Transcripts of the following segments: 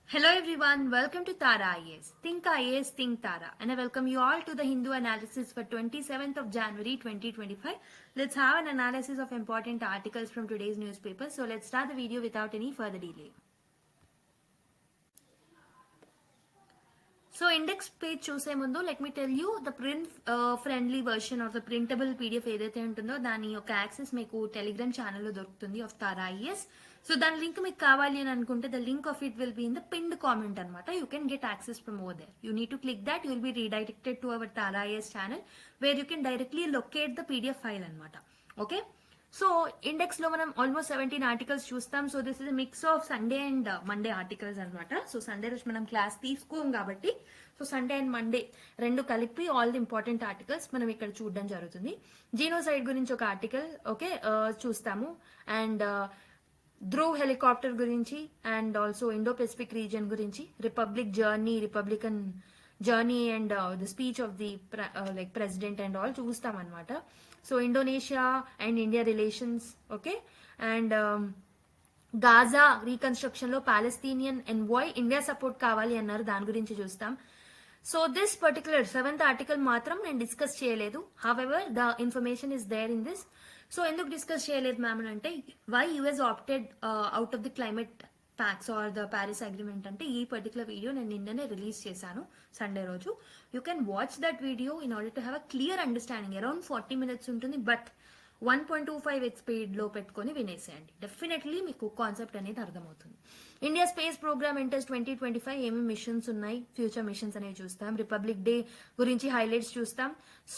Hello everyone, welcome to Tara IAS. Think IAS, think Tara. And I welcome you all to the Hindu analysis for 27th of January 2025. Let's have an analysis of important articles from today's newspaper. So let's start the video without any further delay. So index page చూసే ముందు let me tell you the print friendly version of the printable PDF ఏదైతే ఉంటుందో దాని యొక్క access మీకు Telegram ఛానల్లో దొరుకుతుంది of Tara IS. So దాని లింక్ మీకు కావాలి అని అనుకుంటే the link of it will be in the pinned comment అనమాట. You can get access from over there. You need to click that. You will be redirected to our Tara IS channel where you can directly locate the PDF file అనమాట. Okay, so index లో మనం almost 17 articles చూస్తాం. So this is mix of Sunday and Monday articles అనమాట. So Sunday రోజు మనం class తీసుకోం కాబట్టి so Sunday and Monday రెండు కలిపి ఆల్ ది ఇంపార్టెంట్ ఆర్టికల్స్ మనం ఇక్కడ చూడడం జరుగుతుంది. జీనోసైడ్ గురించి ఒక ఆర్టికల్ ఓకే చూస్తాము, అండ్ ధ్రువ్ హెలికాప్టర్ గురించి, and also Indo Pacific region గురించి, Republican journey and the speech of the like president and all చూస్తాం అనమాట. So Indonesia and India relations okay, and Gaza reconstruction లో పాలస్తీనియన్ ఎన్వాయ్ ఇండియా సపోర్ట్ కావాలి అన్నారు, దాని గురించి చూస్తాం. So this particular 7th article మాత్రం నేను డిస్కస్ చేయలేదు. However the information is there in this. So ఎందుకు డిస్కస్ చేయలేదు మ్యామ్ అంటే why US opted out of the climate pacts or the Paris agreement అంటే ఈ పర్టికులర్ వీడియో నేను నిన్ననే రిలీజ్ చేశాను సండే రోజు. You can watch that video in order to have a clear understanding. Around 40 minutes ఉంటుంది, but 1.25 speed లో పెట్టుకొని వినేసేయండి. Definitely మీకు కాన్సెప్ట్ అనేది అర్థమవుతుంది. ఇండియా స్పేస్ ప్రోగ్రామ్ ఎంటర్స్ 2025 ఏమేమి మిషన్స్ ఉన్నాయి, ఫ్యూచర్ మిషన్స్ అనేవి చూస్తాం. రిపబ్లిక్ డే గురించి హైలైట్స్ చూస్తాం.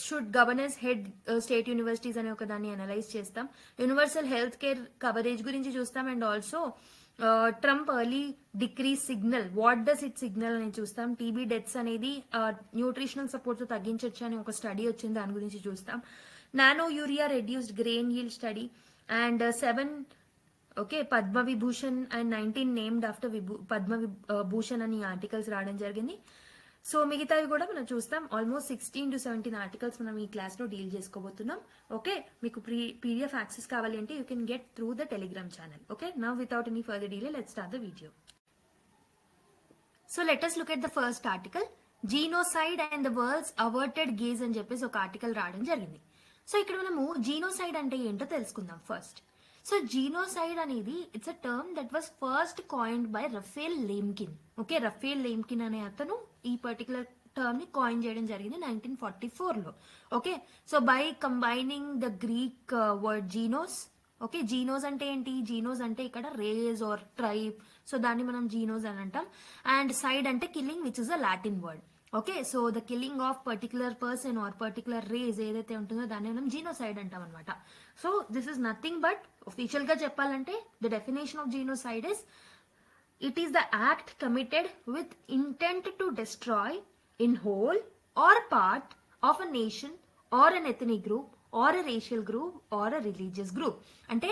Should governance head state universities అనే ఒక దాన్ని అనలైజ్ చేస్తాం. యూనివర్సల్ హెల్త్ కేర్ కవరేజ్ గురించి చూస్తాం, and also Trump early decrease signal, what does it signal అని చూస్తాం. టీబీ డెత్స్ అనేది న్యూట్రిషనల్ సపోర్ట్ తో తగ్గించవచ్చు అని ఒక స్టడీ వచ్చింది, దాని గురించి చూస్తాం. Nano urea reduced grain yield study, and 7 okay Padma Vibhushan and 19 named after Padma Bhushan అని ఆర్టికల్స్ రావడం జరిగింది. సో మిగతావి కూడా మనం చూస్తాం. ఆల్మోస్ట్ 16 to 17 ఆర్టికల్స్ మనం ఈ క్లాస్ లో డీల్ చేసుకోబోతున్నాం. ఓకే, మీకు పీడిఎఫ్ యాక్సెస్ కావాలి అంటే you can get through the Telegram channel. Okay, now without any further delay let's start the video. So let us look at the first article. Genocide and the world's averted gauge అని చెప్పేసి ఒక article రావడం జరిగింది. So ఇక్కడ మనము genocide అంటే ఏంటో తెలుసుకుందాం ఫస్ట్. సో జీనోసైడ్ అనేది it's a term that was first coined by Raphael Lemkin. Okay, Raphael Lemkin అనే అతను ఈ పర్టికులర్ టర్మ్ ని కాయిన్ చేయడం జరిగింది 1944 లో. Okay, so by combining the Greek word genos. Okay, genos అంటే ఏంటి? జీనోస్ అంటే ఇక్కడ రేస్ ఆర్ ట్రైబ్, సో దాన్ని మనం జీనోస్ అని అంటాం. అండ్ సైడ్ అంటే killing, which is a Latin word. Okay, so the killing of particular person or particular race ఏదైతే ఉంటుందో దాన్ని మనం జీనోసైడ్ అంటాం అనమాట. So this is nothing but official గా చెప్పాలంటే the definition of genocide is it is the act committed with intent to destroy in whole or part of a nation or an ethnic group or a racial group or a religious group. అంటే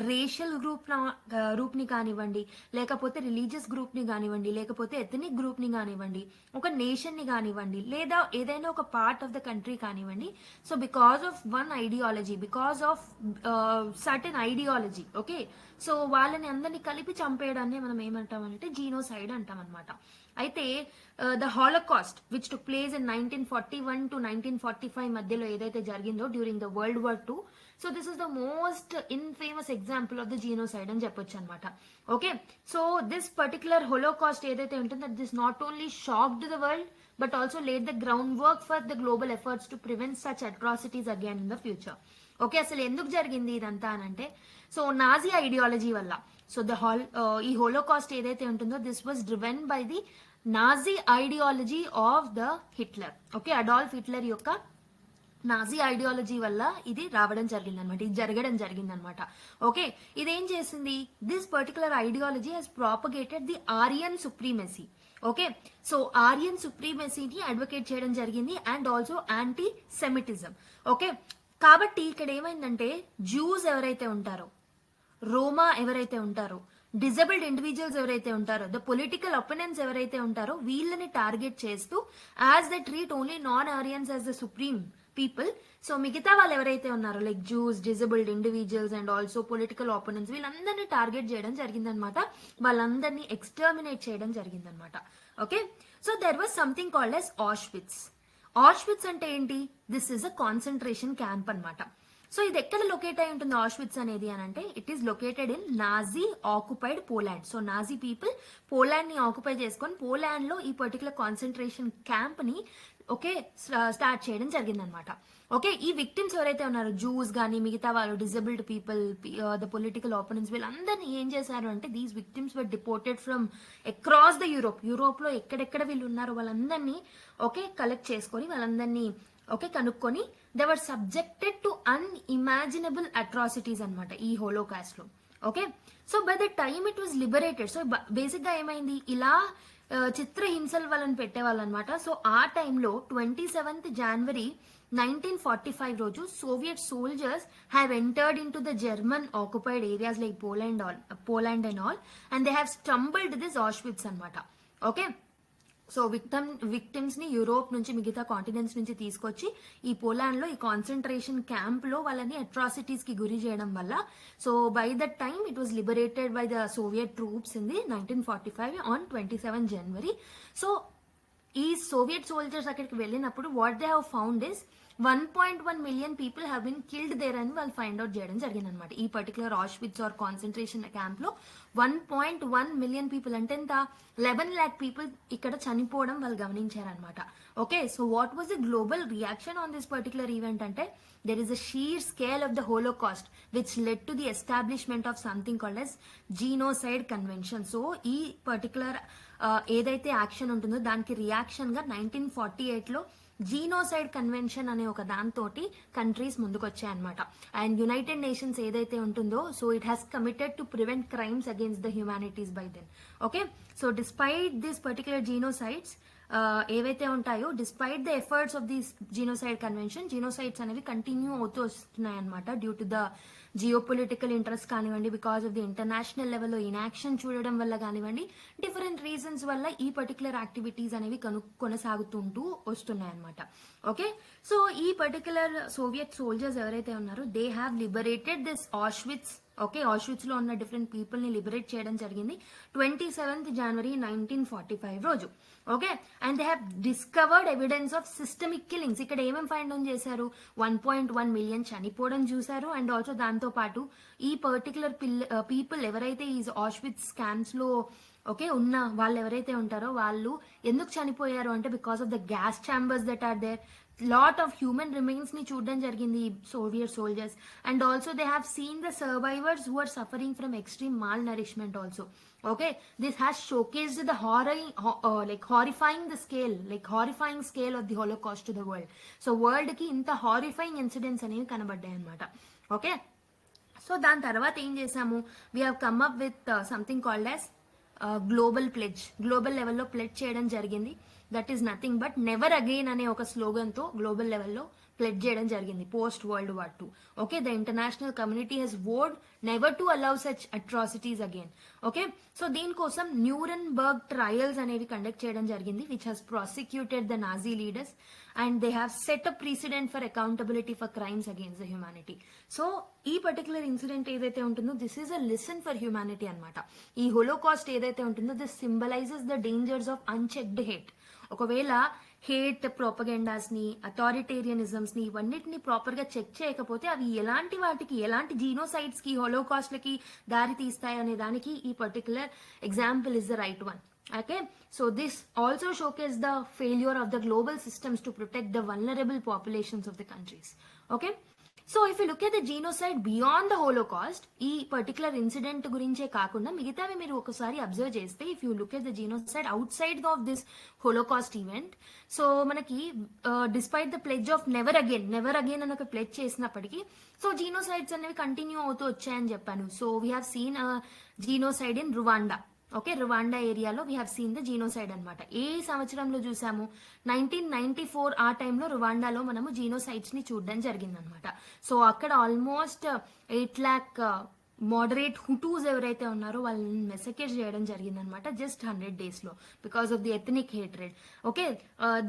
racial group ని కానివ్వండి, లేకపోతే religious group ని కానివ్వండి, లేకపోతే ethnic group ని కానివ్వండి, ఒక నేషన్ ని కానివ్వండి, లేదా ఏదైనా ఒక పార్ట్ ఆఫ్ ద కంట్రీ కానివ్వండి. So because of one ideology, because of certain ideology, okay, so వాళ్ళని అందరినీ కలిపి చంపేయడాన్ని మనం ఏమంటామంటే జీనోసైడ్ అంటాం అనమాట. అయితే the Holocaust which took place in 1941 to 1945 మధ్యలో ఏదైతే జరిగిందో during the world war II, so this is the most infamous example of the genocide అని చెప్పొచ్చు అనమాట. Okay, so this particular Holocaust ఏదైతే ఉంటుందో this not only shocked the world but also laid the ground work for the global efforts to prevent such atrocities again in the future. Okay, అసలు ఎందుకు జరిగింది ఇదంతా అని అంటే సో నాజీ ఐడియాలజీ వల్ల. So ఈ హోలోకాస్ట్ ఏదైతే ఉంటుందో this was driven by the Nazi ideology of the Hitler. Okay, Adolf Hitler యొక్క నాజీ ఐడియాలజీ వల్ల ఇది రావడం జరిగిందనమాట, ఇది జరగడం జరిగిందనమాట. ఓకే, ఇదేం చేసింది? This particular ideology has propagated the Aryan supremacy. Okay, so Aryan సుప్రీమసీని అడ్వకేట్ చేయడం జరిగింది and also anti semitism. Okay, కాబట్టి ఇక్కడ ఏమైందంటే జ్యూస్ ఎవరైతే ఉంటారో, రోమా ఎవరైతే ఉంటారో, డిజబుల్డ్ ఇండివిజువల్స్ ఎవరైతే ఉంటారో, ద పొలిటికల్ ఒపినియన్స్ ఎవరైతే ఉంటారో వీళ్ళని టార్గెట్ చేస్తూ as the treat only non Aryans as the supreme people. So మిగతా వాళ్ళు ఎవరైతే ఉన్నారో like Jews, disabled individuals and also political opponents, వీళ్ళందరినీ టార్గెట్ చేయడం జరిగిందనమాట. వాళ్ళందరినీ ఎక్స్టర్మినేట్ చేయడం జరిగిందనమాట. Okay, so there was something called as Auschwitz. Auschwitz అంటే ఏంటి? This is a concentration camp అన్నమాట. సో ఇది ఎక్కడ లొకేట్ అయి ఉంటుంది ఆష్విట్స్ అనేది అని అంటే, it is located in Nazi occupied Poland. So Nazi people Poland ని ఆక్యుపై చేసుకొని పోలాండ్ లో ఈ పర్టికులర్ కాన్సన్ట్రేషన్ క్యాంప్ ని ఓకే స్టార్ట్ చేయడం జరిగిందనమాట. ఓకే, ఈ విక్టిమ్స్ ఎవరైతే ఉన్నారో జూస్ కానీ మిగతా వాళ్ళు, disabled people, the political opponents, వీళ్ళందరినీ ఏం చేశారు అంటే these victims were deported from across the Europe లో ఎక్కడెక్కడ వీళ్ళు ఉన్నారో వాళ్ళందరినీ ఓకే కలెక్ట్ చేసుకొని వాళ్ళందరినీ ఓకే కనుక్కొని they were subjected to unimaginable atrocities అనమాట ఈ హోలోకాస్ట్ లో. Okay, so by the time it was liberated. So basic గా ఏమైంది, ఇలా చిత్రహింసలు వాళ్ళని పెట్టేవాళ్ళు అనమాట. సో ఆ టైంలో 27th January 1945 రోజు Soviet soldiers have entered in to the German occupied areas like Poland and all, and they have stumbled this Auschwitz అనమాట. ఓకే, సో విక్టిమ్స్ ని యూరోప్ నుంచి మిగతా కాంటినెంట్స్ నుంచి తీసుకొచ్చి ఈ పోలాండ్ లో ఈ కాన్సన్ట్రేషన్ క్యాంప్ లో వాళ్ళని అట్రాసిటీస్ కి గురి చేయడం వల్ల, so by that time it was liberated by the Soviet troops in the 1945 on 27 January. So ఈ సోవియట్ సోల్జర్స్ అక్కడికి వెళ్ళినప్పుడు what they have found is 1.1 million people have bin killed there అని వాళ్ళు ఫైండ్ అవుట్ చేయడం జరిగింది అనమాట. ఈ particular Auschwitz or concentration camp లో 1.1 million పీపుల్ అంటే ఎంత, 11 lakh పీపుల్ ఇక్కడ చనిపోవడం వాళ్ళు గమనించారనమాట. Okay, so what was the global reaction on this particular event అంటే, there is a sheer scale of the Holocaust which led to the establishment of something called as genocide convention. So ఈ particular ఏదైతే action ఉంటుందో దానికి reaction గా 1948 లో genocide convention అనే ఒక దాంతో కంట్రీస్ ముందుకు వచ్చాయన్నమాట. అండ్ యునైటెడ్ నేషన్స్ ఏదైతే ఉంటుందో, so it has committed to prevent crimes against the humanities by then. Okay, so despite this particular genocides ఏవైతే ఉంటాయో, despite the efforts of this genocide convention, genocides అనేవి కంటిన్యూ అవుతూ వస్తున్నాయి అనమాట. Due to the geopolitical interest కానివ్వండి, because of the international లెవెల్లో inaction చూడడం వల్ల కానివ్వండి, డిఫరెంట్ రీజన్స్ వల్ల ఈ పర్టికులర్ యాక్టివిటీస్ అనేవి కొనసాగుతుంటూ వస్తున్నాయి అనమాట. ఓకే, సో ఈ పర్టికులర్ సోవియట్ సోల్జర్స్ ఎవరైతే ఉన్నారో they have liberated this Auschwitz. Okay, Auschwitz లో ఉన్న డిఫరెంట్ పీపుల్ ని లిబరేట్ చేయడం జరిగింది 27th January 1945 రోజు. Okay, and they have discovered evidence of systemic killings. ఇక్కడ ఏమేమి ఫైండ్ అవుట్ చేశారు, 1.1 million చనిపోవడం చూశారు. అండ్ ఆల్సో దాంతో పాటు ఈ పర్టికులర్ పీపుల్ ఎవరైతే ఈ ఆష్విట్స్ క్యాంప్స్ లో ఓకే ఉన్న వాళ్ళు ఎవరైతే ఉంటారో వాళ్ళు ఎందుకు చనిపోయారు అంటే, because of the gas chambers that are there. Lot of human remains ని చూడడం జరిగింది Soviet soldiers. And also they have seen the survivors who are suffering from extreme malnourishment also. Okay, this has showcased the horrifying scale of the Holocaust to the world. So world ki inta horrifying incidents అనేవి కనబడ్డాయి అన్నమాట. Okay, so దాని తర్వాత ఏం చేసాము, we have come up with something called as global pledge. Global లెవెల్లో pledge చేయడం జరిగింది. That is nothing but never again అనే ఒక స్లోగన్ తో గ్లోబల్ లెవెల్లో ప్లెడ్జ్ చేయడం జరిగింది post world war 2. Okay, the international community has vowed never to allow such atrocities again. Okay, so దీనికోసం న్యూరెన్బర్గ్ ట్రయల్స్ అనేవి కండక్ట్ చేయడం జరిగింది which has prosecuted the Nazi leaders and they have set a precedent for accountability for crimes against the humanity. So ఈ particular incident ఏదైతే ఉంటుందో this is a lesson for humanity అనమాట. ఈ Holocaust ఏదైతే ఉంటుందో this symbolises the dangers of unchecked hate. ఒకవేళ hate ప్రొపగెండాస్ ని, అథారిటేరియనిజమ్స్ ని, ఇవన్నిటిని ప్రాపర్ గా చెక్ చేయకపోతే అవి ఎలాంటి వాటికి, ఎలాంటి జీనోసైడ్స్ కి, హోలోకాస్ట్ లకి దారి తీస్తాయి అనే దానికి ఈ particular example is the right one. Okay, so this also showcases the failure of the global systems to protect the vulnerable populations of the countries. Okay, so if you look at the genocide beyond the Holocaust, ఈ particular incident గురించే కాకుండా మిగతావి మీరు ఒకసారి observe చేస్తే, if you look at the genocide outside of this Holocaust event, so మనకి despite the pledge of never again అని ఒక ప్లెడ్జ్ చేసినప్పటికీ సో జీనోసైడ్స్ అనేవి కంటిన్యూ అవుతూ వచ్చాయని చెప్పాను. So we have seen genocide in Rwanda. Okay, Rwanda ఏరియాలో we have seen the genocide అనమాట. ఏ సంవత్సరంలో చూసాము, 1994 ఆ టైంలో రువాండాలో మనము జీనోసైడ్స్ ని చూడడం జరిగిందనమాట. సో అక్కడ ఆల్మోస్ట్ 8 lakh మోడరేట్ హుటూస్ ఎవరైతే ఉన్నారో వాళ్ళని మెసకేజ్ చేయడం జరిగిందనమాట జస్ట్ 100 days లో because of the ethnic hatred. Okay,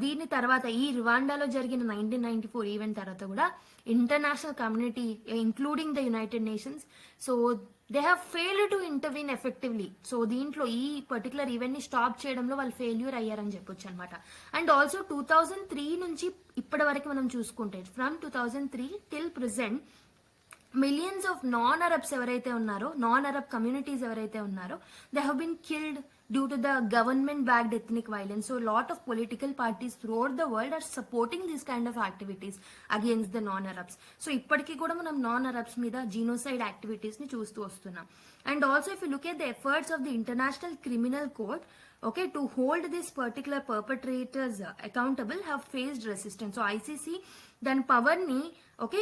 దీని తర్వాత ఈ రువాండాలో జరిగిన 1994 ఈవెంట్ తర్వాత కూడా international community including the United nations, so they have failed to intervene effectively. So దీంట్లో ఈ పర్టికులర్ ఈవెంట్ ని స్టాప్ చేయడంలో వాళ్ళు ఫెయిల్యూర్ అయ్యారని చెప్పొచ్చు అనమాట. అండ్ ఆల్సో 2003 నుంచి ఇప్పటి వరకు మనం చూసుకుంటే from 2003 till present millions of non Arabs ఎవరైతే ఉన్నారో, నాన్ అరబ్ కమ్యూనిటీస్ ఎవరైతే ఉన్నారో, they have been killed due to the government backed ethnic violence. So a lot of political parties throughout the world are supporting these kind of activities against the non Arabs. So ఇప్పటికీ కూడా మనం non Arabs మీద genocide activities ని చూస్తూ వస్తున్నాం. And also if you look at the efforts of the international criminal court, okay, to hold this particular perpetrators accountable have faced resistance. So ICC దాని power ని okay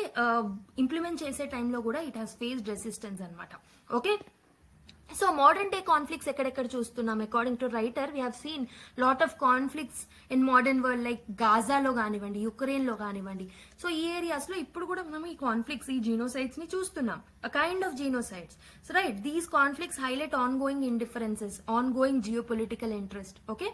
implement చేసే టైంలో కూడా it has faced resistance అనమాట. Okay, so modern day conflicts ఎక్కడెక్కడ చూస్తున్నాం? According to writer we have seen lot of conflicts in modern world, like గాజాలో కానివ్వండి, యుక్రెయిన్ లో కానివ్వండి. సో ఈ ఏరియాస్ లో ఇప్పుడు కూడా మనం ఈ కాన్ఫ్లిక్ట్స్, ఈ జీనోసైడ్స్ ని చూస్తున్నాం, a kind of genocides. So right, these conflicts highlight ongoing indifferences, ongoing geopolitical interest. Okay,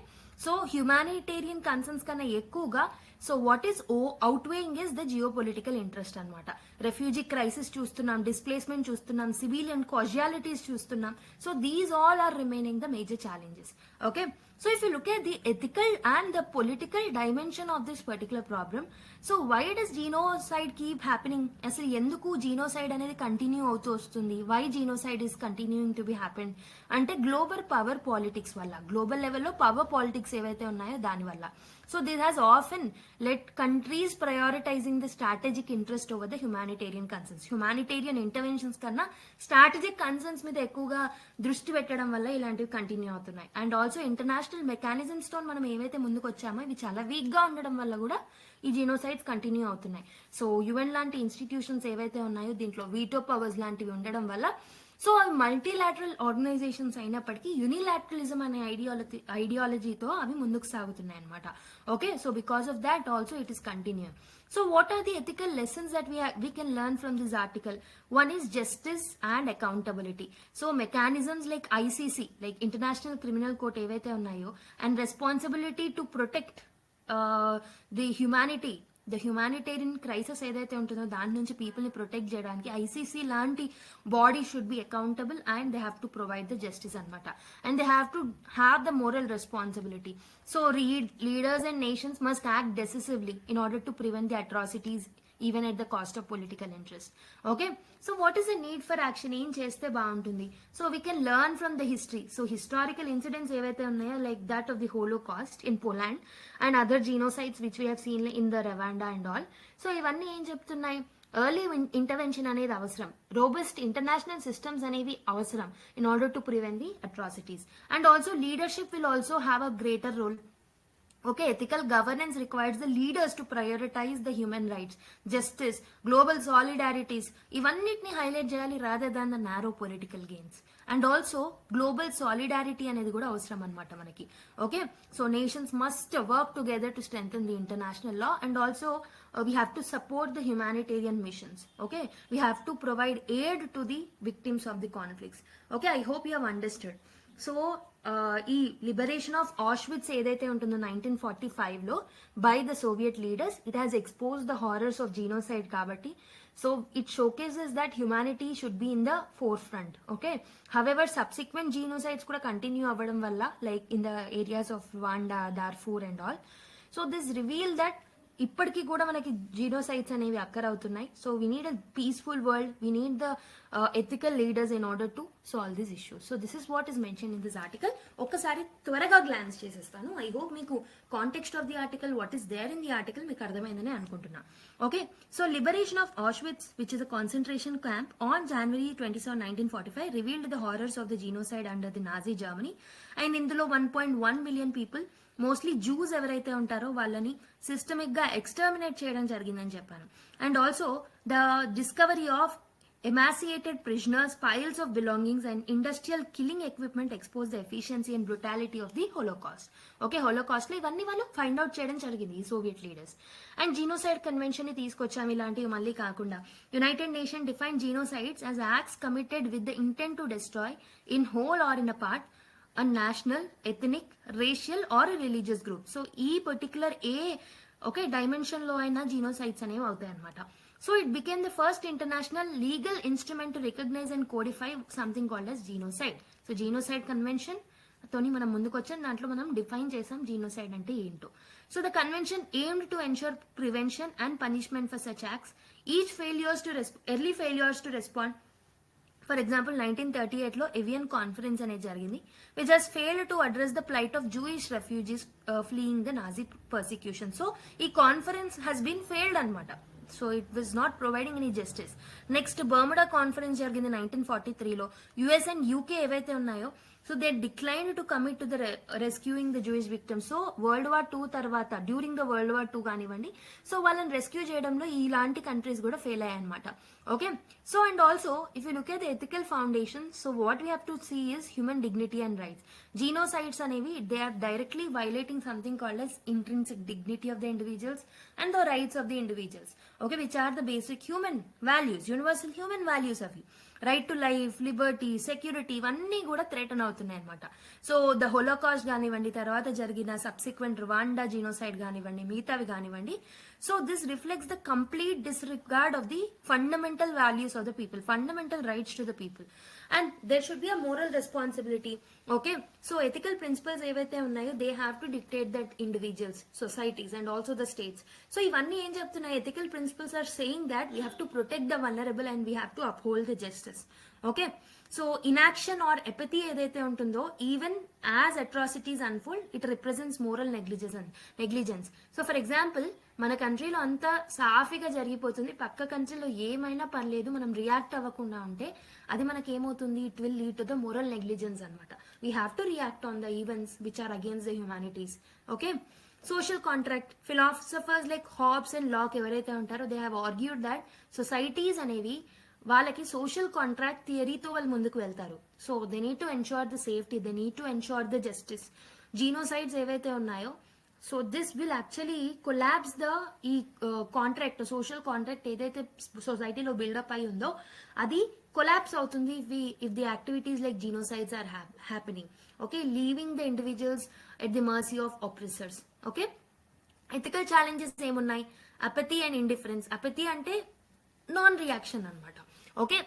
so humanitarian concerns కన్నా ఎక్కువగా so what is outweighing is the geo political interest అనమాట. Refugee crisis చూస్తున్నాం, displacement చూస్తున్నాం, civilian casualties చూస్తున్నాం. So these all are remaining the major challenges. Okay, so if you look at the ethical and the political dimension of this particular problem, so why does genocide keep happening? అసలు ఎందుకు genocide అనేది continue అవుతూ వస్తుంది? Why genocide is continuing to be happen అంటే global power politics వల్ల, global లెవెల్లో power politics ఏవైతే ఉన్నాయో దాని వల్ల. So this has often let countries prioritising the strategic interest over the humanitarian concerns. Humanitarian interventions కన్నా స్ట్రాటజిక్ కన్సర్న్స్ మీద ఎక్కువగా దృష్టి పెట్టడం వల్ల ఇలాంటివి కంటిన్యూ అవుతున్నాయి. అండ్ ఆల్సో ఇంటర్నేషనల్ మెకానిజమ్స్ తో మనం ఏవైతే ముందుకు వచ్చామో ఇవి చాలా వీక్ గా ఉండడం వల్ల కూడా ఈ జీనోసైడ్స్ కంటిన్యూ అవుతున్నాయి. సో యుఎన్ లాంటి ఇన్స్టిట్యూషన్స్ ఏవైతే ఉన్నాయో దీంట్లో వీటో పవర్స్ లాంటివి ఉండడం వల్ల సో అవి మల్టీలాటరల్ ఆర్గనైజేషన్స్ అయినప్పటికీ యూనిలాటరలిజం అనే ఐడియాలజీతో అవి ముందుకు సాగుతున్నాయి అనమాట. Okay, so because of that also it is continue. So what are the ethical lessons that we can learn from this article? One is justice and accountability. So mechanisms like ICC, like International Criminal Court ఏవైతే ఉన్నాయో, and responsibility to protect the humanity, the humanitarian crisis ఏదైతే ఉంటుందో దాని నుంచి people ని protect చేయడానికి ICC లాంటి body should be accountable and they have to provide the justice అనమాట. And they have to have the moral responsibility. So leaders and nations must act decisively in order to prevent the atrocities even at the cost of political interest. Okay, so what is the need for action? ఏం చేస్తే బాగుంటుంది? So we can learn from the history. So historical incidents ఏవైతే ఉన్నాయో like that of the Holocaust in Poland and other genocides which we have seen in the Rwanda and all. So ఇవన్నీ ఏం చెప్తున్నాయి? Early intervention అనేది అవసరం, robust international systems అనేవి అవసరం in order to prevent the atrocities. And also leadership will also have a greater role. Okay, ethical governance requires the leaders to prioritize the human rights, justice, global solidarities. ఇవన్నిటిని highlight చేయాలి rather than the narrow political gains. And also global solidarity అనేది కూడా అవసరం అన్నమాట మనకి. Okay, so nations must work together to strengthen the international law, and also we have to support the humanitarian missions. Okay, we have to provide aid to the victims of the conflicts. Okay, I hope you have understood. So ఈ liberation of Auschwitz ఏదైతే ఉంటుందో 1945 లో by the Soviet leaders, it has expose the horrors of genocide కాబట్టి so it showcases that humanity should be in the forefront. Okay, however subsequent genocides కూడా continue అవ్వడం వల్ల like in the areas of Rwanda, Darfur and all, so this reveal that ఇప్పటికీ కూడా మనకి genocides అనేవి అక్కరవుతున్నాయి. So we need a peaceful world, we need the ethical leaders in order to solve this issues. So this is what is mention in this article. ఒక్కసారి త్వరగా glance చేసేస్తాను. I hope మీకు context of the article, what is there in the article మీకు అర్థమైందని అనుకుంటున్నా. Okay, so liberation of Auschwitz which is a concentration camp on January 27, 1945 revealed the horrors of the genocide under the Nazi Germany. And ఇందులో 1.1 million people, mostly juice ఎవరైతే ఉంటారో వాళ్ళని systemic గా exterminate చేయడం జరిగిందని చెప్పాను. And also the discovery of emaciated prisoners, piles of belongings, and industrial killing equipment expose the efficiency and brutality of the Holocaust. Okay, Holocaust లో ఇవన్నీ వాళ్ళు ఫైండ్ అవుట్ చేయడం జరిగింది ఈ Soviet leaders. And genocide convention ని తీసుకొచ్చాము ఇలాంటివి మళ్ళీ కాకుండా. United Nation define genocides as acts committed with the intent to destroy in whole or in a part a national, ethnic, racial or a religious group. So ఈ particular dimension లో అయినా genocides అనేవి అవుతాయి అనమాట. So it became the first international legal instrument to recognise and codify something called as genocide. So genocide convention తోని మనం ముందుకు వచ్చాం, దాంట్లో మనం డిఫైన్ చేసాం జీనోసైడ్ అంటే ఏంటో. So the convention aimed to ensure prevention and punishment for such acts. Each early failures to respond. For example 1938లో ఎవియన్ కాన్ఫరెన్స్ అనేది జరిగింది, which has failed to address the plight of Jewish refugees fleeing the Nazi persecution. So ఈ conference has been failed అనమాట. So it was not providing any justice. Next Bermuda conference జరిగింది 1943లో. US and UK ఏవైతే ఉన్నాయో, so they decline to commit to the rescuing the Jewish victims. So world war 2 తర్వాత, during the world war 2 కానివ్వండి, so వాళ్ళని rescue చేయడంలో ఇలాంటి countries కూడా ఫెయిల్ అయ్యాయి అనమాట. Okay, so and also if you look at the ethical foundation, so what we have to see is human dignity and rights. Genocides అనేవి they are directly violating something called as intrinsic dignity of the individuals and the rights of the individuals, okay, which are the basic human values, universal human values అవి. Right to life, Liberty, security, ఇవన్నీ కూడా threaten అవుతున్నాయి అనమాట. So the Holocaust కానివ్వండి, తర్వాత జరిగిన subsequent Rwanda genocide కానివ్వండి, మిగతావి కానివ్వండి. So this reflects the complete disregard of the fundamental values of the people, fundamental rights to the people, and there should be a moral responsibility. Okay, so ethical principles ఏవైతే ఉన్నాయో they have to dictate that individuals, societies and also the states. So ఇవన్నీ ఏం చెప్తున్నాయి, ethical principles are saying that we have to protect the vulnerable and we have to uphold the justice. Okay, so ఇనాక్షన్ are ఎపథీ ఏదైతే ఉంటుందో, even as atrocities unfold, it represents moral negligence. So for example మన కంట్రీలో అంతా సాఫీగా జరిగిపోతుంది, పక్క కంట్రీలో ఏమైనా పర్లేదు, మనం రియాక్ట్ అవ్వకుండా ఉంటే అది మనకి ఏమవుతుంది, it will lead to the moral negligence అనమాట. We have to react on the events which are against the humanities. Okay, social contract, philosophers like Hobbes and Locke ఎవరైతే ఉంటారో they have argued that societies అనేవి వాళ్ళకి social contract థియరీతో వాళ్ళు ముందుకు వెళ్తారు. So they need to ensure the safety, they need to ensure the justice. Genocides ఏవైతే ఉన్నాయో, so this will actually collapse the ఈ కాంట్రాక్ట్, సోషల్ కాంట్రాక్ట్ ఏదైతే సొసైటీలో బిల్డప్ అయి ఉందో అది కొలాప్స్ అవుతుంది if the activities like genocides are happening. Okay, leaving the individuals at the mercy of oppressors. Okay, ethical challenges ఏమున్నాయి, apathy and indifference. apathy అంటే non reaction అనమాట. Okay,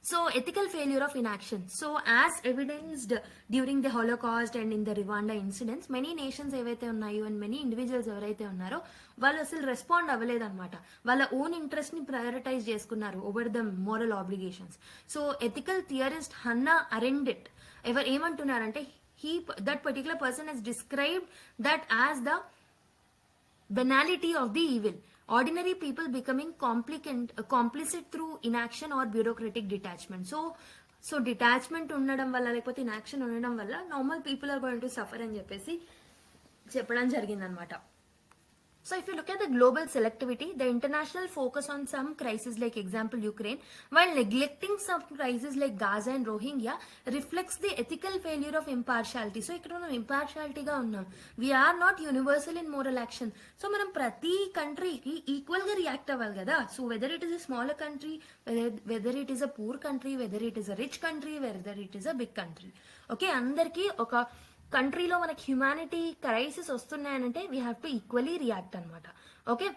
so ethical failure of inaction. So as evidenced during the Holocaust and in the Rwanda incidents, many nations ఏవైతే ఉన్నాయో and many individuals ఎవరైతే ఉన్నారో వాళ్ళు అసలు respond అవ్వలేదన్నమాట. వాళ్ళ ఓన్ ఇంట్రెస్ట్ ని ప్రయారిటైజ్ చేసుకున్నారు over the moral obligations. So ethical theorist Hannah Arendt ఏమంటున్నారంటే, that particular person has described that as the banality of the evil, ordinary people becoming complicit through inaction or bureaucratic detachment. So detachment ఉండడం వల్ల లేకపోతే inaction ఉండడం వల్ల normal people are going to suffer అని చెప్పేసి చెప్పడం జరిగిందనమాట. So if you look at the global selectivity, the international focus on some crises like example Ukraine, while neglecting some crises like Gaza and Rohingya, reflects the ethical failure of impartiality. So ikkada మనం impartiality గా ఉన్నాం. We are not universal in moral action. So మనం ప్రతి కంట్రీకి equal గా react అవ్వాలి కదా. So whether it is a smaller country, whether it is a poor country, whether it is a rich country, whether it is a big country. Okay, అందరికీ ఒక కంట్రీలో మనకి హ్యుమానిటీ క్రైసిస్ వస్తున్నాయనంటే we have to equally react అనమాట. Okay,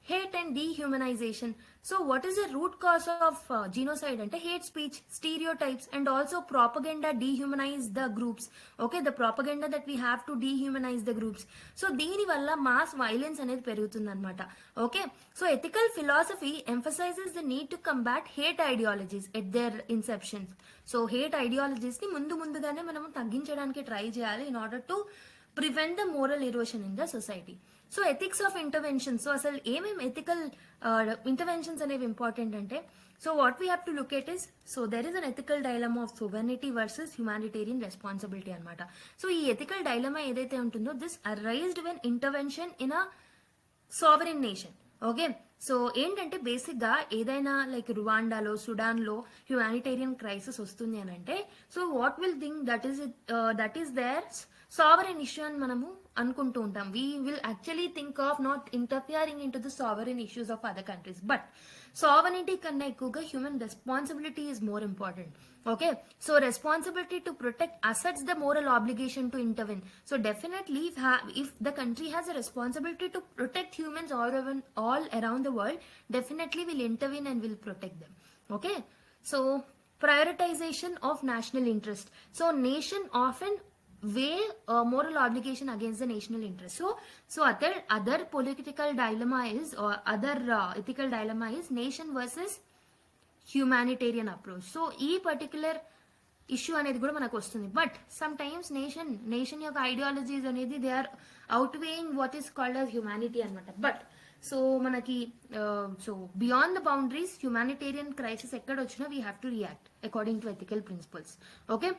hate and dehumanisation. So what is the root cause of genocide అంటే hate speech, stereotypes and also propaganda dehumanise the groups. Okay, the propaganda that we have to dehumanise the groups. So దీని వల్ల mass violence అనేది పెరుగుతుంది అనమాట. Okay, so ethical philosophy emphasises the need to combat hate ideologies at their inception. So hate ideologies ని ముందుగానే మనం తగ్గించడానికి try చేయాలి in order to prevent the moral erosion in the society. So ethics of intervention. So అసలు ఏమేమి ethical interventions అనేవి important అంటే, so what we have to look at is, so there is an ethical dilemma of sovereignty versus humanitarian responsibility అనమాట. So ఈ ethical dilemma ఏదైతే ఉంటుందో, this arised when intervention in a sovereign nation. Okay, so ఏంటంటే బేసిక్గా ఏదైనా like రువాండాలో సుడాన్లో humanitarian crisis వస్తుంది అని అంటే so what will think that is their sovereign issue అని మనము అనుకుంటూ ఉంటాం. We will actually think of not interfering in to the sovereign issues of other countries. But sovereignty కన్నా ఎక్కువగా human responsibility is more important. Okay, so responsibility to protect asserts the moral obligation to intervene. So definitely if the country has a responsibility to protect humans all around the world, definitely will intervene and will protect them. Okay, so prioritization of national interest. So nation often weigh moral obligation against the national interest. So other political dilemma is or other ethical dilemma is nation versus humanitarian approach. So ఈ particular issue అనేది కూడా మనకు వస్తుంది. But sometimes nation యొక్క ideologies అనేది they are outweighing what is called as humanity అనమాట. But so మనకి so beyond the boundaries humanitarian crisis ఎక్కడ వచ్చినా we have to react according to ethical principles. Okay,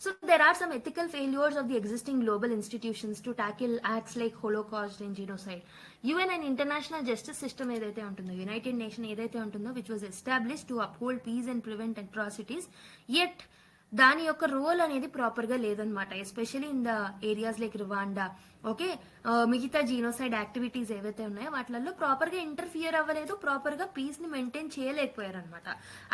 so there are some ethical failures of the existing global institutions to tackle acts like Holocaust and genocide. UN and international justice system ఏదైతే ఉంటుందో, United nation ఏదైతే ఉంటుందో, which was established to uphold peace and prevent atrocities, yet దాని యొక్క role అనేది proper గా లేదనమాట, especially in the areas like Rwanda. Okay, మిగతా జీనోసైడ్ యాక్టివిటీస్ ఏవైతే ఉన్నాయో వాటిల్లో ప్రాపర్ గా ఇంటర్ఫియర్ అవ్వలేదు, ప్రాపర్ గా పీస్ ని మెయింటైన్ చేయలేకపోయారు అనమాట.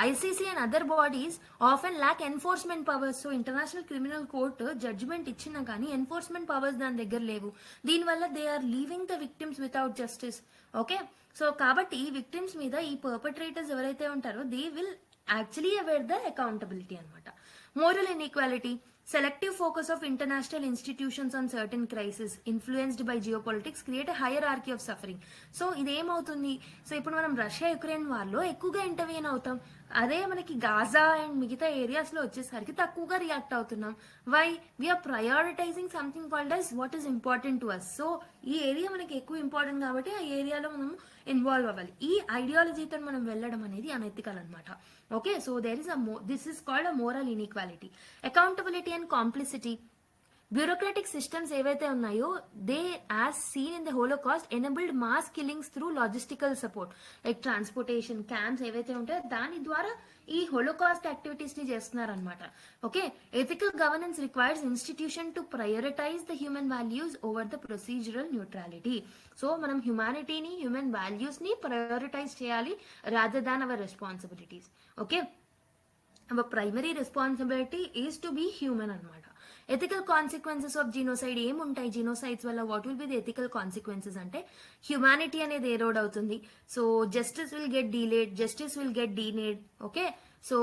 ICC and other bodies often lack enforcement powers. So international criminal court judgement ఇచ్చినా కానీ ఎన్ఫోర్స్మెంట్ పవర్స్ దాని దగ్గర లేవు. దీనివల్ల they are leaving the victims without justice. Okay, so కాబట్టి ఈ విక్టిమ్స్ మీద ఈ పర్పట్రేటర్స్ ఎవరైతే ఉంటారో they will actually aware the accountability అనమాట. Moral inequality. Selective focus of international institutions on certain crises influenced by geopolitics create a hierarchy of suffering. So ఇదేమవుతుంది, so ఇప్పుడు మనం రష్యా యుక్రెయిన్ వార్లో ఎక్కువగా ఇంటర్వ్యూన్ అవుతాం, అదే మనకి గాజా అండ్ మిగతా areas లో వచ్చేసరికి తక్కువగా రియాక్ట్ అవుతున్నాం. Why? We are prioritising something called as what is important to us. So ఈ ఏరియా మనకి ఎక్కువ ఇంపార్టెంట్ కాబట్టి ఆ ఏరియాలో మనం ఇన్వాల్వ్ అవ్వాలి. ఈ ఐడియాలజీతో మనం వెళ్ళడం అనేది అనెథికల్ అనమాట. Okay, so this is called a moral inequality. Accountability and complicity. Bureaucratic systems ఏవైతే ఉన్నాయో they as seen in the Holocaust enabled mass killings through logistical support like transportation camps ఏవైతే ఉంటాయో దాని ద్వారా ఈ హోలోకాస్ట్ యాక్టివిటీస్ ని చేస్తున్నారు అనమాట. Okay, ethical governance requires institution to prioritise the human values over the procedural neutrality. So మనం హ్యుమానిటీని హ్యూమన్ వాల్యూస్ ని ప్రయారిటైజ్ చేయాలి rather than our responsibilities. Okay, our primary responsibility is to be human అనమాట. Ethical consequences of genocide ఏముంటాయి, genocides వల్ల what will be the ethical consequences అంటే humanity అనేది erode అవుతుంది. So justice will get delayed, justice will get denied. Okay, so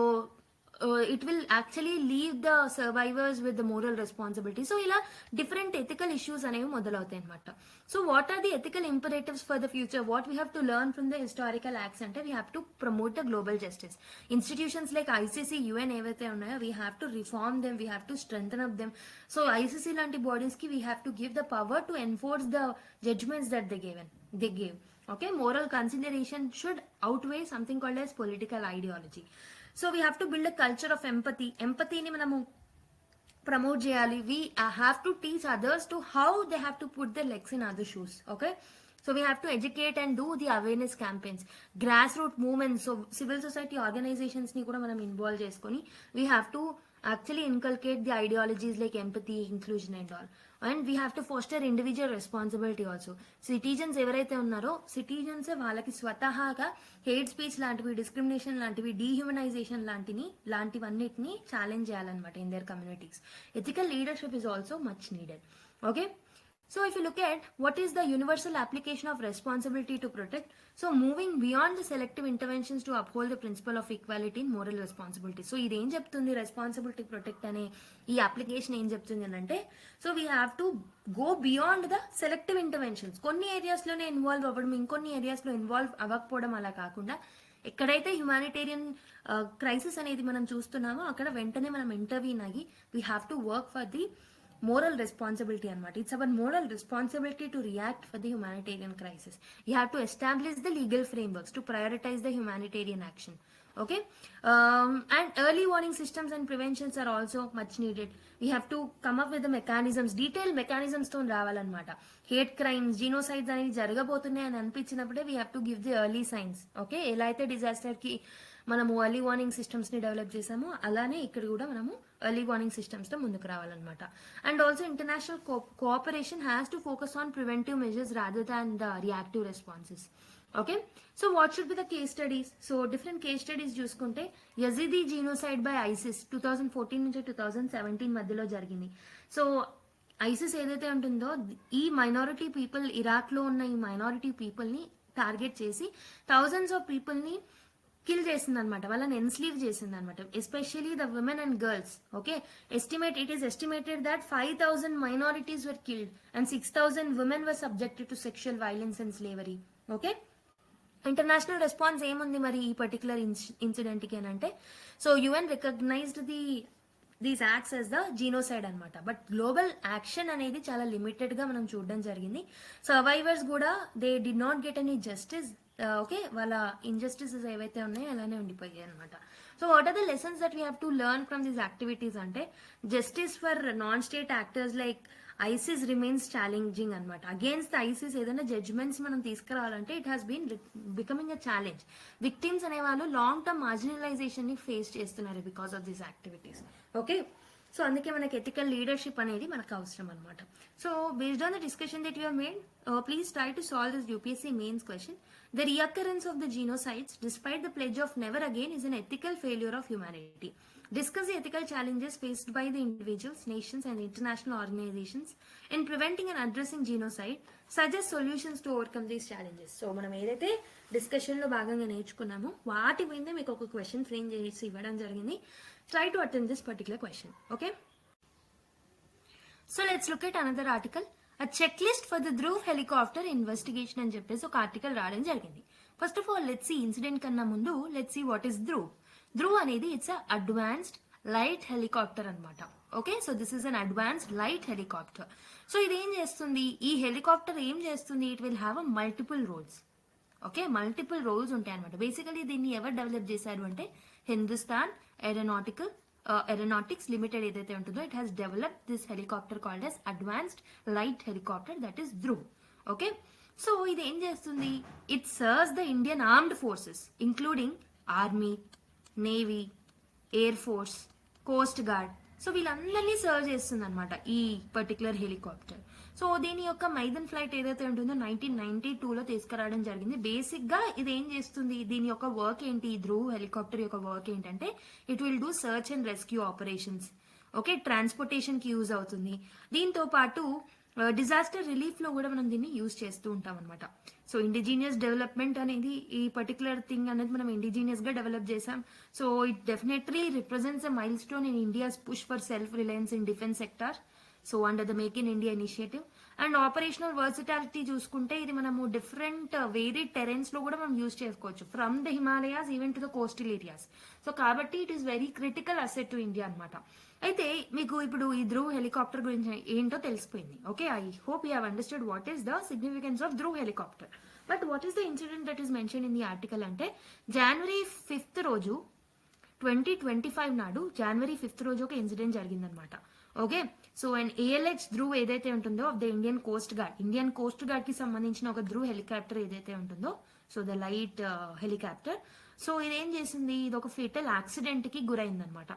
it will actually leave the survivors with the moral responsibility. So ఇలా different ethical issues అనేవి మొదలవుతాయి అనమాట. So what are the ethical imperatives for the future? What we have to learn from the historical acts అంటే we have to promote the global justice. Institutions like ICC, UN ఏవైతే ఉన్నాయో we have to reform them, we have to strengthen up them. So ICC లాంటి bodies కి we have to give the power to enforce the judgments that they gave. Okay, moral consideration should outweigh something called as political ideology. So we have to build a culture of empathy. Empathyని మనము promote చేయాలి. We have to teach others to how they have to put their legs in other shoes. Okay, so we have to educate and do the awareness campaigns, grassroots movements. So civil society organizations ని కూడా మనం involve చేసుకొని we have to actually inculcate the ideologies like empathy, inclusion and all. And we have to foster individual responsibility also. Citizens ఎవరైతే ఉన్నారో citizens వాళ్ళకి స్వతహాగా hate speech లాంటివి, discrimination లాంటివి, డీహ్యూమనైజేషన్ లాంటివన్నిటిని ఛాలెంజ్ చేయాలన్నమాట in there communities. Ethical leadership is also much needed. Okay, so if you look at what is the universal application of responsibility to protect, so moving beyond the selective interventions to uphold the principle of equality in moral responsibility. So ఇది ఏం చెప్తుంది, responsibility protect అనే ఈ application ఏం చెప్తుంది అని అంటే so we have to go beyond the selective interventions. కొన్ని ఏరియాస్లోనే ఇన్వాల్వ్ అవ్వడం, ఇంకొన్ని ఏరియాస్లో ఇన్వాల్వ్ అవ్వకపోవడం అలా కాకుండా ఎక్కడైతే హ్యుమానిటేరియన్ క్రైసిస్ అనేది మనం చూస్తున్నామో అక్కడ వెంటనే మనం ఇంటర్వ్యూన్ అయ్యి we have to work for the moral responsibility అనమాట. It's our moral responsibility to react for the humanitarian crisis. You have to establish the legal frameworks to prioritize the humanitarian action. Okay. And early warning systems and preventions are also much needed. We have to come up with the mechanisms, detailed mechanisms తో రావాలన్నమాట. Hate crimes, జీనోసైడ్స్ అనేది జరగబోతున్నాయి అని అనిపించినప్పుడే we have to give the early signs. Okay, ఎలా అయితే disaster కి మనము ఎర్లీ వార్నింగ్ సిస్టమ్స్ ని డెవలప్ చేసామో అలానే ఇక్కడ కూడా మనము ఎర్లీ వార్నింగ్ సిస్టమ్స్ తో ముందుకు రావాలన్నమాట. And also international cooperation has to focus on preventive measures rather than the reactive responses. Okay, so what should be the case studies? So different case studies చూసుకుంటే యజీదీ genocide by ISIS 2014 నుంచి 2017 మధ్యలో జరిగింది. So ISIS ఏదైతే ఉంటుందో ఈ minority people, Iraq లో ఉన్న ఈ మైనారిటీ పీపుల్ ని టార్గెట్ చేసి థౌజండ్స్ ఆఫ్ పీపుల్ ని కిల్ చేసింది అనమాట, వాళ్ళని ఎన్స్లీవ్ చేసింది అనమాట, especially the women and girls. Okay, it is estimated that 5,000 minorities were killed and 6,000 women were subjected to sexual violence and slavery. Okay, international response ఏముంది మరి ఈ పర్టికులర్ ఇన్సిడెంట్ కి అని అంటే, so UN recognised these acts as the genocide అనమాట. But global action అనేది చాలా limited గా మనం చూడడం జరిగింది. సర్వైవర్స్ కూడా they did not get any justice. Okay, వాళ్ళ ఇంజస్టిసెస్ ఏవైతే ఉన్నాయో అలానే ఉండిపోయాయి అనమాట. So what are the lessons that we have to learn from these activities అంటే, justice for non state actors like ISIS remains challenging అనమాట. Against ISIS ఏదైనా judgements మనం తీసుకురావాలంటే it has been becoming a challenge. Victims అనే వాళ్ళు long term marginalisation ని face చేస్తున్నారు because of these activities. Okay, so అందుకే మనకి ఎథికల్ లీడర్షిప్ అనేది మనకు అవసరం అనమాట. So based on the discussion that you have made, please try to solve this UPSC mains question. The reoccurrence of the genocides, despite the pledge of never again, is an ethical failure of humanity. Discuss the ethical challenges faced by the individuals, nations, and international organizations in preventing and addressing genocide. Suggest solutions to overcome these challenges. So, మనం ఏదైతే discussion లో భాగంగా నేర్చుకున్నామో వాటి మీద మీకు ఒక question frame చేసి ఇవ్వడం జరిగింది. Try to attend this particular question. Okay. So let's look at another article. A checklist for the Dhruv helicopter investigation అని చెప్పేసి ఒక ఆర్టికల్ రావడం జరిగింది. First of all let's see, incident కన్నా ముందు let's see what is Dhruv. Dhruv అనేది it's advanced light helicopter అనమాట. Okay, so this is an advanced light helicopter. So ఇది ఏం చేస్తుంది, ఈ హెలికాప్టర్ ఏం చేస్తుంది, it will have a multiple roles. Okay, multiple roles ఉంటాయి అనమాట. బేసికలీ దీన్ని ఎవరు డెవలప్ చేశారు అంటే హిందుస్థాన్ ఏరోనాటిక్స్ లిమిటెడ్ ఏదైతే ఉంటుందో it has developed this helicopter called as advanced light helicopter, that is Dhruv. Okay, so ఇది ఏం చేస్తుంది, it serves the Indian armed forces including army, navy, air force, coast guard. So వీళ్ళందరినీ serve చేస్తుంది అనమాట ఈ particular helicopter. So దీని యొక్క మైదన్ flight ఏదైతే ఉంటుందో 1992లో తీసుకురావడం జరిగింది. బేసిక్ గా ఇది ఏం చేస్తుంది, దీని యొక్క వర్క్ ఏంటి, ధ్రువ్ హెలికాప్టర్ యొక్క వర్క్ ఏంటంటే it will do search and rescue operations. Okay, transportation కి యూజ్ అవుతుంది. దీంతో పాటు డిజాస్టర్ రిలీఫ్ లో కూడా మనం దీన్ని యూజ్ చేస్తూ ఉంటాం అనమాట. సో ఇండిజీనియస్ డెవలప్మెంట్ అనేది ఈ పర్టికులర్ థింగ్ అనేది మనం ఇండిజీనియస్ గా డెవలప్ చేసాం. So it definitely represents a mile stone in India's push for self Reliance in defence sector. So under the make in India initiative. And operational versatility చూసుకుంటే ఇది మనము different varied Terence లో కూడా మనం use చేసుకోవచ్చు, from the Himalayas even to the coastal areas. So కాబట్టి it is very critical asset to India అనమాట. అయితే మీకు ఇప్పుడు ఈ ధ్రువ్ హెలికాప్టర్ గురించి ఏంటో తెలిసిపోయింది. Okay, I hope you have understood what is the significance of Dhruv helicopter. But what is the incident that is mention in the article అంటే, January 5th రోజు 2025 నాడు January 5th రోజు ఒక ఇన్సిడెంట్ జరిగిందనమాట. Okay, so and ALH Dhruv ఏదైతే ఉంటుందో of the Indian coast guard కి సంబంధించిన ఒక ధ్రువ్ హెలికాప్టర్ ఏదైతే ఉంటుందో, so the light helicopter, so ఇదేం చేసింది, ఇది ఒక ఫేటల్ యాక్సిడెంట్ కి గురైందనమాట.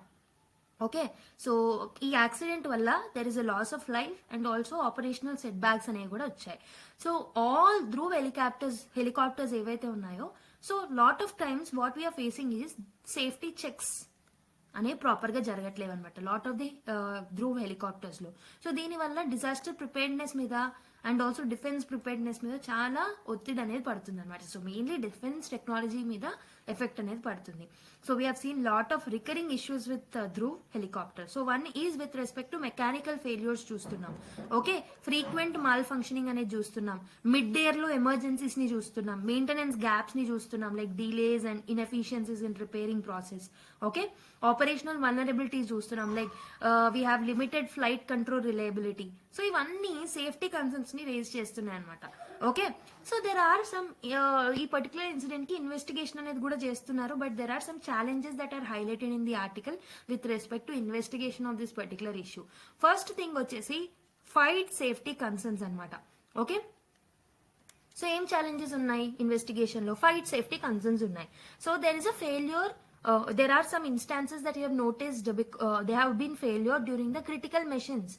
ఓకే, సో ఈ యాక్సిడెంట్ వల్ల there is a loss of life and also operational setbacks అనేవి కూడా వచ్చాయి. సో ఆల్ ధ్రువ్ హెలికాప్టర్స్ ఏవైతే ఉన్నాయో, so lot of times what we are facing is safety checks అనే ప్రాపర్ గా జరగట్లేవు అనమాట lot of the Dhruv helicopters లో. సో దీనివల్ల డిజాస్టర్ ప్రిపేర్డ్నెస్ మీద అండ్ ఆల్సో డిఫెన్స్ ప్రిపేర్డ్నెస్ మీద చాలా ఒత్తిడి అనేది పడుతుంది అనమాట. సో మెయిన్లీ డిఫెన్స్ టెక్నాలజీ మీద ఎఫెక్ట్ అనేది పడుతుంది. So we have seen lot of recurring issues with Dhruv helicopter. So one is with respect to mechanical failures చూస్తున్నాం. ఓకే, ఫ్రీక్వెంట్ మాల్ ఫంక్షనింగ్ అనేది చూస్తున్నాం, మిడ్ ఇయర్ లో ఎమర్జెన్సీస్ ని చూస్తున్నాం, మెయింటెనెన్స్ గ్యాప్స్ ని చూస్తున్నాం, like delays and inefficiencies in repairing process. Okay, operational vulnerabilities చూస్తున్నాం, like we have limited flight control reliability. So ఇవన్నీ సేఫ్టీ కన్సర్న్స్ ని రేజ్ చేస్తున్నాయి అనమాట. Okay, so there are some ఈ పర్టికులర్ ఇన్సిడెంట్ కి ఇన్వెస్టిగేషన్ అనేది కూడా చేస్తున్నారు, but there are some challenges that are highlighted in the article with respect to investigation of this particular issue. First thing వచ్చేసి flight safety concerns అనమాట. Okay, so ఏం challenges ఉన్నాయి investigation లో? Fight safety concerns ఉన్నాయి. So there is a failure, there are some instances that you have noticed they have been failure during the critical missions.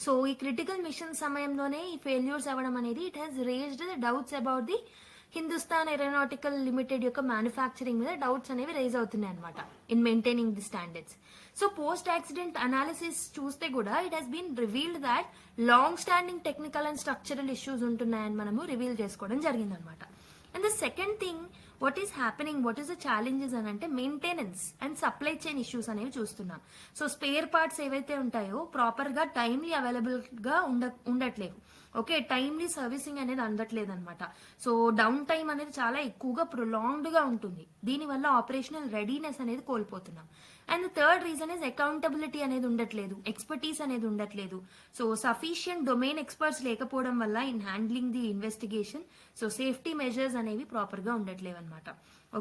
So ఈ critical mission సమయంలోనే ఈ failures అవ్వడం అనేది it has raised the doubts about the Hindustan Aeronautical Limited యొక్క manufacturing మీద doubts అనేవి రేజ్ అవుతున్నాయి అనమాట in maintaining the standards. So post accident analysis చూస్తే కూడా it has been revealed that long standing technical and structural issues ఉంటున్నాయని మనము రివీల్ చేసుకోవడం జరిగిందనమాట. And the second thing what is happening, what is the challenges అని అంటే maintenance and supply chain issues అనేవి చూస్తున్నాం. సో స్పేర్ పార్ట్స్ ఏవైతే ఉంటాయో ప్రాపర్ గా టైమ్లీ అవైలబుల్ గా ఉండట్లేవు. ఓకే, టైమ్లీ సర్వీసింగ్ అనేది అందట్లేదు అనమాట. సో డౌన్ టైం అనేది చాలా ఎక్కువగా ప్రొలాంగ్డ్ గా ఉంటుంది. దీనివల్ల ఆపరేషనల్ రెడీనెస్ అనేది కోల్పోతున్నాం. And third reason is accountability అనేది ఉండట్లేదు, ఎక్స్పర్టీస్ అనేది ఉండట్లేదు. సో సఫిషియంట్ డొమైన్ ఎక్స్పర్ట్స్ లేకపోవడం వల్ల in handling the investigation, so safety measures అనేవి ప్రాపర్ గా ఉండట్లేవు అనమాట.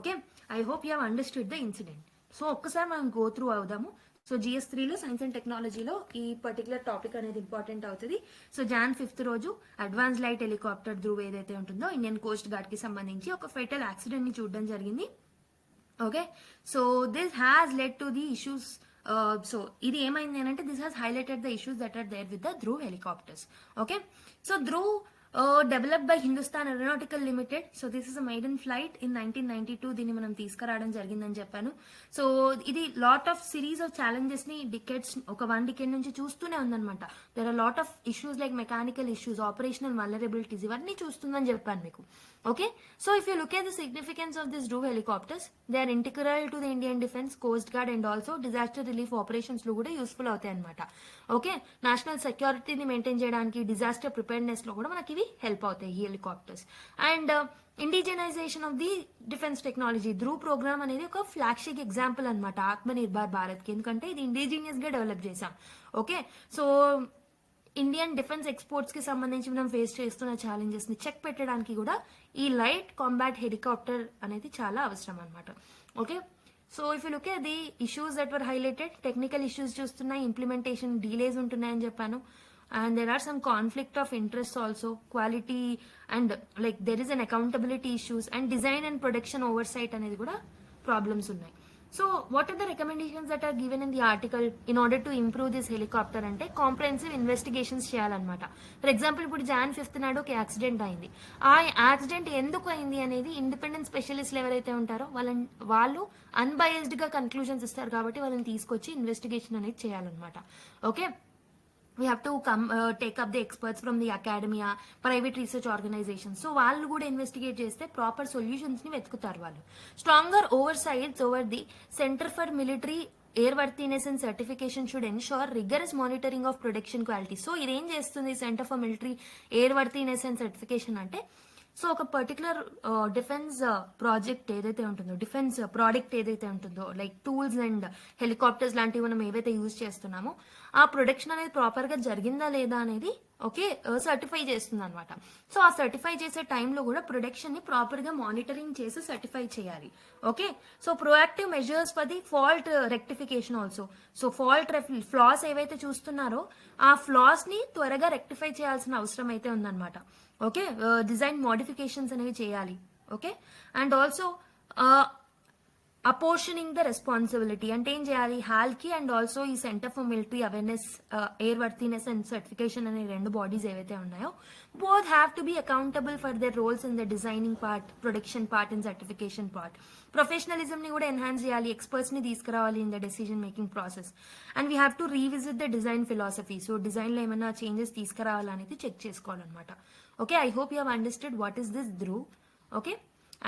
Okay, I hope you have understood the incident. So ఒక్కసారి మనం గో త్రూ అవుదాము. సో GS3లో సైన్స్ అండ్ టెక్నాలజీలో ఈ పర్టికులర్ టాపిక్ అనేది ఇంపార్టెంట్ అవుతుంది. సో Jan 5th రోజు అడ్వాన్స్ లైట్ హెలికాప్టర్ ధ్రువ్ ఏదైతే ఉంటుందో ఇండియన్ కోస్ట్ గార్డ్ కి సంబంధించి ఒక ఫెటల్ యాక్సిడెంట్ ని చూడడం జరిగింది. Okay, so this has led to the issues. So ఇది ఏమైంది అని అంటే this has highlighted the issues that are there with the Dhruv helicopters. Okay, so Dhruv developed by Hindustan Aeronautical Limited. So this is a maiden flight in 1992. దీన్ని మనం తీసుకురావడం జరిగిందని చెప్పాను. So ఇది lot of series of challenges ని డికెట్స్, ఒక 1 decade నుంచి చూస్తూనే ఉందన్నమాట. There are lot of issues like mechanical issues, operational vulnerabilities, ఇవన్నీ చూస్తుందని చెప్పాను మీకు. Okay, so if you look at the significance of this Dhruv helicopters, they are integral to the Indian defence, coast guard and also disaster relief operations లో కూడా useful అవుతాయి అనమాట. Okay, national సెక్యూరిటీని maintain చేయడానికి, డిజాస్టర్ ప్రిపేర్నెస్ లో కూడా మనకి ఇవి హెల్ప్ అవుతాయి ఈ helicopters. And indigenisation of the defence technology, Dhruv programme అనేది ఒక ఫ్లాగ్షిప్ ఎగ్జాంపుల్ అనమాట ఆత్మ నిర్భర్ భారత్ కి, ఎందుకంటే ఇది ఇండిజినియస్ గా డెవలప్ చేసాం. Okay, so Indian defence exports కి సంబంధించి మనం ఫేస్ చేస్తున్న ఛాలెంజెస్ ని చెక్ పెట్టడానికి కూడా ఈ లైట్ కాంబాట్ హెలికాప్టర్ అనేది చాలా అవసరం అనమాట. Okay, so if you look at the issues that were highlighted, technical issues చూస్తున్నాయి, ఇంప్లిమెంటేషన్ డీలేస్ ఉంటున్నాయని చెప్పాను. And there are some conflict of interest also, quality and like there is an accountability issues and design and production oversight అనేది కూడా problems ఉన్నాయి. So what are the recommendations that are given in the article in order to improve this helicopter అంటే comprehensive investigations చేయాలన్నమాట. For example ఇప్పుడు Jan 5th నాడు ఒక accident అయింది. ఆ యాక్సిడెంట్ ఎందుకు అయింది అనేది ఇండిపెండెంట్ స్పెషలిస్ట్లు ఎవరైతే ఉంటారో వాళ్ళు అన్బయస్డ్ గా కన్క్లూజన్స్ ఇస్తారు కాబట్టి వాళ్ళని తీసుకొచ్చి ఇన్వెస్టిగేషన్ అనేది చేయాలన్నమాట. Okay, we have to take up the experts from the academia, private research organizations. So వాళ్ళు కూడా ఇన్వెస్టిగేట్ చేస్తే ప్రాపర్ సొల్యూషన్స్ ని వెతుకుతారు వాళ్ళు. Stronger oversights over the Centre for Military Airworthiness and Certification should ensure rigorous monitoring of production quality. So ఇదేం చేస్తుంది Centre for Military Airworthiness and Certification అంటే, so ఒక పర్టికులర్ డిఫెన్స్ ప్రాజెక్ట్ ఏదైతే ఉంటుందో, defence product ఏదైతే ఉంటుందో, like tools and helicopters లాంటివి మనం ఏవైతే యూజ్ చేస్తున్నామో ఆ ప్రొడక్షన్ అనేది ప్రాపర్ గా జరిగిందా లేదా అనేది ఓకే సర్టిఫై చేస్తుంది అనమాట. సో ఆ సర్టిఫై చేసే టైంలో కూడా ప్రొడక్షన్ ని ప్రాపర్ గా మానిటరింగ్ చేసి సర్టిఫై చేయాలి. Okay, so proactive measures for the fault rectification also. So floss ఏవైతే చూస్తున్నారో ఆ ఫ్లాస్ ని త్వరగా రెక్టిఫై చేయాల్సిన అవసరం అయితే ఉందన్నమాట. ఓకే, డిజైన్ మోడిఫికేషన్స్ అనేవి చేయాలి. Okay, and also apportioning the responsibility అంటే ఏం చేయాలి, హాల్కి అండ్ ఆల్సో ఈ Centre for Military Awareness, Airworthiness and Certification అనే 2 బాడీస్ ఏవైతే ఉన్నాయో both have to be accountable for their roles in the designing part, production part and certification part. Professionalism ని కూడా ఎన్హాన్స్ చేయాలి, ఎక్స్పర్ట్స్ ని తీసుకురావాలి in the decision making process. And we have to revisit the design philosophy. So design లో ఏమైనా changes తీసుకురావాలనేది check చేసుకోవాలన్నమాట. Okay, I hope you have understood what is this Dhruv. Okay,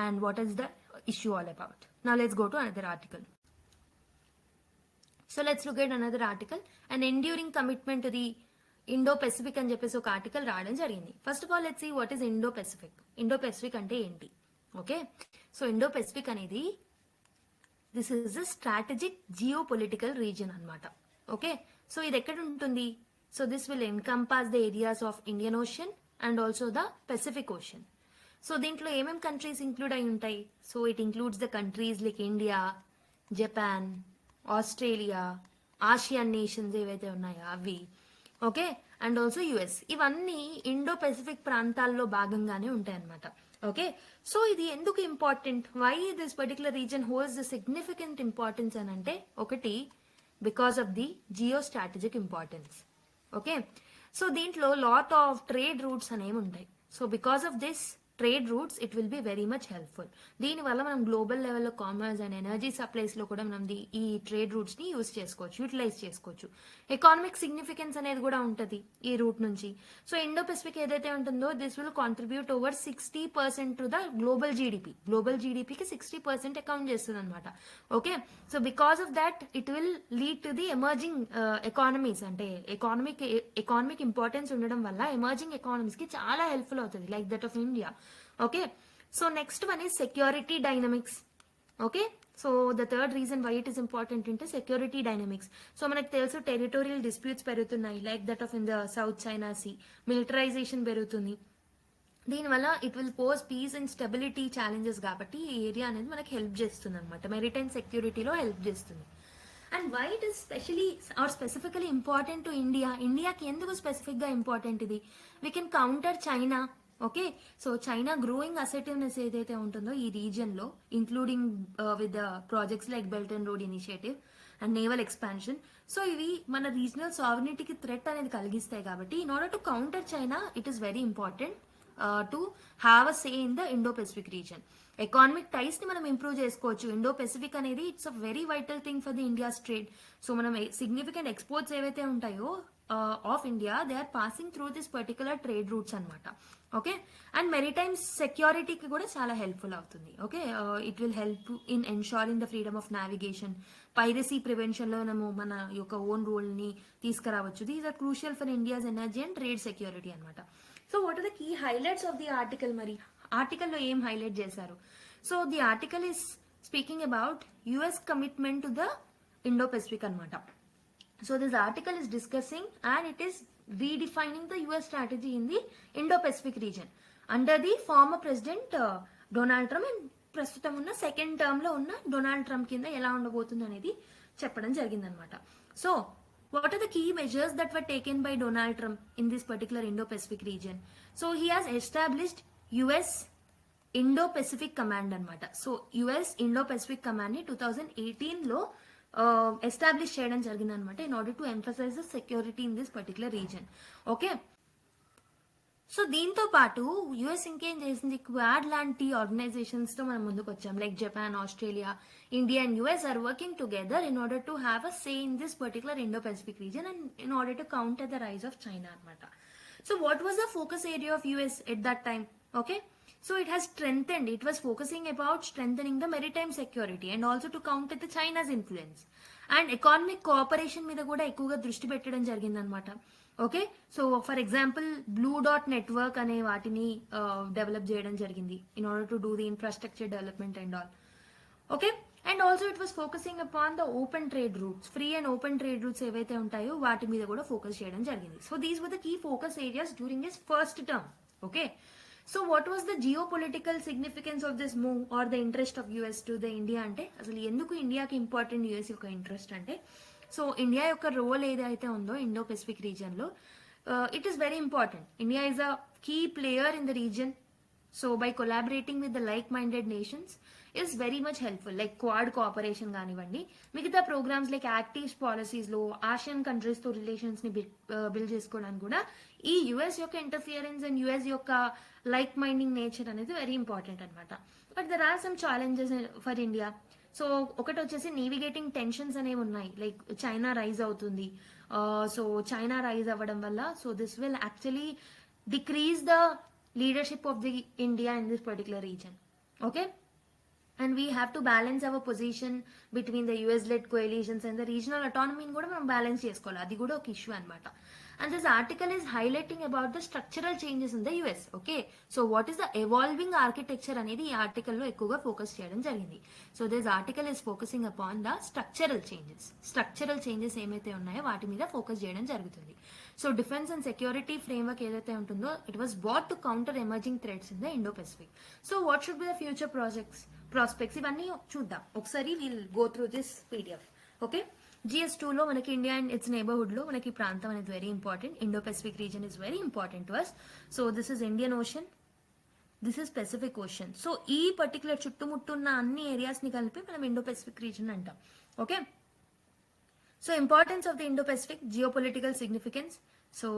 and what is the issue all about. Now let's go to another article. So let's look at another article. An enduring commitment to the Indo-Pacific అని చెప్పేసి ఒక article రావడం జరిగింది. First of all let's see what is Indo-Pacific. Indo-Pacific అంటే ఏంటి? Okay, so Indo-Pacific అనేది this is a strategic geo political region అనమాట. Okay, so ఇది ఎక్కడ ఉంటుంది? So this will encompass the areas of Indian Ocean, and also the Pacific Ocean. So దీంట్లో ఏమేమి countries include అయి ఉంటాయి? So it includes the countries like India, Japan, Australia, ASEAN nations ఏవైతే ఉన్నాయో అవి, ఓకే, అండ్ ఆల్సో యుఎస్. ఇవన్నీ Indo Pacific ప్రాంతాల్లో భాగంగానే ఉంటాయన్నమాట. ఓకే, సో ఇది ఎందుకు important, why this particular region holds the significant importance అని అంటే, ఒకటి because of the geo strategic importance. Okay, so దీంట్లో లాట్ ఆఫ్ ట్రేడ్ రూట్స్ అనేవి ఉంటాయి. So because of this trade routes it will be very much helpful. దీనివల్ల మనం global లెవెల్లో commerce and energy సప్లైస్లో కూడా మనం ఈ ట్రేడ్ రూట్స్ని యూస్ చేసుకోవచ్చు, యూటిలైజ్ చేసుకోవచ్చు. ఎకానమిక్ సిగ్నిఫికెన్స్ అనేది కూడా ఉంటుంది ఈ రూట్ నుంచి. సో ఇండో పెసిఫిక్ ఏదైతే ఉంటుందో this will contribute over 60% to the global GDP. Global జీడిపికి 60% అకౌంట్ చేస్తుంది అనమాట. Okay, so because of that it will lead to the emerging economies. అంటే ఎకానమిక్ ఇంపార్టెన్స్ ఉండడం వల్ల ఎమర్జింగ్ ఎకానమీస్కి చాలా హెల్ప్ఫుల్ అవుతుంది, like that of India. Okay, so next one is security dynamics. Okay, so the third reason why it is important into security dynamics. So manaku telusu territorial disputes perugutunnayi, like that of in the South China Sea, militarization perugutundi. దీనివల్ల it will pose peace and stability challenges కాబట్టి ఈ area అనేది మనకి help చేస్తుంది అనమాట, maritime సెక్యూరిటీలో help చేస్తుంది. And why it is specially or specifically important to India, ఇండియాకి ఎందుకు స్పెసిఫిక్గా ఇంపార్టెంట్ ఇది? We can counter China. Okay, so China growing assertiveness ఏదైతే ఉంటుందో ఈ రీజియన్లో, including with the projects like Belt and Road Initiative and naval expansion. So ఇవి మన రీజనల్ సావరినిటీకి థ్రెట్ అనేది కలిగిస్తాయి కాబట్టి in order to counter China it is very important to have a say in the Indo Pacific region. Economic ties ని మనం improve చేసుకోవచ్చు. Indo Pacific అనేది it's a very vital thing for the India's trade. So మనం significant exports ఏవైతే ఉంటాయో of India they are passing through this particular trade routes అనమాట. Okay, and maritime సెక్యూరిటీకి కూడా చాలా హెల్ప్ఫుల్ అవుతుంది. Okay, it will help in ensuring the freedom of navigation, piracy ప్రివెన్షన్లో మనము మన యొక్క ఓన్ రోల్ని తీసుకురావచ్చు. These are crucial for India's energy and trade security అనమాట. So what are the key highlights of the article? మరి ఆర్టికల్లో ఏం హైలైట్ చేశారు? So the article is speaking about US commitment to the Indo Pacific అనమాట. So this article is discussing and it is redefining the US strategy in the Indo-Pacific region under the former president Donald Trump and ప్రస్తుతం ఉన్న second term లో ఉన్న Donald Trump కింద ఎలా ఉండబోతుంది అనేది చెప్పడం జరిగిందనమాట. So what are the key measures that were taken by Donald Trump in this particular Indo-Pacific region? So he has established US Indo-Pacific command అనమాట. సో యుఎస్ ఇండో-పెసిఫిక్ కమాండ్ ని 2018లో ఎస్టాబ్లిష్ చేయడం జరిగింది అనమాట, in order to emphasise the security in this particular region. Okay, so దీంతో పాటు US ఇంకేం చేసింది, క్వాడ్ లాంటి ఆర్గనైజేషన్స్ తో మనం ముందుకు వచ్చాం, like Japan, Australia, India and US are working together in order to have a say in this particular Indo Pacific region and in order to counter the rise of China అనమాట. So what was the focus area of US at that time? Okay, so it has strengthened, it was focusing about strengthening the maritime security and also to counter the China's influence and economic cooperation మీద కూడా ఎక్కువగా దృష్టి పెట్టడం జరిగిందనమాట. Okay, so for example blue dot network అనే వాటిని develop చేయడం జరిగింది in order to do the infrastructure development and all. Okay, and also it was focusing upon the open trade routes, free and open trade routes ఏవైతే ఉంటాయో వాటి మీద కూడా focus చేయడం జరిగింది. So these were the key focus areas during this first term. Okay, so what was the geopolitical significance of this move are the interest of US to the India? అంటే అసలు ఎందుకు ఇండియాకి ఇంపార్టెంట్ యుఎస్ యొక్క interest అంటే, so India యొక్క role ఏదైతే ఉందో Indo Pacific రీజియన్లో it is very important. India is a key player in the region. So by collaborating with the like minded nations is very much helpful, like quad cooperation కానివ్వండి, మిగతా programs like active పాలసీస్లో ASEAN కంట్రీస్తో రిలేషన్స్ని build చేసుకోవడానికి కూడా ఈ US యొక్క interference and US యొక్క లైక్ మైండింగ్ నేచర్ అనేది వెరీ ఇంపార్టెంట్ అనమాట. But there are some challenges for India. So ఒకటి వచ్చేసి నేవిగేటింగ్ టెన్షన్స్ అనేవి ఉన్నాయి, లైక్ చైనా రైజ్ అవుతుంది. సో చైనా రైజ్ అవ్వడం వల్ల so this will actually decrease the leadership of the India in this particular region. Okay, and we have to balance our position between the US led coalitions and the regional autonomy ని కూడా మనం balance చేసుకోవాలి, అది కూడా ఒక issue అనమాట. and this article is highlighting about the structural changes in the US. Okay, so what is the evolving architecture అనేది ఈ ఆర్టికల్ లో ఎక్కువగా ఫోకస్ చేయడం జరిగింది. So this article is focusing upon the structural changes ఏమైతే ఉన్నాయో వాటి మీద ఫోకస్ చేయడం జరుగుతుంది. So defence and security framework ఏదైతే ఉంటుందో it was brought to counter emerging threats in the Indo Pacific. So what should be the future prospects ఇవన్నీ చూద్దాం ఒకసారి. Will go through this PDF. Okay, GS2 లో మనకి India and it's neighbourhood లో మనకి ప్రాంతం అనేది very important. Indo Pacific region is very important to us. So this is Indian Ocean, this is Pacific Ocean. So ఈ particular చుట్టుముట్టున్న అన్ని areas ని కలిపి మనం ఇండో పెసిఫిక్ రీజన్ అంటాం. Okay, so importance of the Indo Pacific, geopolitical significance. So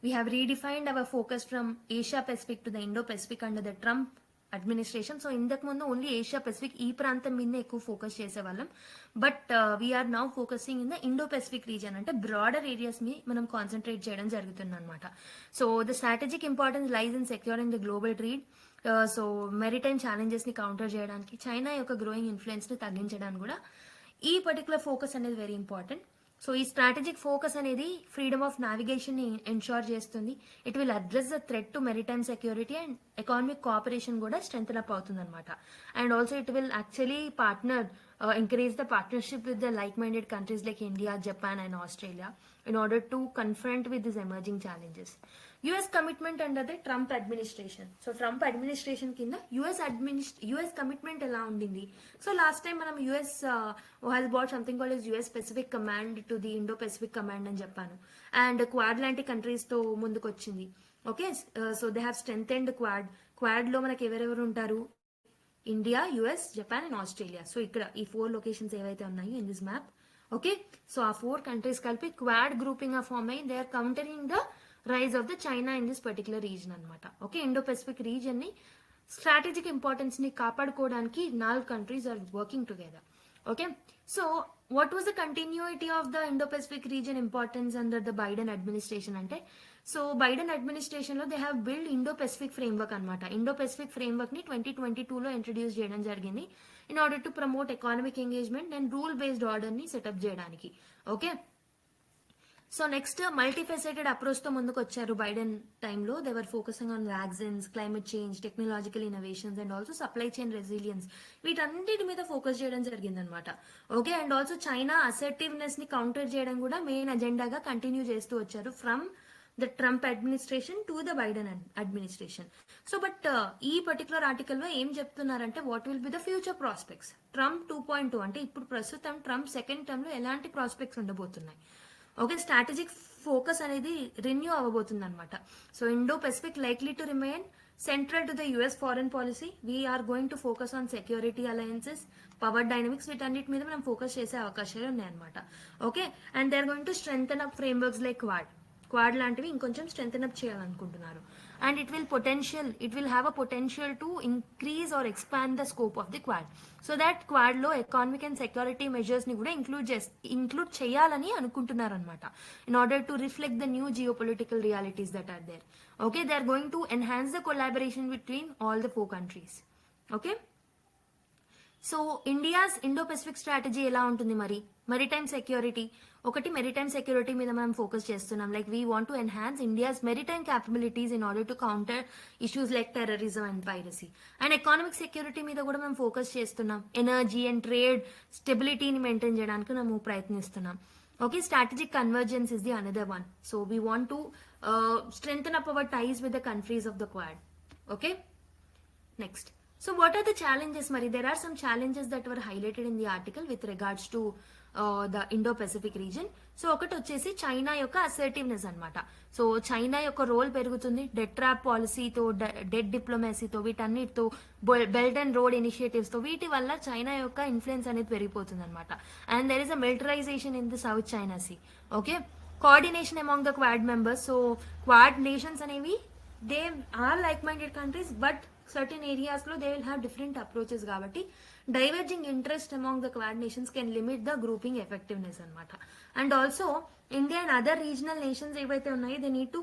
we have redefined our focus from Asia Pacific to the Indo Pacific under the Trump administration. So ఇంతకు ముందు only Asia Pacific ఈ ప్రాంతం మీదనే ఎక్కువ focus చేసేవాళ్ళం. But we are now focusing in the Indo Pacific region, అంటే broader areas ని మనం కాన్సన్ట్రేట్ చేయడం జరుగుతుంది అనమాట. So the strategic importance lies in securing the global trade. So maritime challenges ని కౌంటర్ చేయడానికి, చైనా యొక్క గ్రోయింగ్ ఇన్ఫ్లుయెన్స్ ని తగ్గించడానికి కూడా ఈ పర్టికులర్ ఫోకస్ అనేది వెరీ ఇంపార్టెంట్. సో ఈ స్ట్రాటజిక్ ఫోకస్ అనేది ఫ్రీడమ్ ఆఫ్ నావిగేషన్ ని ఎన్షోర్ చేస్తుంది. It will address the threat to maritime security and economic cooperation కూడా స్ట్రెంథన్ అప్ అవుతుంది అనమాట. And also it will actually encourage the partnership with the like-minded countries like India, Japan and Australia in order to confront with these emerging challenges. US commitment under the Trump administration. So Trump administration కింద US commitment ఎలా ఉండింది? So last time మనం US has brought something called as US Pacific Command to the Indo-Pacific Command అని చెప్పాను. And Quad లాంటి countries తో ముందుకు వచ్చింది. Okay, so they have strengthened Quad లో మనకి ఎవరెవరు ఉంటారు? India, US, Japan and Australia. So ఇక్కడ ఈ 4 లొకేషన్స్ ఏవైతే ఉన్నాయో in this map. Okay, so ఆ 4 కంట్రీస్ కలిపి క్వాడ్ గ్రూపింగ్ గా ఫార్మ్ అయ్యి they are countering the rise of the China in this particular region అనమాట. ఓకే, ఇండో పెసిఫిక్ రీజన్ ని స్ట్రాటజిక్ ఇంపార్టెన్స్ ని కాపాడుకోవడానికి 4 countries are working together. Okay, so what was the continuity of the Indo Pacific reason importance under the Biden administration అంటే, so Biden administration లో they have build Indo Pacific framework అనమాట. Indo Pacific framework ని 2022 లో introduce చేయడం జరిగింది in order to promote economic engagement and rule based order ని setup చేయడానికి. Okay, so next మల్టీఫెసెటెడ్ approach తో ముందుకు వచ్చారు బైడెన్ టైంలో. They were focusing on vaccines, climate change, technological innovations and also supply chain resilience, వీటన్నిటి మీద ఫోకస్ చేయడం జరిగింది అనమాట. Okay, and also China assertiveness ని కౌంటర్ చేయడం కూడా మెయిన్ అజెండాగా కంటిన్యూ చేస్తూ వచ్చారు from the Trump administration to the Biden administration. So but ఈ పర్టికులర్ ఆర్టికల్ లో ఏం చెప్తున్నారంటే what will B the future prospects Trump 2.2 అంటే ఇప్పుడు ప్రస్తుతం ట్రంప్ సెకండ్ టర్మ్ లో ఎలాంటి ప్రాస్పెక్ట్స్ ఉండబోతున్నాయి. ఓకే, స్ట్రాటజిక్ ఫోకస్ అనేది రెన్యూ అవ్వబోతుంది అనమాట. So Indo Pacific likely to remain central to the US foreign policy. We're going to focus on security alliances, power dynamics, వీటన్నిటి మీద మనం ఫోకస్ చేసే అవకాశాలు ఉన్నాయన్నమాట. Okay, and they are going to strengthen up frameworks like Quad లాంటివి ఇంకొంచెం strengthen up చేయాలనుకుంటున్నారు. And it will have a potential to increase or expand the scope of the quad. So that Quad లో economic and security measures ని కూడా include చేయాలని అనుకుంటున్నారు అనమాట in order to reflect the new geopolitical realities that are there. Okay, they are going to enhance the collaboration between all the 4 countries. Okay, so India's Indo Pacific strategy ఎలా ఉంటుంది మరి? Maritime security ఒకటి, maritime security మీద మనం focus చేస్తున్నాం. Like we want to enhance India's maritime capabilities in order to counter issues like terrorism and piracy. And economic security మీద కూడా మనం ఫోకస్ చేస్తున్నాం. ఎనర్జీ అండ్ ట్రేడ్ స్టెబిలిటీని మెయింటైన్ చేయడానికి మేము ప్రయత్నిస్తున్నాం. Okay, strategic convergence is the another one. So we want to strengthen up our ties with the countries of the Quad. Okay, next. So what are the challenges Mari? There are some challenges that were highlighted in the article with regards to the Indo-Pacific region. So ఒకటి వచ్చేసి China యొక్క assertiveness అనమాట. So China యొక్క role పెరుగుతుంది. Debt trap పాలసీతో, debt డిప్లొమసీతో, వీటన్నిటితో, belt and road initiatives తో, వీటి వల్ల చైనా యొక్క ఇన్ఫ్లుయెన్స్ అనేది పెరిగిపోతుంది అనమాట. And there is a militarization in the South China Sea. Okay, coordination among the Quad members. So Quad nations అనేవి they are like minded countries, but certain areas lo they will have different approaches kabatti diverging interest among the quad nations can limit the grouping effectiveness anamata. And also India and other regional nations evaithe unnayo they need to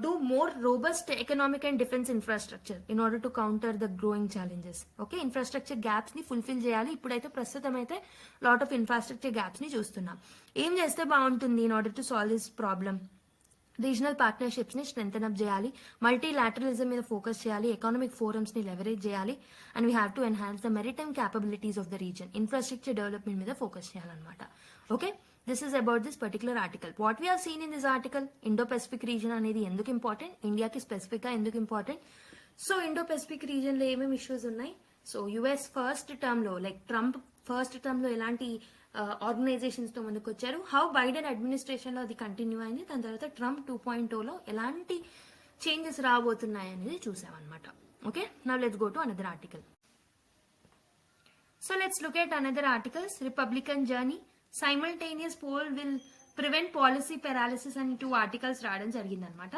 do more robust economic and defense infrastructure in order to counter the growing challenges. Okay, infrastructure gaps ni fulfill cheyali. Ippudaithe prastutam aithe lot of infrastructure gaps ni chustunnam. Em cheste baaguntundi in order to solve this problem? Regional పార్ట్నర్షిప్స్ని strengthen up చేయాలి, multilateralism మీద focus చేయాలి, economic ఫోరమ్స్ని leverage చేయాలి, and we have to enhance the maritime capabilities of the region, infrastructure development మీద focus చేయాలన్నమాట. Okay, this is about this particular article. What we have seen in this article, Indo Pacific region అనేది ఎందుకు important, ఇండియాకి స్పెసిఫిక్గా ఎందుకు important. So Indo Pacific రీజన్లో ఏమేమి issues ఉన్నాయి. సో యుఎస్ ఫస్ట్ టర్మ్లో లైక్ ట్రంప్ ఫస్ట్ టర్మ్లో ఎలాంటి ఆర్గనైజేషన్స్ తో ముందుకు వచ్చారు, హౌ బైడెన్ అడ్మినిస్ట్రేషన్ లో అది కంటిన్యూ అయింది, దాని తర్వాత ట్రంప్ 2.0లో ఎలాంటి చేంజెస్ రాబోతున్నాయి అనేది చూసామన్నమాట. Okay, now let's go to another article. So let's look at another articles. Republican journey, simultaneous poll will prevent policy paralysis అని 2 ఆర్టికల్స్ రావడం జరిగిందనమాట.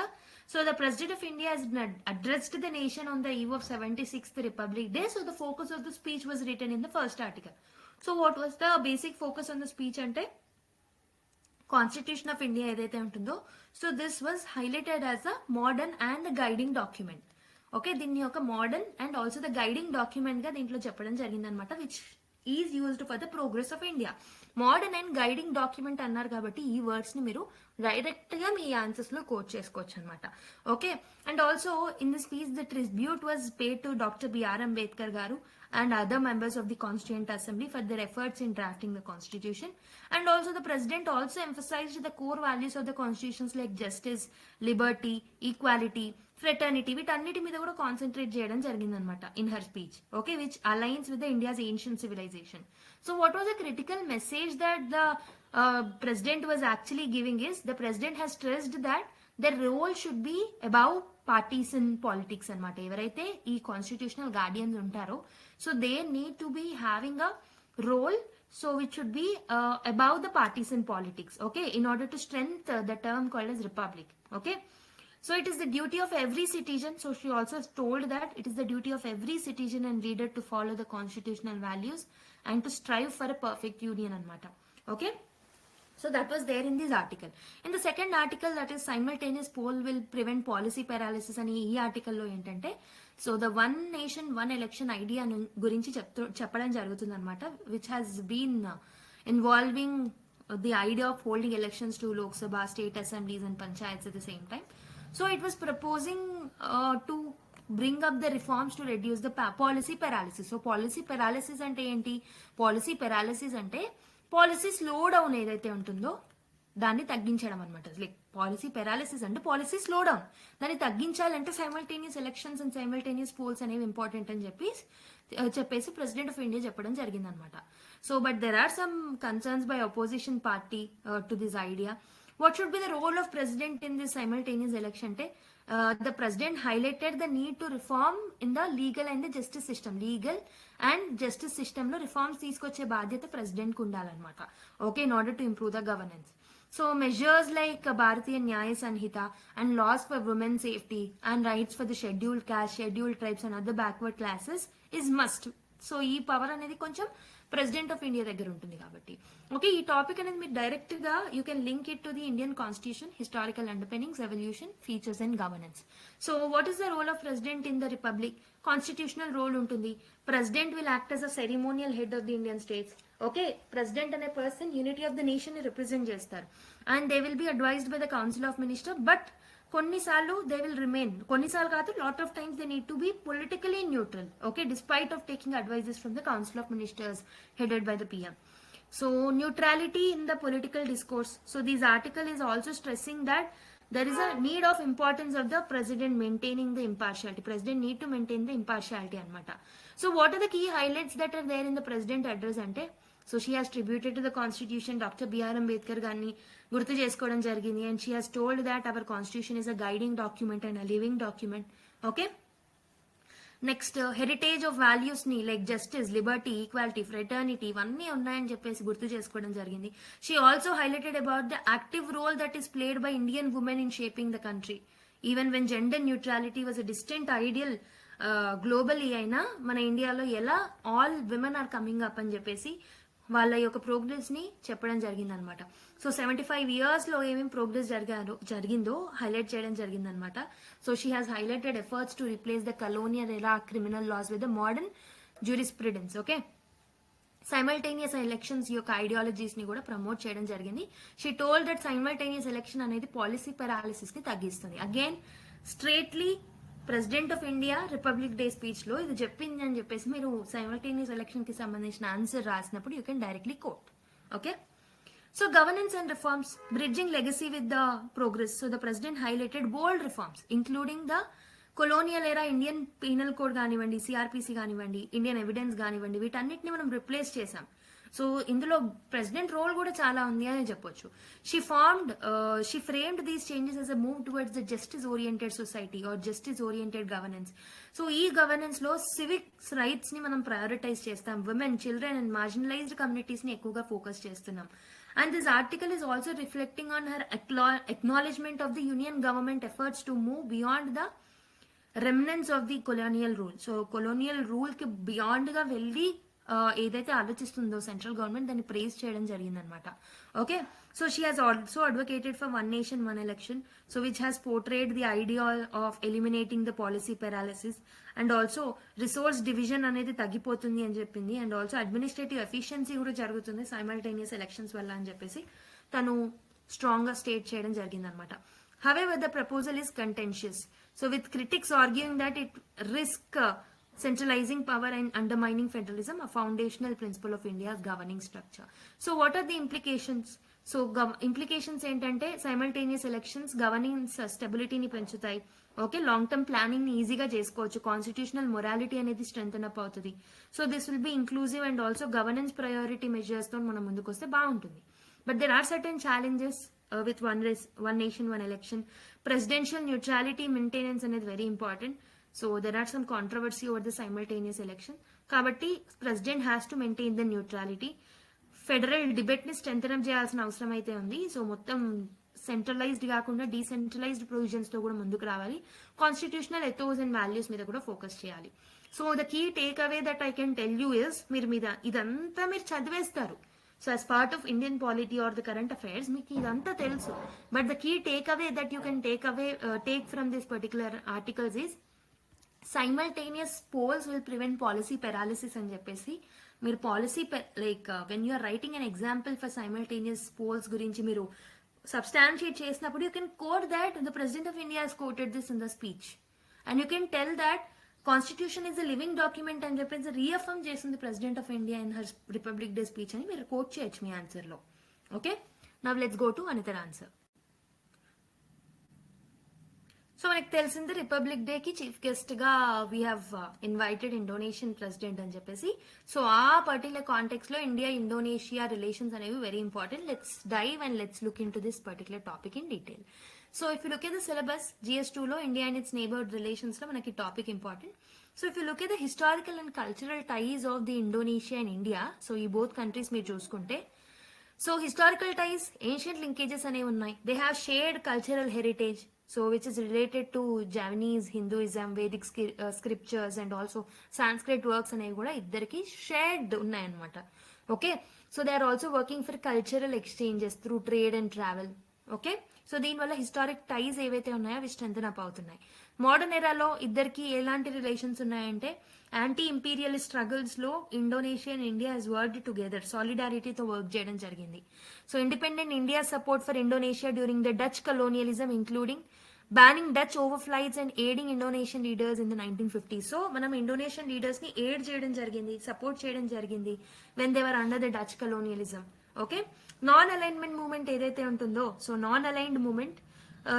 So the president of India has addressed the nation on the eve of 76th Republic Day. So the focus of the speech was written in the first article. So what was the basic focus on the speech అంటే constitution of India ఏదైతే ఉంటుందో, so this was highlighted as the modern and the guiding document. Okay, దీన్ని ఒక modern and also the guiding document గా దీంట్లో చెప్పడం జరిగిందనమాట, which is used for the progress of India. Modern and guiding document అన్నారు కాబట్టి ఈ వర్డ్స్ ని మీరు డైరెక్ట్ గా మీ ఆన్సర్స్ లో కోట్ చేసుకోవచ్చు అనమాట. Okay, and also in the speech the tribute was paid to doctor BR Ambedkar garu and other members of the Constituent Assembly for their efforts in drafting the Constitution. And also the President also emphasized the core values of the Constitutions like justice, liberty, equality, fraternity. వీటన్నిటి మీద కూడా concentrate చేయడం జరిగిందనమాట in her speech. Okay, which aligns with the India's ancient civilization. So what was the critical message that the President was actually giving is, the President has stressed that their role should be above parties in politics అనమాట. ఎవరైతే ఈ constitutional guardians ఉంటారో, so they need to be having a role, so which should be above the parties in politics. Okay, in order to strength the term called as republic. Okay, so it is the duty of every citizen, so she also told that it is the duty of every citizen and leader to follow the constitutional values and to strive for a perfect union anamata. Okay, so that was there in this article. In the second article, that is simultaneous poll will prevent policy paralysis అని ఈ article లో ఏంటంటే, so the one nation one election idea గురించి చెప్పడం జరుగుతుంది అనమాట, which has been involving the idea of holding elections to Lok Sabha, state assemblies and panchayats at the same time. So it was proposing to bring up the reforms to reduce the policy paralysis. So policy paralysis అంటే ఏంటి, policy paralysis అంటే policy slow down ఏదైతే ఉంటుందో దాన్ని తగ్గించడం అనమాట. Like policy paralysis అంటే policy slow down, దాన్ని తగ్గించాలంటే simultaneous elections and simultaneous polls అనేవి ఇంపార్టెంట్ అని చెప్పేసి ప్రెసిడెంట్ ఆఫ్ ఇండియా చెప్పడం జరిగిందనమాట. So but there are some concerns by opposition party to this idea. What should be the role of president in this simultaneous election? The president highlighted the need to reform in the legal and the justice system. Legal and justice system lo reforms teeskoche బాధ్యత president కు ఉండాలన్నమాట. Okay, in order to improve the governance. So measures like Bharatiya Nyaya Sanhita and laws for women's safety and rights for the scheduled caste, scheduled tribes and other backward classes is must. So ఈ power అనేది కొంచెం president of India దగ్గర ఉంటుంది కాబట్టి. Okay, ఈ topic అనేది మీరు direct గా you can link it to the Indian constitution, historical underpinnings, evolution, features and governance. So what is the role of president in the republic? Constitutional role ఉంటుంది. President will act as a ceremonial head of the Indian states. Okay, president అనే person unity of the nation ని represent చేస్తారు and they will be advised by the council of minister. But కొన్నిసార్లు they will remain, కొన్నిసార్లు కాదు, lot of times they need to be politically neutral. Okay, despite of taking advices from the council of ministers headed by the PM. So neutrality in the political discourse. So this article is also stressing that there is a need of importance of the president maintaining the impartiality. President need to maintain the impartiality anamata. So what are the key highlights that are there in the president address ante? So she has tributed to the constitution, Dr. B.R. Ambedkar గారిని గుర్తు చేసుకోవడం జరిగింది, and she has told that our constitution is a guiding document and a living document. Okay, next heritage of values ని like justice, liberty, equality, fraternity ఇవన్నీ ఉన్నాయని చెప్పేసి గుర్తు చేసుకోవడం జరిగింది. She also highlighted about the active role that is played by Indian women in shaping the country. Even when gender neutrality was a distant ideal globally అయినా మన ఇండియాలో ఎలా all women are coming up అని చెప్పేసి వాళ్ళ యొక్క progress ని చెప్పడం జరిగింది అనమాట. సో 75 years లో ఏమేమి ప్రోగ్రెస్ జరిగిందో హైలైట్ చేయడం జరిగింది అనమాట. So she has highlighted efforts to replace the colonial era criminal laws with the modern jurisprudence. Okay, simultaneous elections యొక్క ఐడియాలజీస్ ని కూడా ప్రమోట్ చేయడం జరిగింది. She told that simultaneous election అనేది పాలసీ పెరాలిసిస్ ని తగ్గిస్తుంది. Again straightly president of India republic day speech లో ఇది చెప్పింది అని చెప్పేసి మీరు సైమల్టేనియస్ ఎలక్షన్ కి సంబంధించిన ఆన్సర్ రాసినప్పుడు you can directly quote. Okay, so governance and reforms, bridging legacy with the progress. So the president highlighted bold reforms, including the colonial era Indian penal code కానివ్వండి, సిఆర్పిసి కానివ్వండి, Indian evidence కానివ్వండి, వీటన్నిటిని మనం replace చేసాం. So ఇందులో president role కూడా చాలా ఉంది అని చెప్పొచ్చు. She framed these changes as a move towards the justice oriented society or justice oriented governance. So e governance లో సివిక్స్ రైట్స్ ని మనం ప్రయారిటైజ్ చేస్తాం. Women, children and marginalised communities ని ఎక్కువగా ఫోకస్ చేస్తున్నాం. And this article is also reflecting on her acknowledgement of the union government efforts to move beyond the remnants of the colonial rule. So colonial rule ki beyond ga velli ఏదైతే ఆలోచిస్తుందో central government దాన్ని praise చేయడం జరిగిందనమాట. Okay, so she has also advocated for one nation one election, so which has portrayed the idea of eliminating the policy paralysis and also resource division అనేది తగ్గిపోతుంది అని చెప్పింది. And also administrative efficiency కూడా జరుగుతుంది simultaneous elections వల్ల అని చెప్పేసి తను స్ట్రాంగ్ గా స్టేట్ చేయడం జరిగిందనమాట. However, the proposal is contentious. So with critics arguing that it risks centralizing power and undermining federalism, a foundational principle of India's governing structure. So what are the implications? So implications ఏంటంటే simultaneous elections governance stability ని పెంచుతాయి. Okay, long term planning ని ఈజీగా చేసుకోవచ్చు. Constitutional morality అనేది strengthen up అవుతుంది. So this will be inclusive and also governance priority measures తో మనం ముందుకు వస్తే బాగుంటుంది. But there are certain challenges with one nation one election. Presidential neutrality maintenance అనేది very important. So there are some controversy over the simultaneous election. కాబట్టి president has to maintain the neutrality. Federal debate ని strengthen up చేయాల్సిన అవసరం అయితే ఉంది. So మొత్తం centralised కాకుండా decentralised provisions తో కూడా ముందుకు రావాలి. కాన్స్టిట్యూషనల్ ఎథోస్ అండ్ వాల్యూస్ మీద కూడా ఫోకస్ చేయాలి. So the key take away that I can tell you is, మీరు మీద ఇదంతా మీరు చదివేస్తారు. So as part of Indian polity or the current affairs, మీకు ఇదంతా తెలుసు. But the key takeaway that you can take from this particular articles is simultaneous polls will prevent policy paralysis అని చెప్పేసి మీరు policy like when you are writing an example for simultaneous polls గురించి మీరు substantiate చేసినప్పుడు you can quote that the president of India has quoted this in the speech and you can tell that constitution is a living document అని చెప్పేసి reaffirm చేసింది president of India in her Republic day speech అని మీరు quote చేయొచ్చు మీ answer లో. Okay, now let's go to another answer. So మనకి తెలిసింది రిపబ్లిక్ డే కి చీఫ్ గెస్ట్ గా we have invited Indonesian president అని చెప్పేసి. సో ఆ పర్టికులర్ కాంటెక్స్ లో ఇండియా ఇండోనేషియా రిలేషన్స్ అనేవి very important. Let's dive and let's look into this particular topic in detail. So if you look at the syllabus, GS2 లో India and its neighborhood relations లో మనకి topic important. So if you look at the historical and cultural ties of the Indonesia and India, so ఈ both countries మీరు చూసుకుంటే so historical ties, ancient linkages అనేవి ఉన్నాయి. They have shared cultural heritage, so which is related to Javanese, Hinduism, Vedic scriptures and also Sanskrit works అనేవి కూడా ఇద్దరికి shared ఉన్నాయన్నమాట. Okay, so they are also working for cultural exchanges through trade and travel. Okay, so దీనివల్ల historic ties ఏవైతే ఉన్నాయో అవి strengthen up అవుతున్నాయి. Modern ఎరాలో ఇద్దరికి ఎలాంటి రిలేషన్స్ ఉన్నాయంటే యాంటీ ఇంపీరియలిస్ట్ స్ట్రగుల్స్ లో Indonesia and India has worked together, సాలిడారిటీతో వర్క్ చేయడం జరిగింది. So independent India support for Indonesia during the Dutch colonialism including banning Dutch over flights and aiding Indonesian leaders in the 1950s. So మనం Indonesian leaders ని aid చేయడం జరిగింది, support చేయడం జరిగింది when they were under the Dutch colonialism. Okay, non alignment movement ఏదైతే ఉంటుందో, so non aligned movement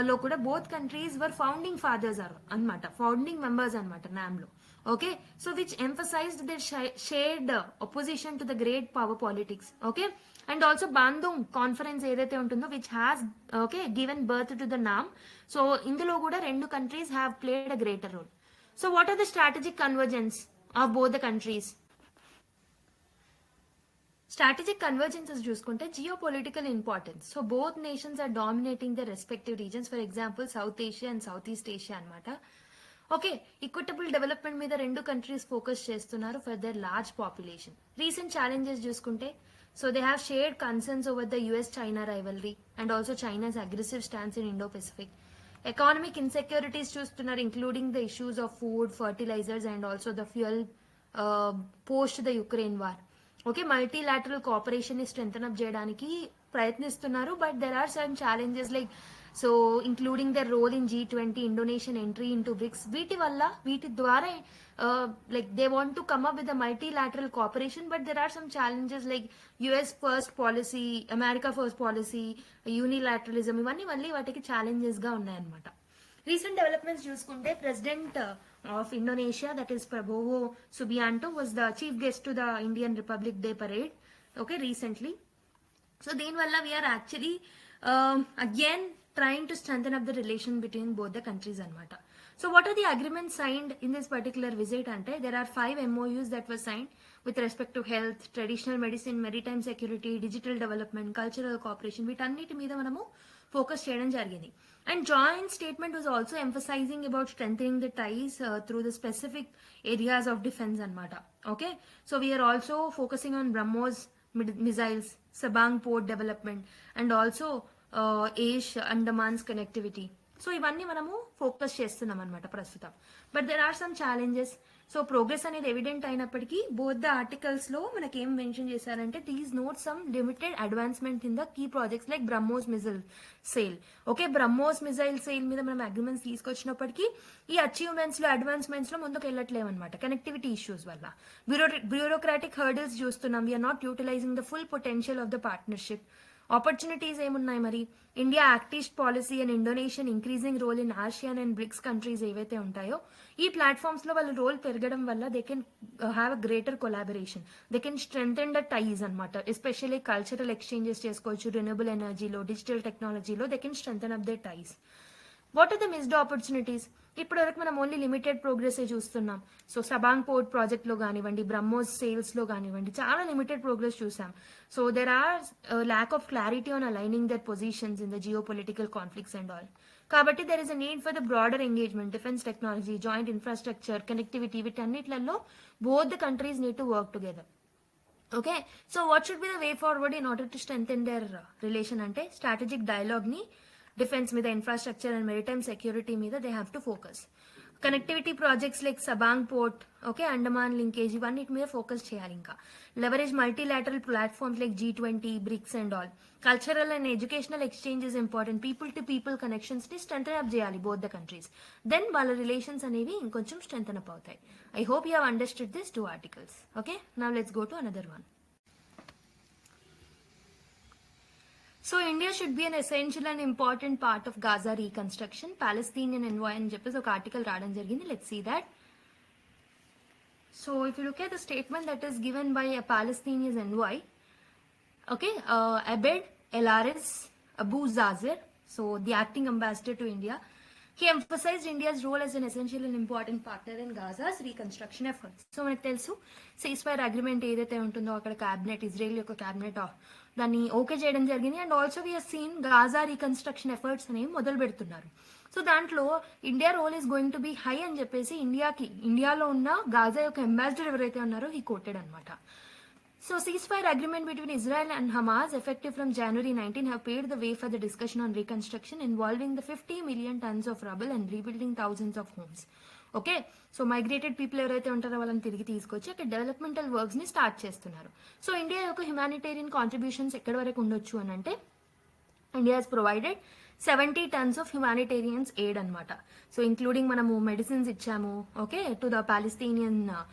లో కూడా both countries were founding fathers అనమాట, ఫౌండింగ్ మెంబర్స్ అనమాట నామ్ లో. Okay, so which emphasized their shared opposition to the great power politics. Okay, and also Bandung conference ఏదైతే ఉంటుందో which has okay given birth to the NAM. So ఇందులో కూడా రెండు countries have played a greater role. So what are the strategic convergence of both the countries? Strategic convergences చూసుకుంటే geopolitical importance. So both nations are dominating their respective regions. For example, South Asia and Southeast Asia అన్నమాట. Okay, equitable development మీద రెండు countries focus చేస్తున్నారు for their large population. Recent challenges చూసుకుంటే so they have shared concerns over the US China rivalry and also China's aggressive stance in Indo Pacific. Economic insecurities చూస్తున్నారు including the issues of food, fertilizers and also the fuel post the Ukraine war. Okay, multilateral cooperation ని strengthen up చేయడానికి ప్రయత్నిస్తున్నారు. But there are some challenges like so including the role in G20, Indonesian entry into BRICS. వీటి ద్వారా like they want to come up with a multilateral cooperation, but there are some challenges like US first policy, America first policy, unilateralism, ఇవన్నీ మళ్ళీ వాటికి challenges గా ఉన్నాయన్నమాట. Recent developments చూసుకుంటే president of Indonesia that is Prabowo Subianto was the chief guest to the Indian republic day parade okay recently. So దీనివల్ల we are actually again trying to strengthen up the relation between both the countries anamata. So what are the agreements signed in this particular visit ante? There are 5 MOUs that were signed with respect to health, traditional medicine, maritime security, digital development, cultural cooperation. వీటన్నిటి మీద మనము focus చేయడం జరిగింది. And joint statement was also emphasizing about strengthening the ties through the specific areas of defense anamata. Okay, so we are also focusing on BrahMos missiles, Sabang port development, and also Aceh Andamans connectivity. So ఇవన్నీ మనము focus చేస్తున్నాం అనమాట ప్రస్తుతం. But there are some challenges. So progress అనేది evident అయినప్పటికీ both the articles లో మనకి ఏం మెన్షన్ చేశారంటే these note some limited advancement in the key projects like BrahMos missile sale. Okay, BrahMos missile sale మీద మనం అగ్రిమెంట్స్ తీసుకొచ్చినప్పటికీ ఈ అచీవ్మెంట్స్ లో అడ్వాన్స్మెంట్స్ లో ముందుకు వెళ్ళట్లేమన్నమాట కనెక్టివిటీ ఇష్యూస్ వల్ల. బ్యూరోక్రాటిక్ హర్డిల్స్ చూస్తున్నాం. We are not utilizing the full potential of the partnership. Opportunities ఏమున్నాయి మరి? India Act East policy and Indonesian increasing role in ASEAN and BRICS countries ఏవైతే ఉంటాయో ఈ ప్లాట్ఫామ్స్ లో వాళ్ళ రోల్ పెరగడం వల్ల they can have a greater collaboration, they can strengthen the ties అనమాట. ఎస్పెషల్లీ కల్చరల్ ఎక్స్చేంజెస్ చేసుకోవచ్చు, రెన్యూబుల్ ఎనర్జీలో, డిజిటల్ టెక్నాలజీలో they can strengthen up the టైస్. What are the missed opportunities? ఇప్పటి వరకు మనం ఓన్లీ లిమిటెడ్ ప్రోగ్రెస్ చూస్తున్నాం. సో సబాంగ్ పోర్ట్ ప్రాజెక్ట్ లో కానివ్వండి, బ్రహ్మోస్ సేల్స్ లో కానివ్వండి చాలా లిమిటెడ్ ప్రోగ్రెస్ చూసాం. So there are lack of clarity on aligning their positions in the Jio political conflicts and all. కాబట్టి there is a need for the broader engagement, defence technology, joint infrastructure, connectivity, వీటన్నిట్లలో both the countries need to work together. Okay, so what should be the way forward in order to strengthen their relation అంటే strategic dialogue ని defence మీద, infrastructure and maritime security మీద they have to focus. Connectivity projects like Sabang port, okay, Andaman linkage, ఇవన్నిటి మీద focus చేయాలి. ఇంకా leverage multilateral platforms like G20, BRICS and all. Cultural and educational exchange is important. People to people connections ని strengthen up చేయాలి both the countries. Then వాళ్ళ రిలేషన్స్ అనేవి ఇంకొంచెం స్ట్రెంథెన్ అప్ అవుతాయి. I hope you have understood this 2 articles. Okay, now let's go to another one. So India should be an essential and important part of Gaza reconstruction, Palestinian envoy అని చెప్పేసి ఒక article రావడం జరిగింది. Let's see that. So if you look at the statement that is given by a Palestinian envoy, okay, Abed Elaris Abu Zazer, so the acting ambassador to India, he emphasized India's role as an essential and important partner in Gaza's reconstruction efforts. So మనకు తెలుసు ceasefire agreement ఏదైతే ఉంటుందో అక్కడ cabinet, Israel యొక్క cabinet దాన్ని okay చేయడం జరిగింది. And also we're seen Gaza reconstruction efforts అనేవి మొదలు పెడుతున్నారు. సో దాంట్లో India role is going to be high అని చెప్పేసి ఇండియాలో ఉన్న గాజా యొక్క అంబాసిడర్ ఎవరైతే ఉన్నారో ఈ కోటెడ్ అనమాట. So ceasefire agreement between Israel and Hamas effective from January 19 have paved the way for the discussion on reconstruction involving the 50 million tons of rubble and rebuilding thousands of homes. Okay, so migrated people ఎవరైతే ఉంటారో వాళ్ళని తిరిగి తీసుకొచ్చి అక్కడ developmental works ని start చేస్తున్నారు. So India యొక్క humanitarian contributions ఎక్కడి వరకు ఉండొచ్చు అని అంటే India has provided 70 tons of humanitarian aid అనమాట. సో ఇంక్లూడింగ్ మనము మెడిసిన్స్ ఇచ్చాము, okay, to the Palestinian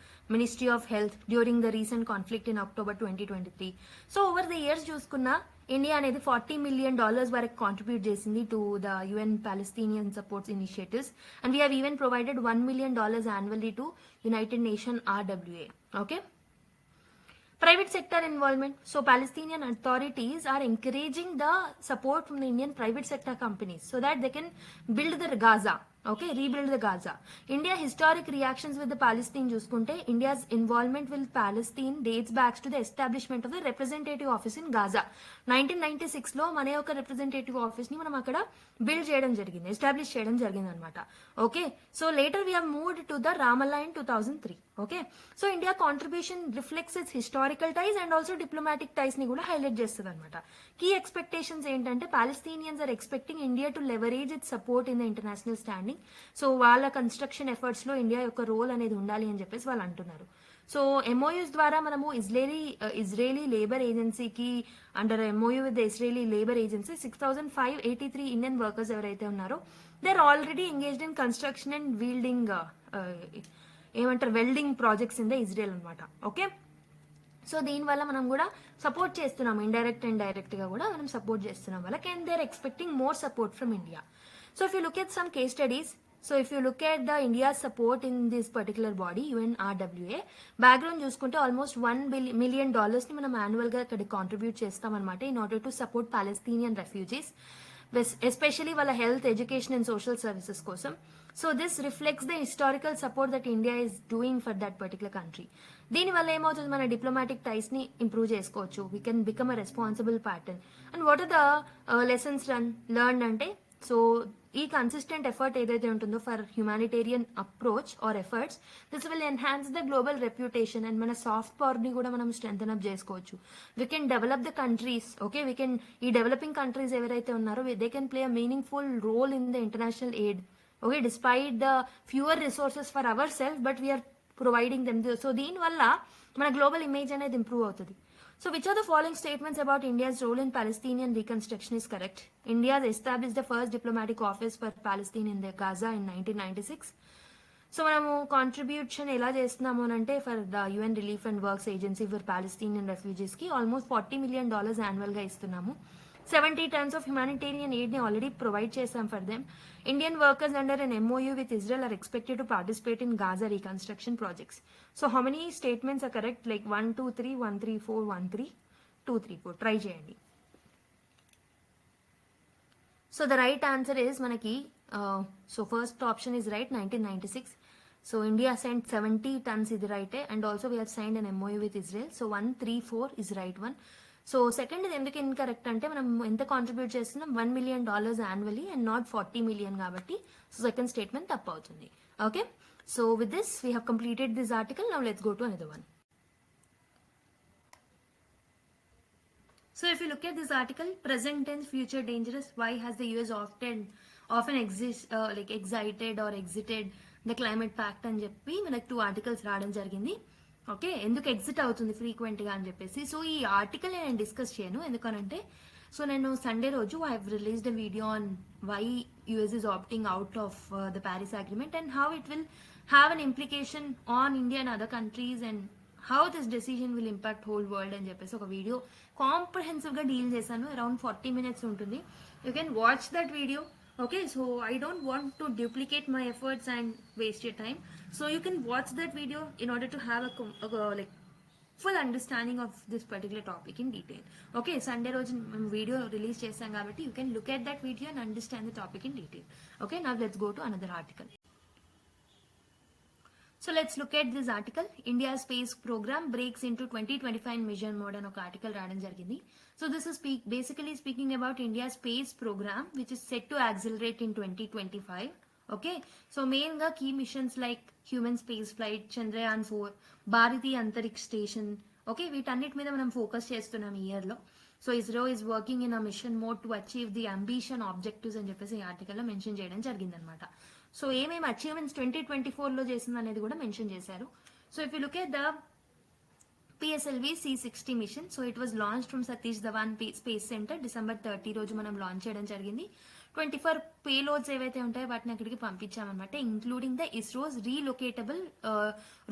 ministry of health during the recent conflict in October 2023. So over the years చూసుకున్నా ఇండియా అనేది $40 million వరకు కాంట్రిబ్యూట్ చేసింది to the UN Palestinian supports initiatives. And we have even provided $1 million annually to United nation RWA. Okay, private sector involvement. So Palestinian authorities are encouraging the support from the Indian private sector companies so that they can build the Gaza. Okay, rebuild the Gaza. India historic reactions with the Palestine చూసుకుంటే India's involvement with Palestine dates back to the establishment of the representative office in Gaza. 1996 లో మన యొక్క representative office ని మనం అక్కడ build చేయడం జరిగింది, establish చేయడం జరిగింది అనమాట. Okay, so later we have moved to the Ramallah in 2003. Okay, so India contribution reflects its historical ties and also diplomatic ties ని కూడా హైలైట్ చేస్తుంది అనమాట. కీ ఎక్స్పెక్టేషన్స్ ఏంటంటే Palestinians are expecting India to leverage its support in the international standing. So వాళ్ళ construction efforts లో India యొక్క role అనేది ఉండాలి అని చెప్పేసి వాళ్ళు అంటున్నారు. సో ఎంఓయూస్ ద్వారా మనము ఇజ్రాయలీ లేబర్ ఏజెన్సీకి under MoU with Israeli labour agency 6,583 Indian workers ఎవరైతే ఉన్నారో they are already engaged in construction and welding projects in the Israel అనమాట. ఓకే, సో దీనివల్ల మనం కూడా సపోర్ట్ చేస్తున్నాం, ఇండైరెక్ట్ అండ్ డైరెక్ట్ గా కూడా మనం సపోర్ట్ చేస్తున్నాం వాళ్ళకి, and they are expecting more support from India. So if you look at some case studies, so if you look at the India support in this particular body UNRWA background చూసుకుంటే almost $1 million ని మనం annual గా ఇక్కడ contribute చేస్తాం అనమాట in order to support Palestinian refugees, especially వాళ్ళ health, education and social services కోసం. So this reflects the historical support that India is doing for that particular country. దీనివల్ల ఏమవుతుంది, మన డిప్లొమాటిక్ టైస్ ని ఇంప్రూవ్ చేసుకోవచ్చు. We can become a responsible pattern. And what are the lessons learn అంటే, so ఈ consistent effort ఏదైతే ఉంటుందో for humanitarian approach or efforts, this will enhance the global reputation and మన సాఫ్ట్ పవర్ ని కూడా మనం స్ట్రెంథన్ అప్ చేసుకోవచ్చు. We can develop the countries. Okay, we can ఈ డెవలపింగ్ కంట్రీస్ ఎవరైతే ఉన్నారో they can play a meaningful role in the international aid. Okay, despite the fewer resources for our self but we're providing them. So దీనివల్ల మన global image అనేది improve అవుతుంది. So which of the following statements about India's role in Palestinian reconstruction is correct? India has established the first diplomatic office for Palestine in the Gaza in 1996. So మనము contribution ఎలా చేస్తున్నాము అంటే for the UN relief and works agency for Palestinian refugees కి almost $40 million annual గా ఇస్తున్నాము. 70 tons of humanitarian aid ని already provide చేసాం for them. Indian workers under an MOU with Israel are expected to participate in Gaza reconstruction projects. So how many statements are correct? Like 1, 2, 3, 1, 3, 4, 1, 3, 2, 3, 4. Try చేయండి. So the right answer is manaki, so first option is right, 1996. So India sent 70 tons is right, and also we have signed an MOU with Israel. So 1, 3, 4 is right one. So second ఇది ఎందుకు incorrect అంటే మనం ఎంత contribute చేస్తున్నాం, $1 million annually and not 40 million కాబట్టి so second statement తప్పు అవుతుంది. Okay, so with this we have completed this article. Now let's go to another one. So if you look at this article, present tense future dangerous, why has the US often excited or exited the climate pact అని చెప్పి మనకు 2 articles రావడం జరిగింది. Okay, ఎందుకు exit అవుతుంది frequent గా అని చెప్పేసి. సో ఈ ఆర్టికల్ నేను డిస్కస్ చేయను, ఎందుకనంటే సో నేను సండే రోజు I have released a video on why US is opting out of the Paris agreement and how it will have an implication on India and other countries and how this decision will impact whole world అని చెప్పేసి ఒక video comprehensive గా deal చేశాను. Around 40 minutes ఉంటుంది. You can watch that video. Okay, so I don't want to duplicate my efforts and waste your time. So you can watch that video in order to have a like full understanding of this particular topic in detail. Okay, Sunday roju video release chesam kabatti you can look at that video and understand the topic in detail. Okay, now let's go to another article. So let's look at this article. India's space program breaks into 2025 mission mode అని ఒక article రావడం జరిగింది. So this is basically speaking about India's space program which is set to accelerate in 2025. Okay, so main ga key missions like human space flight, Chandrayaan 4, Bharati Antariksh Station. Okay, వీటన్నిటి మీద మనం focus చేస్తున్నాం ఈ year లో. So ISRO is working in a mission mode to achieve the ambition objectives అని చెప్పేసి ఈ article లో మెన్షన్ చేయడం జరిగింది అనమాట. సో ఏమేమి అచీవ్మెంట్స్ 2024 లో చేసింది అనేది కూడా మెన్షన్ చేశారు. So if you look at the PSLV C60 mission, so it was launch from Satish Dhawan Space Centre December 30 రోజు మనం లాంచ్ చేయడం జరిగింది. 24 పేలోడ్స్ ఏవైతే ఉంటాయో వాటిని అక్కడికి పంపించామన్నమాట, including the ISRO's relocatable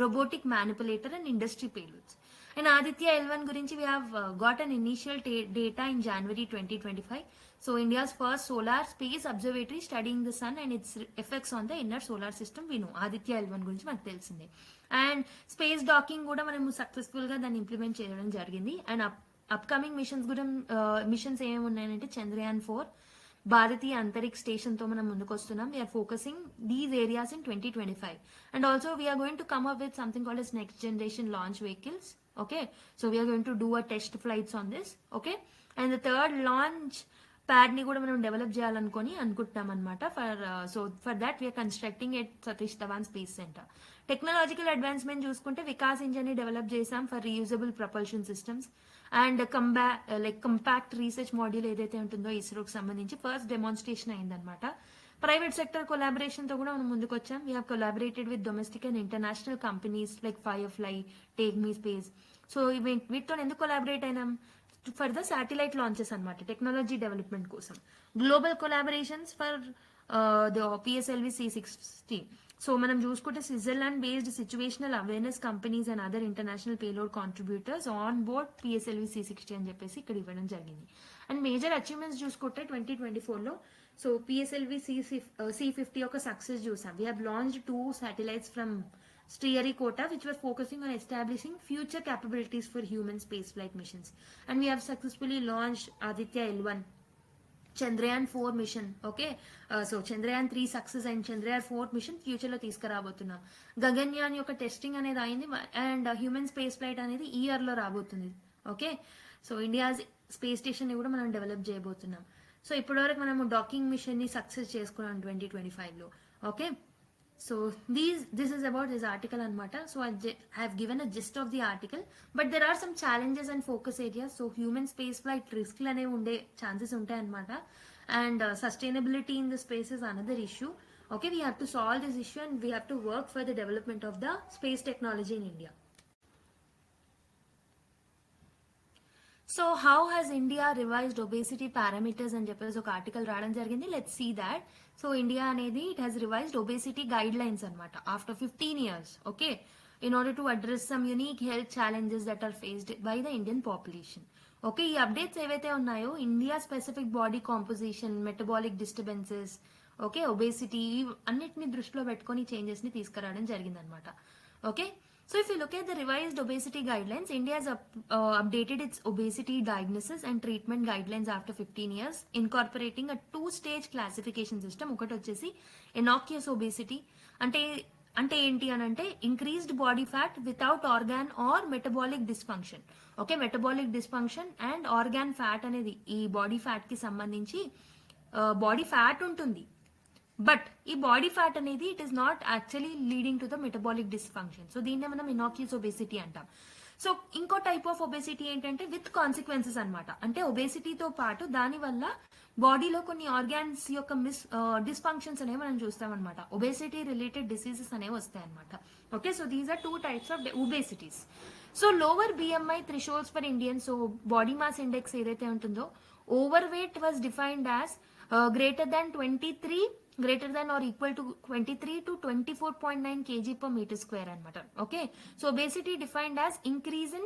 robotic manipulator and industry payloads. And Aditya L1 గురించి we have got an initial data in January 2025. So India's first solar space observatory studying the sun and its effects on the inner solar system we know. Aditya L1 గురించి మనకు తెలిసిందే. And space docking కూడా మనం successful గా దాన్ని implement చేయడం జరిగింది. And upcoming machines కూడా మిషన్స్ ఏమేమి ఉన్నాయంటే చంద్రయాన్ 4, భారతీయ అంతరిక్ష స్టేషన్ తో మనం ముందుకు వస్తున్నాం. We're focusing these areas in 2025. And also we're going to come up with something called as next generation launch vehicles. Okay, so we are going to do a test flights on this. Okay, and the third launch pad ni kuda manam develop cheyalanukoni anukuntam anamata. For that we are constructing at Satish Dhawan Space Center. Technological advancement చూసుకుంటే Vikas engine ని develop చేసాం for reusable propulsion systems and compact research module ఏదైతే ఉంటుందో ఇస్రోకి సంబంధించి first demonstration అయిందనమాట. Private sector collaboration తో కూడా మనం ముందుకు వచ్చాం. We have collaborated with domestic and international companies like firefly, take me space. So వీటితో ఎందుకు కొలాబరేట్ అయినాం? ఫర్ ద శాటిలైట్ లాంచెస్ అనమాట, టెక్నాలజీ డెవలప్మెంట్ కోసం. Global collaborations for the PSLV C60. So మనం చూసుకుంటే Switzerland based situational awareness companies and other international payload contributors on board PSLV C60 అని చెప్పేసి ఇక్కడ ఇవ్వడం జరిగింది. అండ్ మేజర్ అచీవ్మెంట్స్ చూసుకుంటే 2024లో సో పిఎస్ఎల్వి C50 యొక్క సక్సెస్ చూసాం. We have launched 2 satellites from Sriharikota, which were focusing on establishing future capabilities for human spaceflight missions. And we have successfully launched Aditya L1, Chandrayaan 4 mission. Okay, so Chandrayaan 3 success and Chandrayaan 4 mission future లో తీసుకురాబోతున్నాం. గగన్యాన్ యొక్క testing అనేది అయింది and human space flight అనేది ఈ year లో రాబోతుంది. Okay, so India space station ని కూడా మనం డెవలప్ చేయబోతున్నాం. సో ఇప్పటివరకు మనము డాకింగ్ మిషన్ ని సక్సెస్ చేసుకున్నాం 2025లో. Okay, so this is about this article anamata. So I have given a gist of the article, but there are some challenges and focus areas. So human space flight risk lane unde chances untayi anamata, and sustainability in the space is another issue. Okay, we have to solve this issue and we have to work for the development of the space technology in India. So how has India revised obesity parameters అని చెప్పేసి ఒక article రావడం జరిగింది. Let's see that. So India అనేది it has revised obesity guidelines అనమాట after 15 years. Okay, in order to address some unique health challenges that are faced by the Indian population. Okay, ఈ updates ఏవైతే ఉన్నాయో India specific body composition, metabolic disturbances, okay, obesity అన్నిటిని దృష్టిలో పెట్టుకొని changes ని తీసుకురావడం జరిగింది అనమాట. Okay, so if you look at the revised obesity guidelines, India has updated its obesity diagnosis and treatment guidelines after 15 years, incorporating a 2-stage classification system. ఒకటి వచ్చేసి innocuous obesity అంటే ఏంటి అని అంటే increased body fat without organ or metabolic dysfunction. Okay, metabolic dysfunction and organ fat అనేది ఈ body fat కి సంబంధించి బాడీ ఫ్యాట్ ఉంటుంది, బట్ ఈ బాడీ ఫ్యాట్ అనేది it is not actually leading to the metabolic dysfunction. So దీన్నే మనం innocuous obesity అంటాం. సో ఇంకో టైప్ ఆఫ్ ఒబేసిటీ ఏంటంటే విత్ కాన్సిక్వెన్సెస్ అనమాట. అంటే ఒబేసిటీతో పాటు దాని వల్ల బాడీలో కొన్ని ఆర్గాన్స్ యొక్క డిస్ఫంక్షన్స్ అనేవి మనం చూస్తాం అనమాట. ఒబేసిటీ రిలేటెడ్ డిసీజెస్ అనేవి వస్తాయి అనమాట. Okay, so these are 2 types of obesities. So lower BMI thresholds for Indian. So body mass index ఏదైతే ఉంటుందో over weight was defined as greater than or equal to 23 to 24.9 kg per meter square anamata. Okay, so obesity defined as increase in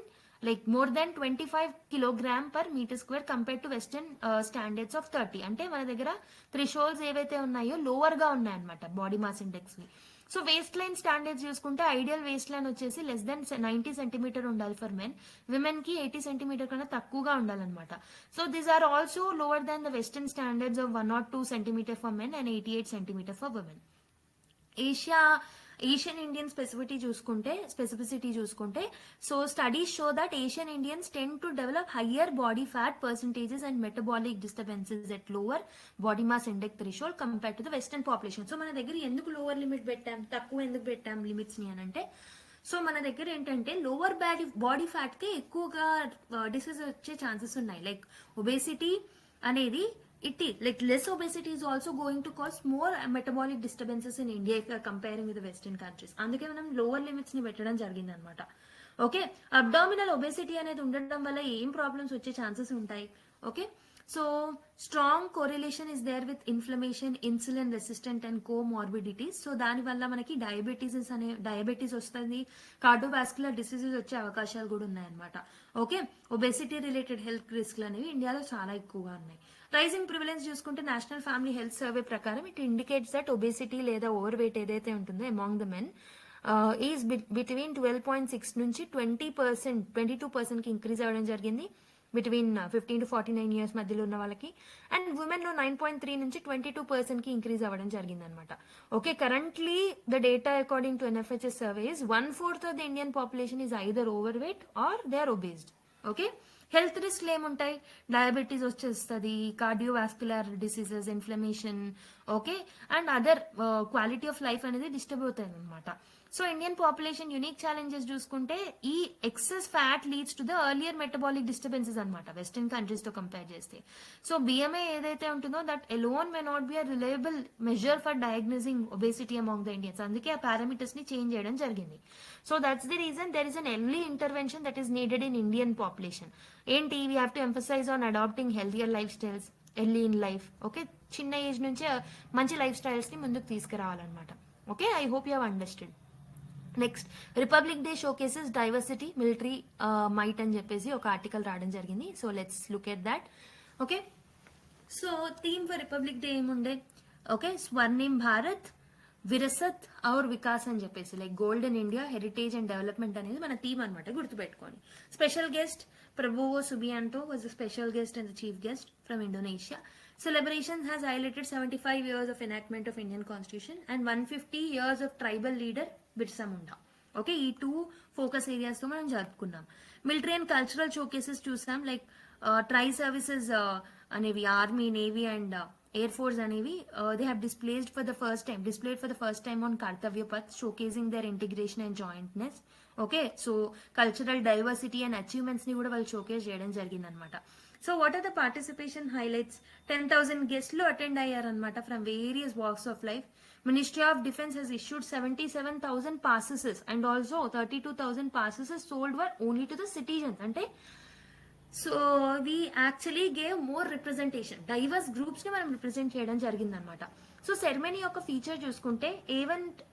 like more than 25 kilogram per meter square compared to western standards of 30. అంటే మన దగ్గర thresholds ఏవైతే ఉన్నాయో lower గా ఉన్నాయి అనమాట body mass index ని. So waist line standards చూసుకుంటే ఐడియల్ వేస్ట్ లైన్ వచ్చేసి లెస్ దెన్ 90 cm ఉండాలి ఫర్ మెన్, విమెన్ కి 80 cm కన్నా తక్కువగా ఉండాలన్నమాట. So these are also lower than the western standards of 1 or 2 cm for men and 88 cm for women. Asian Indian specificity చూసుకుంటే so studies show that Asian Indians tend to develop higher body fat percentages and metabolic disturbances at lower body mass index threshold compare to the western population. So మన దగ్గర ఎందుకు lower limit పెట్టాం, తక్కువ ఎందుకు పెట్టాం limits ని అని అంటే, సో మన దగ్గర ఏంటంటే లోవర్ బాడీ ఫ్యాట్ కి ఎక్కువగా డిసీజ్ వచ్చే ఛాన్సెస్ ఉన్నాయి. లైక్ ఒబేసిటీ అనేది less obesity is also going to cause more metabolic disturbances in India if you are comparing with the western countries. అందుకే మనం లోవర్ లిమిట్స్ ని పెట్టడం జరిగింది అనమాట. ఓకే, అబ్డామినల్ ఒబేసిటీ అనేది ఉండడం వల్ల ఏం ప్రాబ్లమ్స్ వచ్చే ఛాన్సెస్ ఉంటాయి. Okay, so strong correlation is there with inflammation, insulin resistant and comorbidities. So దాని వల్ల మనకి డయాబెటీస్ వస్తుంది, కార్డియోవాస్కులర్ డిసీజెస్ వచ్చే అవకాశాలు కూడా ఉన్నాయన్నమాట. ఓకే, ఒబేసిటీ రిలేటెడ్ హెల్త్ రిస్క్లు అనేవి ఇండియాలో చాలా ఎక్కువగా ఉన్నాయి. రైజింగ్ ప్రివిలెన్స్ చూసుకుంటే నేషనల్ ఫ్యామిలీ హెల్త్ సర్వే ప్రకారం ఇట్ ఇండికేట్స్ దట్ ఒబేసిటీ లేదా ఓవర్ వెయిట్ ఏదైతే ఉంటుందో among the men is between 12.6 నుంచి 22% కి ఇంక్రీజ్ అవ్వడం జరిగింది బిట్వీన్ 15 to 49 years మధ్యలో ఉన్న వాళ్ళకి. అండ్ ఉమెన్ లో 9.3 నుంచి 22% కి ఇంక్రీజ్ అవ్వడం జరిగింది అనమాట. Okay, currently the data according to NFHS surveys 1/4 of the Indian population is either overweight or they are obesed. Okay, health రిస్క్లు ఏముంటాయి, డయాబెటీస్ వచ్చేస్తుంది, cardiovascular diseases, inflammation, okay, and other quality of life అనేది disturb అవుతాయి అనమాట. So Indian population unique challenges చూసుకుంటే ఈ excess fat leads to the earlier metabolic disturbances అనమాట western countries తో కంపేర్ చేస్తే. సో బిఎంఐ ఏదైతే ఉంటుందో that alone may not be a reliable measure for diagnosing obesity among the Indians. అందుకే ఆ parameters ని చేంజ్ చేయడం జరిగింది. So that's the reason there is an early intervention that is needed in Indian population. ఏంటి, we have to emphasise on adapting healthier lifestyles early in life. Okay, చిన్న age నుంచే మంచి lifestyles ని ముందుకు తీసుకురావాలన్నమాట. Okay, I hope you have understood. Next, republic day showcases diversity military might అని చెప్పేసి ఒక ఆర్టికల్ రావడం జరిగింది. So let's look at that. Okay, so theme for republic day ఏముండే, ఓకే, స్వర్ణిం భారత్ విరసత్ ఔర్ వికాస్ అని చెప్పేసి, like golden India, heritage and development అనేది మన థీమ్ అనమాట, గుర్తుపెట్టుకోండి. Special guest Prabowo Subianto was the special guest and the chief guest from Indonesia. Celebrations has highlighted 75 years of enactment of Indian Constitution and 150 years of tribal leader Birsa Munda. Okay, ఈ 2 focus areas తో మనం జరుపుకున్నాం. Military and cultural showcases చూసాం, like tri services అనేవి, army, navy and air force అనేవి they have displayed for the first time on Kartavya Path, showcasing their integration and jointness. Okay, so cultural diversity and achievements ని కూడా వాళ్ళు showcase చేయడం జరిగింది అనమాట. So what are the participation highlights, 10,000 గెస్ట్లు attend అయ్యారనమాట from various walks of life. Ministry of Defense has issued 77,000 passes and also 32,000 passes sold were only to the citizens. Ante so we actually gave more representation, diverse groups ni manam represent cheyadam jarigindi anamata. So ceremony యొక్క feature చూసుకుంటే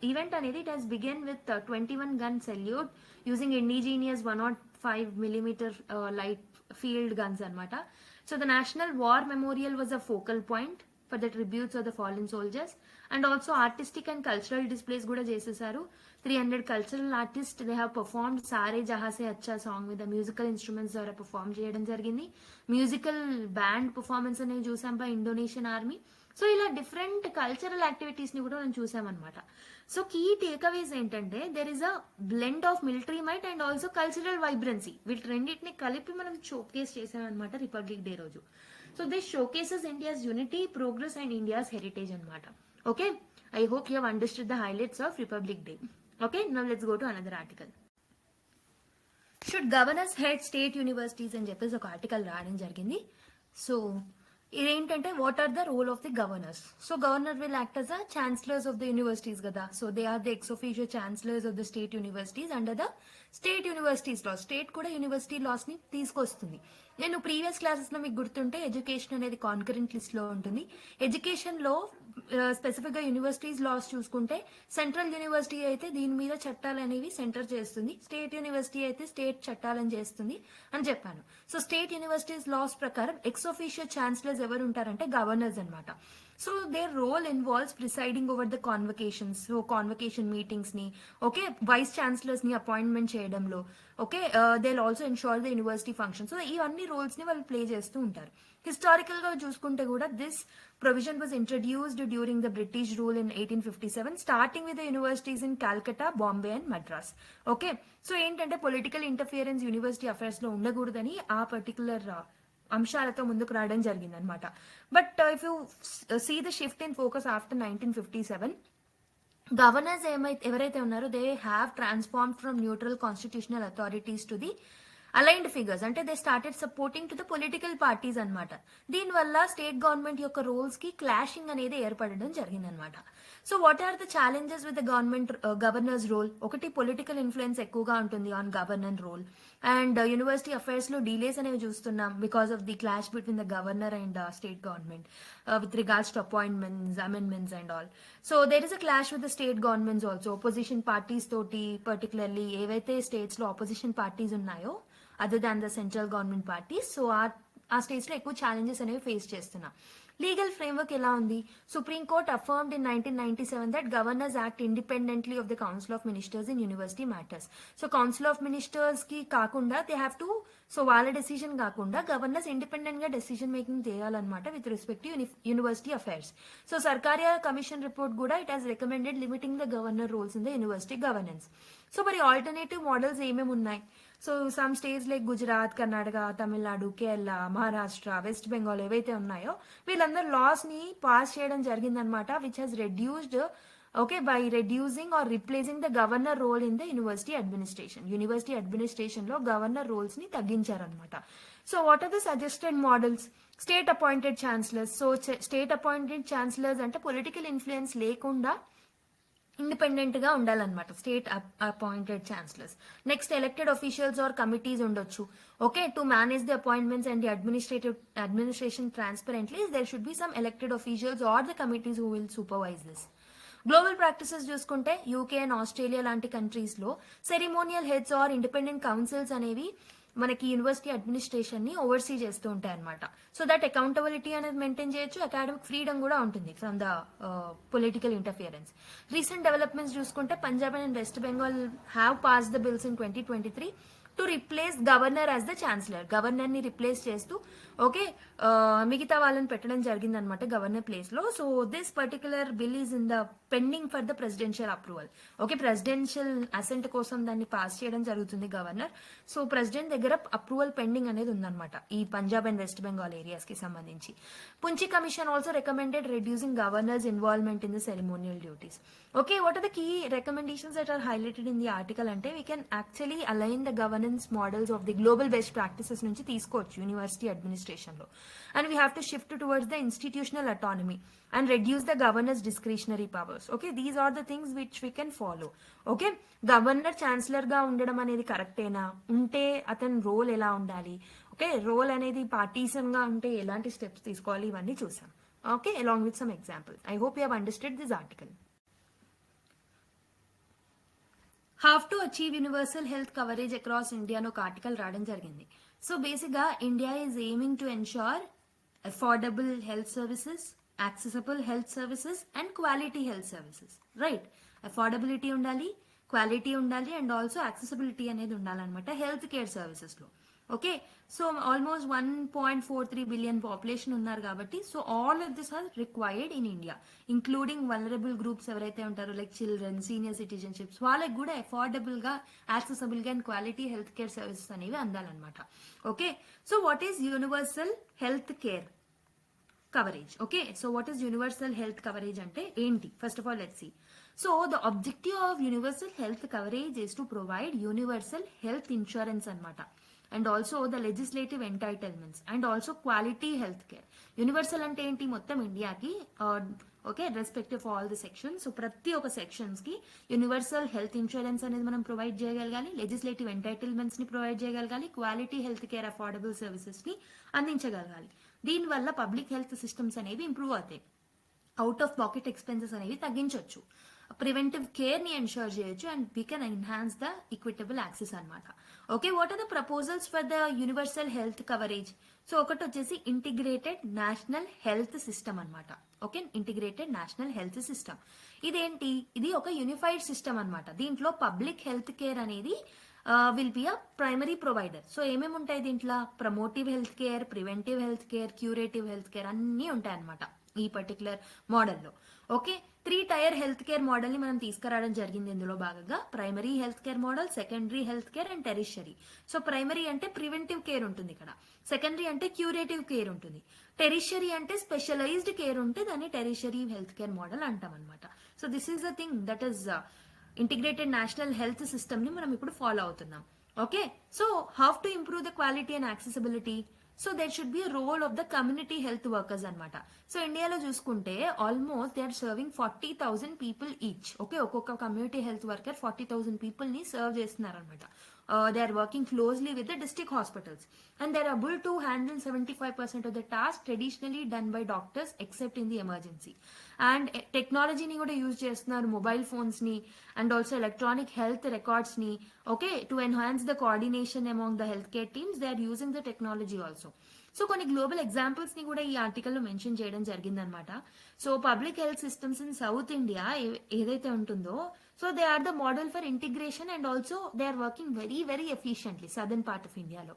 event అనేది it has begun with 21 gun salute using indigenous 105mm light field guns anamata. So the National War Memorial was a focal point for the tributes of the fallen soldiers, and also artistic and cultural displays kuda chesaru. 300 cultural artists they have performed Sare Jahan Se Acha song with the musical instruments ద్వారా perform చేయడం జరిగింది. Musical band performance అనేది చూసాం by Indonesian army. So ఇలా different cultural activities ని కూడా మనం చూసామన్నమాట. So key takeaways ఏంటంటే there is a blend of military might and also cultural vibrancy, వీటి రెండింటిని కలిపి మనం షోకేస్ చేసామన్నమాట రిపబ్లిక్ డే రోజు. So this showcases India's unity, progress and India's heritage anamata. Okay, I hope you have understood the highlights of Republic Day. Okay, now let's go to another article. Should governors head state universities అని చెప్పేసి ఒక article రావడం జరిగింది. So ఇదేంటంటే what are the role of the governors. So governor will act as a chancellors of the universities కదా. So they are the ex officio chancellors of the state universities under the state universities laws. State కూడా university laws ని తీసుకొస్తుంది. నేను previous classes లో మీకు గుర్తుంటే education అనేది concurrent list లో ఉంటుంది. ఎడ్యుకేషన్ లో స్పెసిఫిక్ గా యూనివర్సిటీస్ లాస్ చూసుకుంటే సెంట్రల్ యూనివర్సిటీ అయితే దీని మీద చట్టాలు అనేవి సెంటర్ చేస్తుంది, స్టేట్ యూనివర్సిటీ అయితే స్టేట్ చట్టాలని చేస్తుంది అని చెప్పాను. సో స్టేట్ యూనివర్సిటీస్ లాస్ ప్రకారం ఎక్స్ ఆఫీషియో ఛాన్సలర్స్ ఎవరు ఉంటారంటే గవర్నర్స్ అనమాట. So their role involves presiding over the convocations, so convocation meetings ని, ఓకే, వైస్ ఛాన్సలర్స్ ని అపాయింట్మెంట్ చేయడంలో, okay, they also ensure the university function. So ఇవన్నీ roles ని వాళ్ళు ప్లే చేస్తూ ఉంటారు. హిస్టారికల్ గా చూసుకుంటే కూడా this provision was introduced during the British rule in 1857, starting with the universities in Calcutta, Bombay and Madras. Okay, so ఏంటంటే పొలిటికల్ ఇంటర్ఫియరెన్స్ యూనివర్సిటీ అఫైర్స్ లో ఉండకూడదని ఆ పర్టికులర్ అంశాలతో ముందుకు రావడం జరిగింది అనమాట. But if you see the shift in focus after 1957, governors ఎవరైతే ఉన్నారో they have transform from neutral constitutional authorities to the aligned figures. అంటే they started supporting to the political parties అనమాట. దీనివల్ల స్టేట్ గవర్నమెంట్ యొక్క రోల్స్ కి clashing అనేది ఏర్పడడం జరిగిందనమాట. So what are the challenges with the governors role? ఒకటి, political influence ఎక్కువగా ఉంటుంది on governor role, and university affairs లో డిలేస్ అనేవి చూస్తున్నాం because of the clash between the governor and state government with regards to appointments, amendments and all. So there is a clash with the state governments also. Opposition parties తోటి, particularly ఏవైతే states లో opposition parties ఉన్నాయో other than the central government parties, so ఆ states లో ఎక్కువ challenges అనేవి face చేస్తున్నాం. Legal framework ఎలా ఉంది? Supreme court affirmed in 1997 that governors act independently of the council of ministers in university matters. So council of ministers కి కాకుండా they have to, so వాళ్ళ డెసిషన్ కాకుండా గవర్నర్స్ ఇండిపెండెంట్ గా decision making చేయాలన్నమాట with respect to university affairs. So Sarkaria commission report కూడా it has recommended limiting the governor roles in the university governance. So మరి alternative models ఏమేమి ఉన్నాయి? So some states like Gujarat, Karnataka, Tamil Nadu, Kerala, Maharashtra, West Bengal ఏవైతే ఉన్నాయో వీళ్ళందరూ లాస్ ని పాస్ చేయడం జరిగిందనమాట, which has reduced by reducing or replacing the governor role in the university administration లో governor roles ని తగ్గించారనమాట. So what are the suggested models? State appointed chancellors. So state appointed chancellors అంటే political influence లేకుండా independent గా ఉండాలన్నమాట state appointed chancellors. Next elected officials or committees ఉండొచ్చు. Okay, to manage the appointments and the administration transparently there should be some elected officials or the committees who will supervise this. Global practices చూసుకుంటే UK and Australia లాంటి countries లో ceremonial heads or independent councils అనేవి మనకి university administration ని oversee చేస్తూ ఉంటాయి అనమాట. So that accountability అనేది మెయింటైన్ చేయొచ్చు, అకాడమిక్ ఫ్రీడమ్ కూడా ఉంటుంది from the political interference. Recent developments చూసుకుంటే Punjab and West Bengal have pass the bills in 2023 to replace governor as the chancellor. Governor ని రిప్లేస్ చేస్తూ ఓకే మిగతా వాళ్ళని పెట్టడం జరిగింది అనమాట గవర్నర్ ప్లేస్ లో. So this particular bill is in the pending for the presidential approval. Okay, presidential assigned కోసం దాన్ని పాస్ చేయడం జరుగుతుంది గవర్నర్. సో ప్రెసిడెంట్ దగ్గర అప్రూవల్ పెండింగ్ అనేది ఉందన్నమాట ఈ పంజాబ్ అండ్ వెస్ట్ బెంగాల్ ఏరియాస్ కి సంబంధించి. Punchhi commission also recommended reducing governors involvement in the ceremonial duties. Okay, what are the key recommendations that are highlighted in the article అంటే we can actually align the governance models of the global best practices నుంచి తీసుకోవచ్చు university administration లో. And we have to shift towards the institutional autonomy and reduce the governors discretionary powers. Okay, these are the things which we can follow. Okay, governor chancellor గా ఉండడం అనేది కరెక్టేనా? ఉంటే అతని role ఎలా ఉండాలి? ఓకే, రోల్ అనేది పార్టీసన్ గా ఉంటే ఎలాంటి స్టెప్స్ తీసుకోవాలి? ఇవన్నీ చూసాం. Okay, along with some examples. I hope you have understood this article. Have to achieve universal health coverage across India అని ఒక ఆర్టికల్ రావడం జరిగింది. సో బేసిక్గా India is aiming to ensure affordable health services, accessible health services and quality health services. Right, affordability ఉండాలి, quality ఉండాలి and also accessibility అనేది ఉండాలన్నమాట health care services లో. Okay, so almost 1.43 billion population ఉన్నారు కాబట్టి so all of this are required in India, including vulnerable groups ఎవరైతే ఉంటారో like children, senior citizenships, వాళ్ళకి కూడా అఫోర్డబుల్ గా, యాక్సెసిబుల్ గా and quality health care services అనేవి అందాలన్నమాట. Okay, so what is universal health care coverage? Okay, so what is universal health coverage అంటే ఏంటి? First of all let's see. So the objective of universal health coverage is to provide universal health insurance అనమాట, and also the legislative entitlements and also quality health care. Universal అంటే ఏంటి? మొత్తం ఇండియాకి okay respective all the sections. So ప్రతి ఒక్క sections కి universal health insurance అనేది మనం ప్రొవైడ్ చేయగలగాలి, లెజిస్లేటివ్ ఎంటైటిల్మెంట్స్ ని ప్రొవైడ్ చేయగలగాలి, quality health care affordable services ని అందించగలగాలి. దీనివల్ల పబ్లిక్ హెల్త్ సిస్టమ్స్ అనేవి ఇంప్రూవ్ అవుతాయి, అవుట్ ఆఫ్ పాకెట్ ఎక్స్పెన్సెస్ అనేవి తగ్గించవచ్చు, ప్రివెంటివ్ కేర్ ని ఎన్షూర్ చేయొచ్చు and we can enhance the equitable access అనమాట. Okay, what are the proposals for the universal health coverage? So ఒకటి వచ్చేసి ఇంటిగ్రేటెడ్ నేషనల్ హెల్త్ సిస్టమ్ అనమాట. Okay, integrated national health system ఇదేంటి? ఇది ఒక యూనిఫైడ్ సిస్టమ్ అనమాట. దీంట్లో పబ్లిక్ హెల్త్ కేర్ అనేది will be a primary provider. So ఏమేమి ఉంటాయి దీంట్లో? Promotive health care, preventive health care, curative health care అన్నీ ఉంటాయి అనమాట ఈ పర్టికులర్ మోడల్లో. Okay, 3 tier health care model ని మనం తీసుకురావడం జరిగింది. ఇందులో భాగంగా primary health care model, secondary health care and tertiary. So primary అంటే ప్రివెంటివ్ కేర్ ఉంటుంది ఇక్కడ, సెకండరీ అంటే క్యూరేటివ్ కేర్ ఉంటుంది, టెరిషరీ అంటే స్పెషలైజ్డ్ కేర్ ఉంటే దాన్ని టెరిషరీ హెల్త్ కేర్ మోడల్ అంటాం అనమాట. So this is the thing that is integrated national health system ని మనం ఇప్పుడు ఫాలో అవుతున్నాం. Okay, so how to improve the quality and accessibility? So there should be role of the community health workers అనమాట. So ఇండియాలో చూసుకుంటే almost they are serving 40,000 people each. Okay, ఒక్కొక్క community health worker 40,000 people ని serve చేస్తున్నారు అనమాట. They are working closely with the district hospitals and they are able to handle 75% of the tasks traditionally done by doctors except in the emergency. And technology ni kuda use chestunaru, mobile phones ni and also electronic health records ni, okay, to enhance the coordination among the healthcare teams. They are using the technology also. So కొన్ని global examples ని కూడా ఈ ఆర్టికల్లో mention చేయడం జరిగిందనమాట. So public health systems in South India ఏదైతే ఉంటుందో so they are the model for integration and also they are working very very efficiently southern part of ఇండియాలో.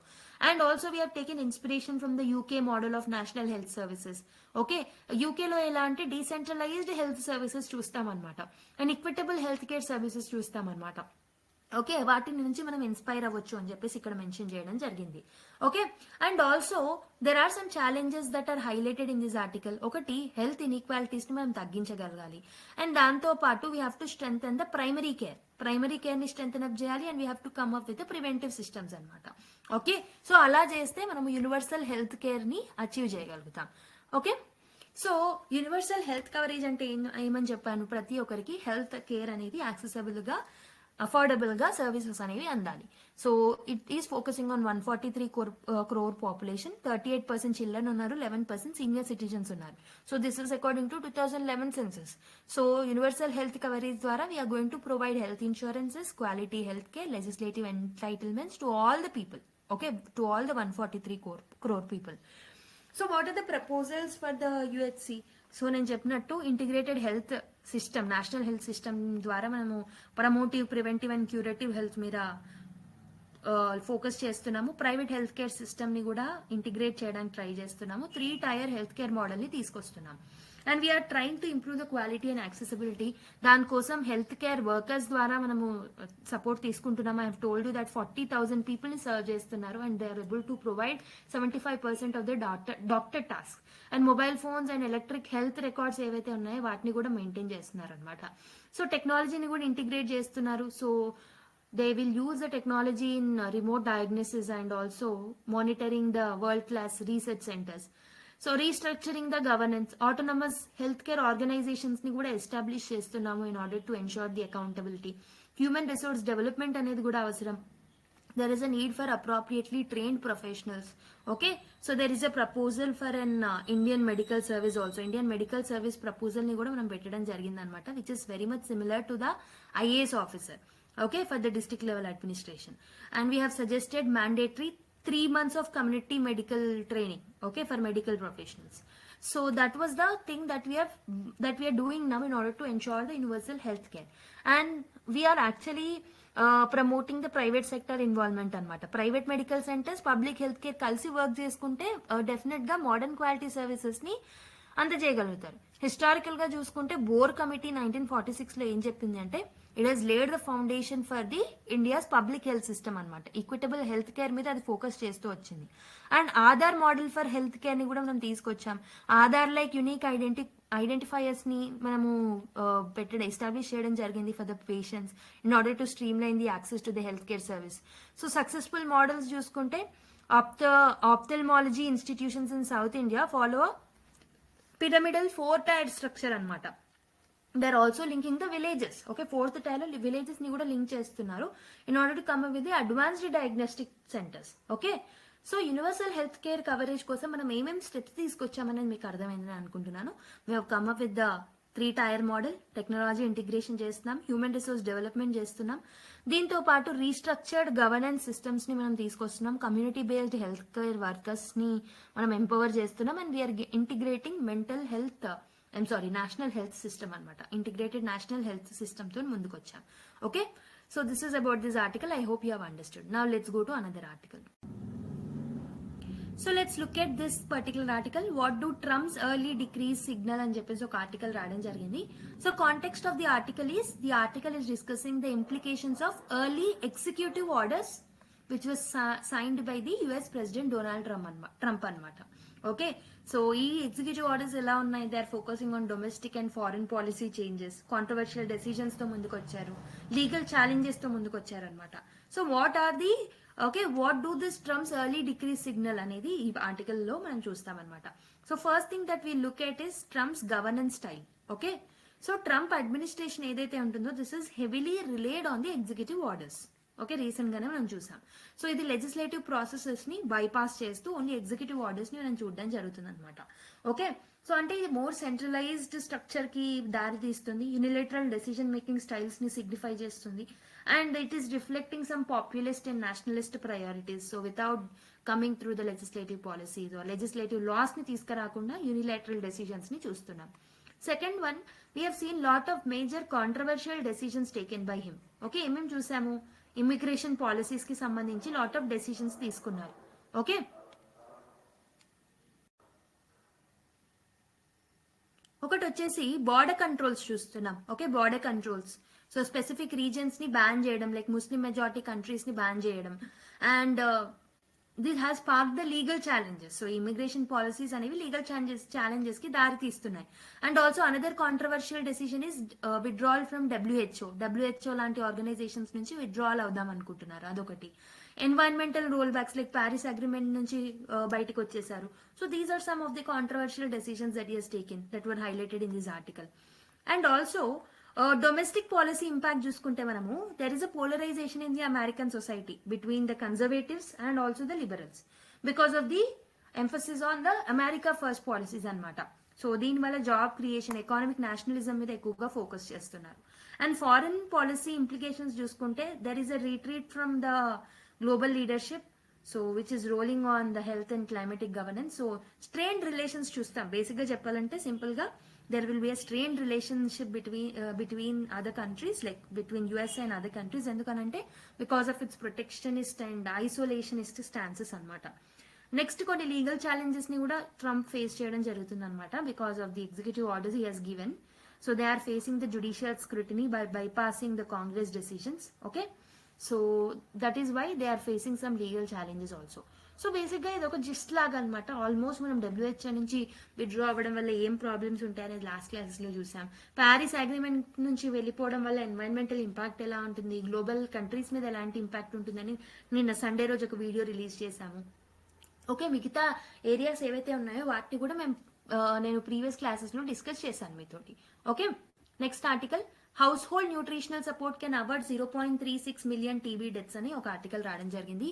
And also we have taken inspiration from the UK model of national health services. Okay, యూకేలో ఎలా అంటే decentralised health services చూస్తామన్నమాట and equitable health care services చూస్తామన్నమాట. Okay, వాటి నుంచి మనం inspire అవ్వచ్చు అని చెప్పేసి ఇక్కడ మెన్షన్ చేయడం జరిగింది. Okay, and also there are some challenges that are highlighted in this article. ఒకటి, హెల్త్ ఇన్ఈక్వాలిటీస్ ని మనం తగ్గించగలగాలి. అండ్ దాంతో పాటు we have to strengthen the primary care ని స్ట్రెంగ్థెన్ అప్ చేయాలి. And we have to come up with preventive systems అనమాట. Okay, so అలా చేస్తే మనం యూనివర్సల్ హెల్త్ కేర్ ని అచీవ్ చేయగలుగుతాం. Okay, so universal health coverage అంటే ఏమని చెప్పాను, ప్రతి ఒక్కరికి హెల్త్ కేర్ అనేది యాక్సెసిబుల్ గా, అఫోర్డబుల్ గా సర్వీసెస్ అనేవి అందాలి. So it is focusing on 143 crore population. 38% children ఉన్నారు, 11% సీనియర్ సిటిజన్స్ ఉన్నారు. So this is according to 2011 census. So universal health coverage ద్వారా we are going to provide health insurances, quality health care, legislative entitlements to all the people. Okay, to all the 143 crore people. So what are the proposals for the UHC? So నేను చెప్పినట్టు integrated health system, national health system ద్వారా మనము promotive, preventive and curative health మీద focus చేస్తున్నాము. Private health care system ని కూడా integrate చేయడానికి try చేస్తున్నాము. 3 tier హెల్త్ కేర్ మోడల్ ని తీసుకొస్తున్నాం. And we are trying to improve the quality and accessibility. దానికోసం హెల్త్ కేర్ వర్కర్స్ ద్వారా మనము సపోర్ట్ తీసుకుంటున్నాం. I have told you that 40,000 people ని సర్వ్ చేస్తున్నారు and they are able to provide 75% of the doctor task. And mobile phones and electric health records ఏవైతే ఉన్నాయో వాటిని కూడా మెయింటైన్ చేస్తున్నారు అనమాట. సో టెక్నాలజీని కూడా ఇంటిగ్రేట్ చేస్తున్నారు. So they will use the technology in remote diagnosis and also monitoring the world-class research centers. So restructuring the governance, autonomous healthcare organizations ni kuda establish chestunnamo in order to ensure the accountability. Human resource development anedi kuda avasaram. There is a need for appropriately trained professionals. Okay, so there is a proposal for an Indian medical service also. Indian medical service proposal ni kuda manam pettadam jarigindi anamata, which is very much similar to the IAS officer. Okay, for the district level administration. And we have suggested mandatory 3 months of community medical training, okay, for medical professionals. So that was the thing that we are doing now in order to ensure the universal health care. And we are actually promoting the private sector involvement anamata. Private medical centers, public health care kalsi work చేసుకుంటే definite గా modern quality services ని అందజేయగలుగుతారు. Historical గా చూసుకుంటే bore committee 1946 లో ఏం చెప్పింది అంటే, it has laid the foundation for the India's public health system అనమాట. ఈక్విటబుల్ హెల్త్ కేర్ మీద అది ఫోకస్ చేస్తూ వచ్చింది. And Aadhaar model for health care ని కూడా మనం తీసుకొచ్చాం. ఆధార్ లైక్ యునిక్ ఐడెంటిఫైయర్స్ ని మనము ఎస్టాబ్లిష్ చేయడం జరిగింది for the patients in order to streamline the access to the health care service. So successful models చూసుకుంటే ophthalmology institutions in South India follow pyramidal 4-tier structure అనమాట. They are also linking the villages. Okay, 4th tier లో villages ని కూడా link చేస్తున్నారు in order to come up with the advanced diagnostic centres. Okay, so universal health care coverage కోసం మనం ఏమేమి steps తీసుకొచ్చామనేది మీకు అర్థమైందని అనుకుంటున్నాను. We have come up with the 3 tier model, technology integration చేస్తున్నాం, హ్యూమన్ రిసోర్స్ డెవలప్మెంట్ చేస్తున్నాం, దీంతో పాటు రీస్ట్రక్చర్డ్ గవర్నెన్స్ సిస్టమ్స్ ని మనం తీసుకొస్తున్నాం, community based health care workers ని మనం ఎంపవర్ చేస్తున్నాం. And we are integrating national health system అనమాట. ఇంటిగ్రేటెడ్ నేషనల్ హెల్త్ సిస్టమ్ తో ముందుకు వచ్చాం. Okay, so this is about this article. I hope you have understood. Now let's go to another article. So let's look at this particular article. What do Trump's early decrease signal అని చెప్పేసి ఒక article రాయడం జరిగింది. So context of the article is discussing the implications of early executive orders which was signed by the US president Donald Trump అనమాట. Okay, so ఈ executive orders ఎలా ఉన్నాయి? They are focusing on domestic and foreign policy changes, controversial decisions తో ముందుకు వచ్చారు, legal challenges తో ముందుకు వచ్చారు అనమాట. So what do this Trump's early decrease signal అనేది ఈ ఆర్టికల్ లో మనం చూస్తామన్నమాట. So first thing that we look at is Trump's governance style. Okay, so Trump administration ఏదైతే ఉంటుందో this is heavily relied on the executive orders. Okay, recent గానే మనం చూసాం. సో ఇది లెజిస్లేటివ్ ప్రాసెసెస్ ని బైపాస్ చేస్తూ ఓన్లీ ఎగ్జిక్యూటివ్ ఆర్డర్స్ ని మనం చూడడం జరుగుతుంది అనమాట. ఓకే, సో అంటే ఇది మోర్ సెంట్రలైజ్డ్ స్ట్రక్చర్ కి దారి తీస్తుంది, యూనిలేటరల్ డెసిజన్ మేకింగ్ స్టైల్స్ ని సిగ్నిఫై చేస్తుంది, and it is reflecting some populist and nationalist priorities. So without coming through the legislative policies legislative laws ని తీసుకురాకుండా యూనిలేటరల్ డెసిజన్స్ ని చూస్తున్నాం. Second one, we have seen lot of major controversial decisions taken by him. Okay, ఏమేమి చూసాము? Immigration policies కి సంబంధించి lot of decisions తీసుకున్నారు. Okay, ఒక ఒకటి వచ్చేసి బార్డర్ కంట్రోల్స్ చూస్తున్నాం. Okay, border controls. So specific reasons ని బ్యాన్ చేయడం, లైక్ ముస్లిం మెజారిటీ కంట్రీస్ ని బ్యాన్ చేయడం. And this has spark the legal challenges. So immigration policies అనేవి లీగల్ ఛాలెంజెస్ కి దారి తీస్తున్నాయి. And also another controversial decision is withdrawal from WHO లాంటి ఆర్గనైజేషన్స్ నుంచి విత్డ్రాల్ అవుదాం అనుకుంటున్నారు. అదొకటి. Environmental rollbacks like Paris agreement నుంచి బయటకు వచ్చేసారు. So these are some of the controversial decisions that he has taken that were highlighted in this article. And also domestic policy impact చూసుకుంటే మనము there is a polarisation in the American society between the conservatives and also the liberals because of the emphasis on the America first policies అనమాట. So దీనివల్ల job creation, economic nationalism మీద ఎక్కువగా focus చేస్తున్నారు. And foreign policy implications చూసుకుంటే there is a retreat from the global leadership, so which is rolling on the health and climatic governance. So strained relations చూస్తాం. Basic గా చెప్పాలంటే simple గా there will be a strained relationship between other countries, like between USA and other countries, endukanante because of its protectionist and isolationist stances anamata. Next కొన్ని legal challenges ని కూడా Trump face చేయడం జరుగుతుంది అనమాట because of the executive orders he has given. So they are facing the judicial scrutiny by bypassing the Congress decisions. Okay, so that is why they are facing some legal challenges also. So బేసిక్గా ఇది ఒక gist లాగా అనమాట. Almost మనం WHO నుంచి withdraw అవ్వడం వల్ల ఏం ప్రాబ్లమ్స్ ఉంటాయనేది లాస్ట్ క్లాసెస్లో చూసాం. ప్యారిస్ అగ్రిమెంట్ నుంచి వెళ్ళిపోవడం వల్ల ఎన్వైరన్మెంటల్ ఇంపాక్ట్ ఎలా ఉంటుంది, గ్లోబల్ కంట్రీస్ మీద ఎలాంటి ఇంపాక్ట్ ఉంటుందని నిన్న సండే రోజు ఒక వీడియో రిలీజ్ చేశాము. ఓకే, మిగతా ఏరియాస్ ఏవైతే ఉన్నాయో వాటిని కూడా నేను ప్రీవియస్ క్లాసెస్లో డిస్కస్ చేశాను మీతోటి. Okay, next article, house hold nutritional support can award 0.36 million TB deaths అని ఒక ఆర్టికల్ రావడం జరిగింది.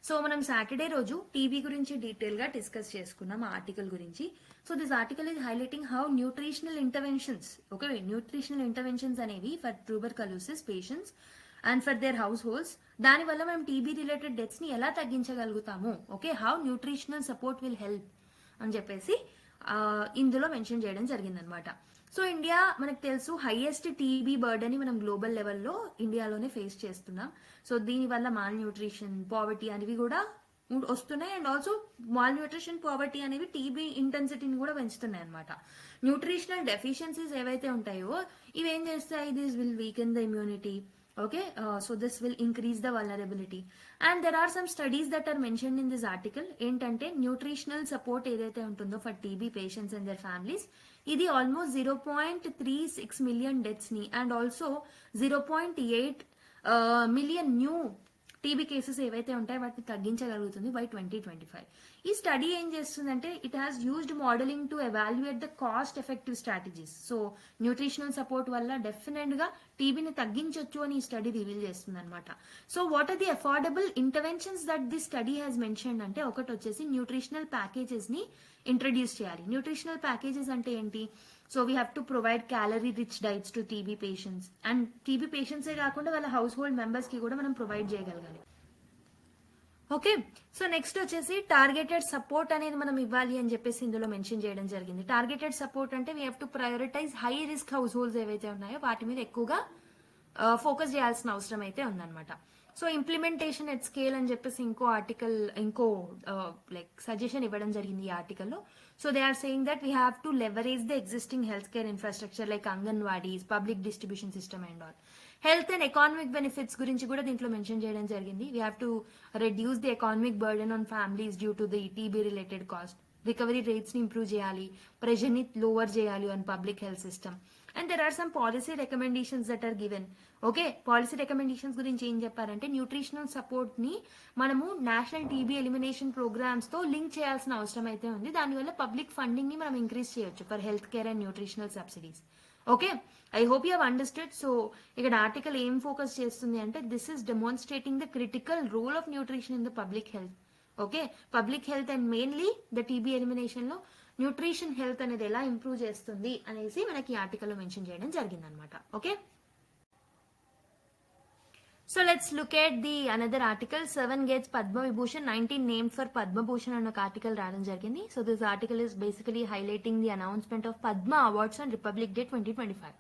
సో మనం సాటర్డే రోజు టీబీ గురించి డీటెయిల్ గా డిస్కస్ చేసుకున్నాం ఆ ఆర్టికల్ గురించి. So this article is highlighting how nutritional interventions, okay, nutritional interventions అనేవి for tuberculosis patients and for their households, దానివల్ల మనం టీబీ రిలేటెడ్ డెత్స్ ని ఎలా తగ్గించగలుగుతాము, ఓకే, how nutritional support will help అని చెప్పేసి ఇందులో మెన్షన్ చేయడం జరిగిందనమాట. సో ఇండియా మనకు తెలుసు హైయెస్ట్ టీబీ బర్డెన్ ని మనం గ్లోబల్ లెవెల్లో ఇండియాలోనే ఫేస్ చేస్తున్నాం. సో దీనివల్ల మాల్ న్యూట్రిషన్, పావర్టీ అనేవి కూడా వస్తున్నాయి. And also mall nutrition, poverty అనేవి టీబీ ఇంటెన్సిటీని కూడా పెంచుతున్నాయి అనమాట. న్యూట్రిషనల్ డెఫిషియన్సీస్ ఏవైతే ఉంటాయో ఇవి ఏం చేస్తాయి, this will weaken the immunity. Okay, so this will increase the vulnerability. And there are some studies that are mentioned in this article. ఏంటంటే న్యూట్రిషనల్ సపోర్ట్ ఏదైతే ఉంటుందో for TB patients and there families, ఇది almost 0.36 million deaths ని and also 0.8 million new TB cases ఏవైతే ఉంటాయో వాటిని తగ్గించగలుగుతుంది by 2025. ఈ study ఏం చేస్తుందంటే it has used modelling to evaluate the cost effective strategies. So nutritional support వల్ల డెఫినెట్ గా టీబీని తగ్గించవచ్చు అని ఈ స్టడీ రివీల్ చేస్తుంది అనమాట. So what are the affordable interventions that the study has mention అంటే, ఒకటి వచ్చేసి న్యూట్రిషనల్ ప్యాకేజెస్ ని ఇంట్రడ్యూస్ చేయాలి. న్యూట్రిషనల్ ప్యాకేజెస్ అంటే ఏంటి, so we have to provide calorie rich diets to TB patients. And TB పేషెంట్సే కాకుండా వాళ్ళ హౌస్ హోల్డ్ మెంబర్స్ కి కూడా మనం ప్రొవైడ్ చేయగలగాలి. ఓకే, సో నెక్స్ట్ వచ్చేసి టార్గెటెడ్ సపోర్ట్ అనేది మనం ఇవ్వాలి అని చెప్పేసి ఇందులో మెన్షన్ చేయడం జరిగింది. టార్గెటెడ్ సపోర్ట్ అంటే we have to prioritise high risk households ఏవైతే ఉన్నాయో వాటి మీద ఎక్కువగా ఫోకస్ చేయాల్సిన అవసరం అయితే ఉందన్నమాట. సో ఇంప్లిమెంటేషన్ ఎట్ స్కేల్ అని చెప్పేసి ఇంకో లైక్ సజెషన్ ఇవ్వడం జరిగింది ఈ ఆర్టికల్లో. So they are saying that we have to leverage the existing health care infrastructure like anganwadis, public distribution system and all. Health and economic benefits గురించి కూడా దీంట్లో మెన్షన్ చేయడం జరిగింది. We have to reduce the economic burden on families due to the TB related cost. Recovery rates ని improve చేయాలి, pressure ని lower చేయాలి on public health system. And there are some policy recommendations that are given. Okay, policy recommendations గురించి ఏం చెప్పారంటే, nutritional support ని మనము national TB elimination programmes తో లింక్ చేయాల్సిన అవసరం అయితే ఉంది. దానివల్ల పబ్లిక్ ఫండింగ్ ని మనం ఇంక్రీజ్ చేయొచ్చు for health care and nutritional subsidies. Okay, I hope you have understood. So ఇక్కడ ఆర్టికల్ ఏం ఫోకస్ చేస్తుంది అంటే, this is demonstrating the critical role of nutrition in the public health. Okay, public health and mainly the TB elimination లో nutrition health అనేది ఎలా improve చేస్తుంది అనేసి మనకి ఈ ఆర్టికల్లో మెన్షన్ చేయడం జరిగింది అనమాట. Okay, so let's look at the another article. 7 gets Padma Vibhushan, 19 named for Padma Bhushan అన్న ఒక ఆర్టికల్ రావడం జరిగింది. So this article is basically highlighting the announcement of Padma awards on republic day 2025.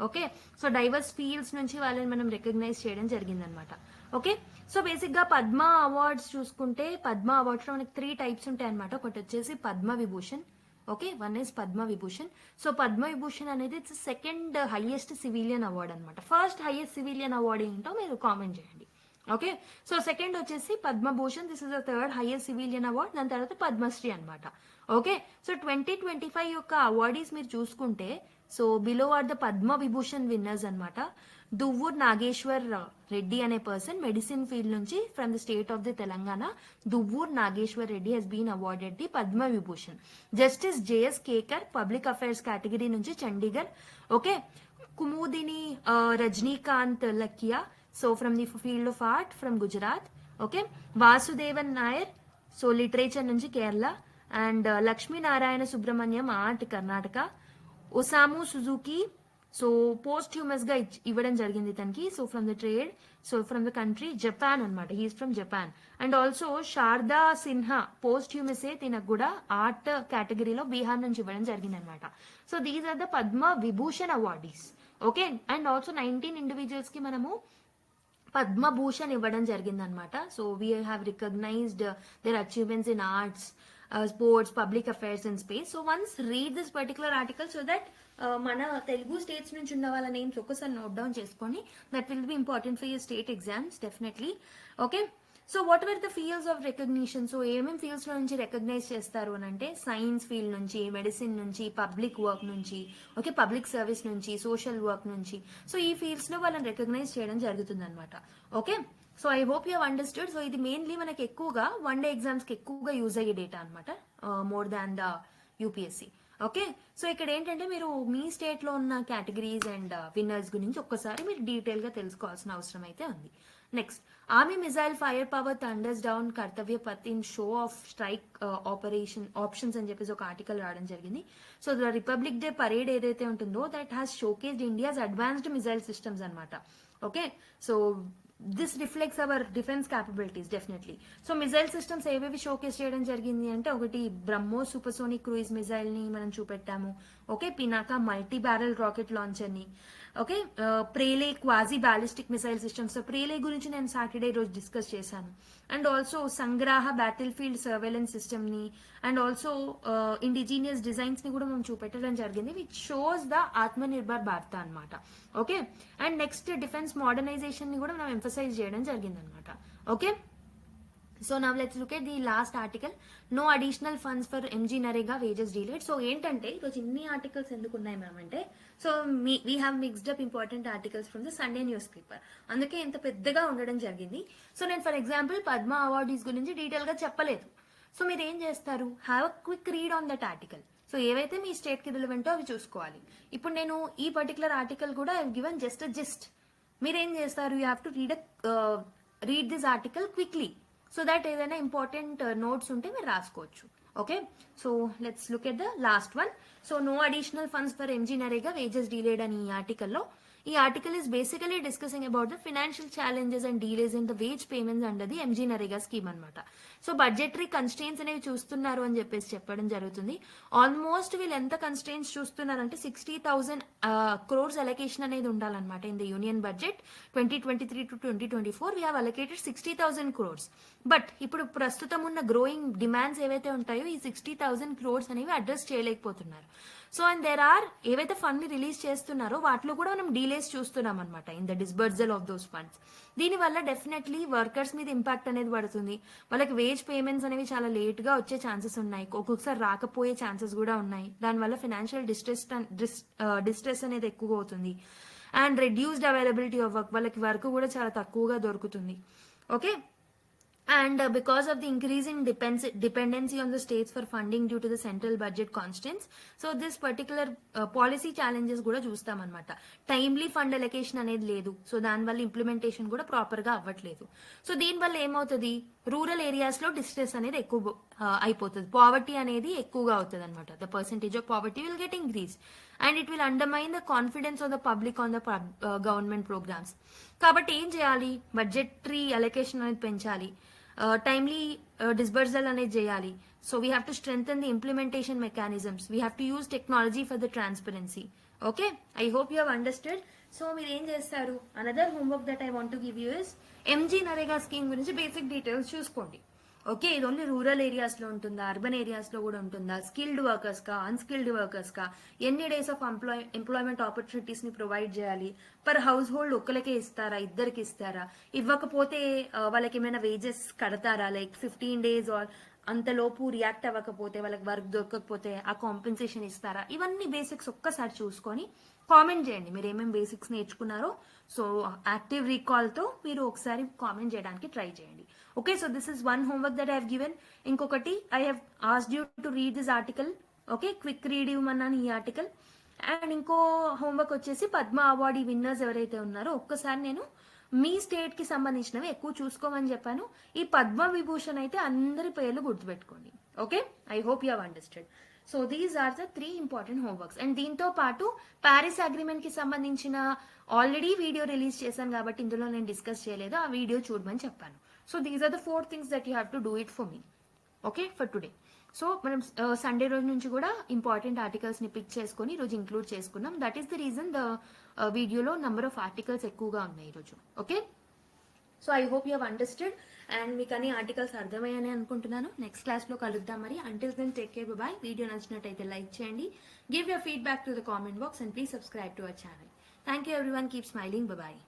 Okay, so divorce fields నుంచి వాళ్ళని మనం recognise చేయడం జరిగింది అనమాట. ఓకే, సో బేసిక్ గా పద్మ అవార్డ్స్ చూసుకుంటే, పద్మ అవార్డ్స్ లో మనకి 3 types ఉంటాయి అనమాట. ఒకటి వచ్చేసి Padma Vibhushan, okay, one is Padma Vibhushan. So Padma Vibhushan అనేది it's second highest civilian award అనమాట. ఫస్ట్ హైయెస్ట్ సివిలియన్ అవార్డ్ ఏంటో మీరు కామెంట్ చేయండి. ఓకే, సో సెకండ్ వచ్చేసి Padma Bhushan, this is the third highest civilian award. దాని తర్వాత పద్మశ్రీ అనమాట. ఓకే, సో 2025 యొక్క అవార్డీస్ మీరు చూసుకుంటే, so below are the Padma Vibhushan winners అనమాట. దువ్వూర్ నాగేశ్వర్ రెడ్డి అనే పర్సన్ మెడిసిన్ ఫీల్డ్ నుంచి from the state of the Telangana, Duvvur Nageshwar Reddy has been awarded the Padma Vibhushan. Justice JS Khehar public affairs category నుంచి Chandigarh. Okay, Kumudini Rajnikant Lakhia, so from the field of art from Gujarat. Okay, Vasudevan Nair, so literature నుంచి Kerala. And Lakshminarayana Subramaniam art Karnataka. Osamu Suzuki, so post humus గా ఇవ్వడం జరిగింది తనకి, so from the trade, so from the country Japan అనమాట, he's from Japan. And also Sharada Sinha post హ్యూమసే తినకు కూడా art కేటగిరీలో బీహార్ నుంచి ఇవ్వడం జరిగింది అనమాట. So these are the Padma Vibhushan awardees. Okay, and also 19 individuals కి మనము పద్మభూషణ్ ఇవ్వడం జరిగిందనమాట. So we have recognised there achievements in arts, sports, public affairs and space. So once read this particular article so that మన తెలుగు స్టేట్స్ నుంచి ఉన్న వాళ్ళ names ఒక్కసారి note down చేసుకోండి. That will be important for your state exams definitely. Okay, so whatever the fields of recognition, so ఏమేమి fields లో నుంచి recognise చేస్తారు అని అంటే, సైన్స్ ఫీల్డ్ నుంచి, మెడిసిన్ నుంచి, పబ్లిక్ వర్క్ నుంచి, ఓకే, పబ్లిక్ సర్వీస్ నుంచి, సోషల్ వర్క్ నుంచి, సో ఈ ఫీల్డ్స్ లో వాళ్ళని రికగ్నైజ్ చేయడం జరుగుతుంది అనమాట. Okay, so I hope you understood. So ఇది మెయిన్లీ మనకి ఎక్కువగా వన్ డే ఎగ్జామ్స్ కి ఎక్కువగా యూజ్ అయ్యే డేటా అనమాట, more than the UPSC. Okay, so ఇక్కడ ఏంటంటే మీరు మీ స్టేట్ లో ఉన్న కేటగిరీస్ అండ్ విన్నర్స్ గురించి ఒక్కసారి మీరు డీటెయిల్ గా తెలుసుకోవాల్సిన అవసరం అయితే ఉంది. Next, army missile fire power thunders down Kartavya Path in show of strike operation options అని చెప్పేసి ఒక ఆర్టికల్ రావడం జరిగింది. So the republic day parade ఏదైతే ఉంటుందో that has showcased India's advanced missile systems అనమాట. Okay, so this reflects our defence capabilities definitely. So missile systems ఏవేవి showcase చేయడం జరిగింది అంటే, ఒకటి బ్రహ్మోస్ సూపర్సోనిక్ క్రూయిజ్ మిజైల్ ని మనం చూపెట్టాము. Okay, Pinaka multi barrel rocket launcher ని. Okay, Pralay quasi ballistic missile systems. So Pralay గురించి నేను సాటర్డే రోజు డిస్కస్ చేశాను. And also Sangraha battlefield surveillance system ని, అండ్ ఆల్సో ఇండిజీనియస్ డిజైన్స్ ని కూడా మనం చూపెట్టడం జరిగింది, విచ్ షోస్ ద ఆత్మ నిర్భర్ భారత్ అనమాట. Okay, and next defence modernisation ని కూడా మనం ఎంఫసైజ్ చేయడం జరిగింది అనమాట. Okay, so now let's look at the last article, no additional funds for MG NREGA wages delayed. So ఏంటంటే ఈరోజు ఇన్ని ఆర్టికల్స్ ఎందుకు ఉన్నాయి మ్యామ్ అంటే, so we have mixed up important articles from the Sunday newspaper, అందుకే ఇంత పెద్దగా ఉండడం జరిగింది. సో నేను ఫర్ ఎగ్జాంపుల్ పద్మ అవార్డీస్ గురించి డీటెయిల్ గా చెప్పలేదు. సో మీరు ఏం చేస్తారు, have a quick read on that article. So ఏవైతే మీ స్టేట్ కి రిలవెంటో అవి చూసుకోవాలి. ఇప్పుడు నేను ఈ పర్టికులర్ ఆర్టికల్ కూడా I given just a gist. మీరేం చేస్తారు, you have to read this article quickly, so that ఏదైనా ఇంపార్టెంట్ నోట్స్ ఉంటే మీరు రాసుకోవచ్చు. Okay, so let's look at the last one. So no additional funds for MG NREGA wages delayed అని ఈ ఆర్టికల్లో. ఈ article is basically discussing about the financial challenges and delays in the wage payments under the MG NREGA scheme అనమాట. So budgetary constraints అనేవి చూస్తున్నారు అని చెప్పేసి చెప్పడం జరుగుతుంది. ఆల్మోస్ట్ వీళ్ళు ఎంత కన్స్ట్రెయిన్స్ చూస్తున్నారంటే 60,000 crores అలొకేషన్ అనేది ఉండాలన్నమాట in the union budget 2023 to 2024. We have allocated 60,000 crores. But ఇప్పుడు ప్రస్తుతం ఉన్న గ్రోయింగ్ డిమాండ్స్ ఏవైతే ఉంటాయో ఈ 60,000 crores అనేవి అడ్రస్ చేయలేకపోతున్నారు. సో అండ్ దేర్ ఆర్ ఏవైతే ఫండ్ ని రిలీజ్ చేస్తున్నారో వాటిలో కూడా మనం డీలేస్ చూస్తున్నాం అనమాట in the disbursal of those funds. దీనివల్ల డెఫినెట్లీ వర్కర్స్ మీద ఇంపాక్ట్ అనేది పడుతుంది. వాళ్ళకి వేజ్ పేమెంట్స్ అనేవి చాలా లేట్ గా వచ్చే ఛాన్సెస్ ఉన్నాయి, ఒక్కొక్కసారి రాకపోయే ఛాన్సెస్ కూడా ఉన్నాయి. దానివల్ల ఫైనాన్షియల్ డిస్ట్రెస్ అనేది ఎక్కువగా అవుతుంది. And reduced availability of work, వాళ్ళకి వర్క్ కూడా చాలా తక్కువగా దొరుకుతుంది. Okay, and because of the increasing dependency on the states for funding due to the central budget constraints, so this particular policy challenges కూడా చూస్తాం అనమాట. టైమ్లీ ఫండ్ అలొకేషన్ అనేది లేదు, సో దానివల్ల ఇంప్లిమెంటేషన్ కూడా ప్రాపర్ గా అవ్వట్లేదు. సో దీనివల్ల ఏమవుతుంది, రూరల్ ఏరియాస్ లో డిస్ట్రెస్ అనేది ఎక్కువ అయిపోతుంది, పావర్టీ అనేది ఎక్కువగా అవుతుంది అనమాట. The percentage of poverty will get increase and it will undermine the confidence of the public on the government programmes. కాబట్టి ఏం చేయాలి, బడ్జెటరీ అలొకేషన్ అనేది పెంచాలి, టైమ్లీ డిస్బర్సల్ అనేది చేయాలి. So we have to strengthen the implementation mechanisms, we have to use technology for the transparency. Okay, I hope you have understood. So మీరు ఏం చేస్తారు, another homework that I want to give you is MG NREGA scheme గురించి basic details చూసుకోండి. Okay, ఇది only rural ఏరియాస్లో ఉంటుందా, urban ఏరియాస్లో కూడా ఉంటుందా, స్కిల్డ్ వర్కర్స్కా, అన్స్కిల్డ్ వర్కర్స్కా, ఎన్ని డేస్ ఆఫ్ ఎంప్లాయ్మెంట్ ఆపర్చునిటీస్ని ప్రొవైడ్ చేయాలి, పర్ హౌస్ హోల్డ్ ఒక్కరికే ఇస్తారా, ఇద్దరికి ఇస్తారా, ఇవ్వకపోతే వాళ్ళకి ఏమైనా వేజెస్ కడతారా, లైక్ 15 days ఆర్ అంతలోపు రియాక్ట్ అవ్వకపోతే వాళ్ళకి వర్క్ దొరకకపోతే ఆ కాంపెన్సేషన్ ఇస్తారా, ఇవన్నీ బేసిక్స్ ఒక్కసారి చూసుకొని కామెంట్ చేయండి మీరు ఏమేమి బేసిక్స్ నేర్చుకున్నారో. సో యాక్టివ్ రీకాల్తో మీరు ఒకసారి కామెంట్ చేయడానికి ట్రై చేయండి. Okay, so this is one homework that I have given. ఇంకొకటి, I have asked you to read this article. Okay, quick read ఇవ్వమన్నాను ఈ ఆర్టికల్. అండ్ ఇంకో హోంవర్క్ వచ్చేసి పద్మ అవార్డు విన్నర్స్ ఎవరైతే ఉన్నారో ఒక్కసారి నేను మీ స్టేట్ కి సంబంధించినవి ఎక్కువ చూసుకోమని చెప్పాను. ఈ పద్మ విభూషణ్ అయితే అందరి పేర్లు గుర్తుపెట్టుకోండి. Okay, I hope you have understand. So these are the 3 important homeworks. అండ్ దీంతో పాటు ప్యారిస్ అగ్రిమెంట్ కి సంబంధించిన ఆల్రెడీ వీడియో రిలీజ్ చేశాను కాబట్టి ఇందులో నేను డిస్కస్ చేయలేదు, ఆ వీడియో చూడమని చెప్పాను. So these are the 4 things that you have to do it for me. Okay, for today. సో మనం సండే రోజు నుంచి కూడా ఇంపార్టెంట్ ఆర్టికల్స్ ని పిక్ చేసుకొని ఈరోజు ఇంక్లూడ్ చేసుకున్నాం. That is the reason the వీడియోలో నెంబర్ ఆఫ్ ఆర్టికల్స్ ఎక్కువగా ఉన్నాయి ఈరోజు. Okay, so I hope you have understood and మీకు అన్ని ఆర్టికల్స్ అర్థమయ్యాయని అనుకుంటున్నాను. నెక్స్ట్ క్లాస్లో కలుద్దాం మరి. Until then take care, bye. Video నచ్చినట్టయితే లైక్ చేయండి, give your feedback to the comment box and please subscribe to our channel. Thank you everyone, keep smiling, bye.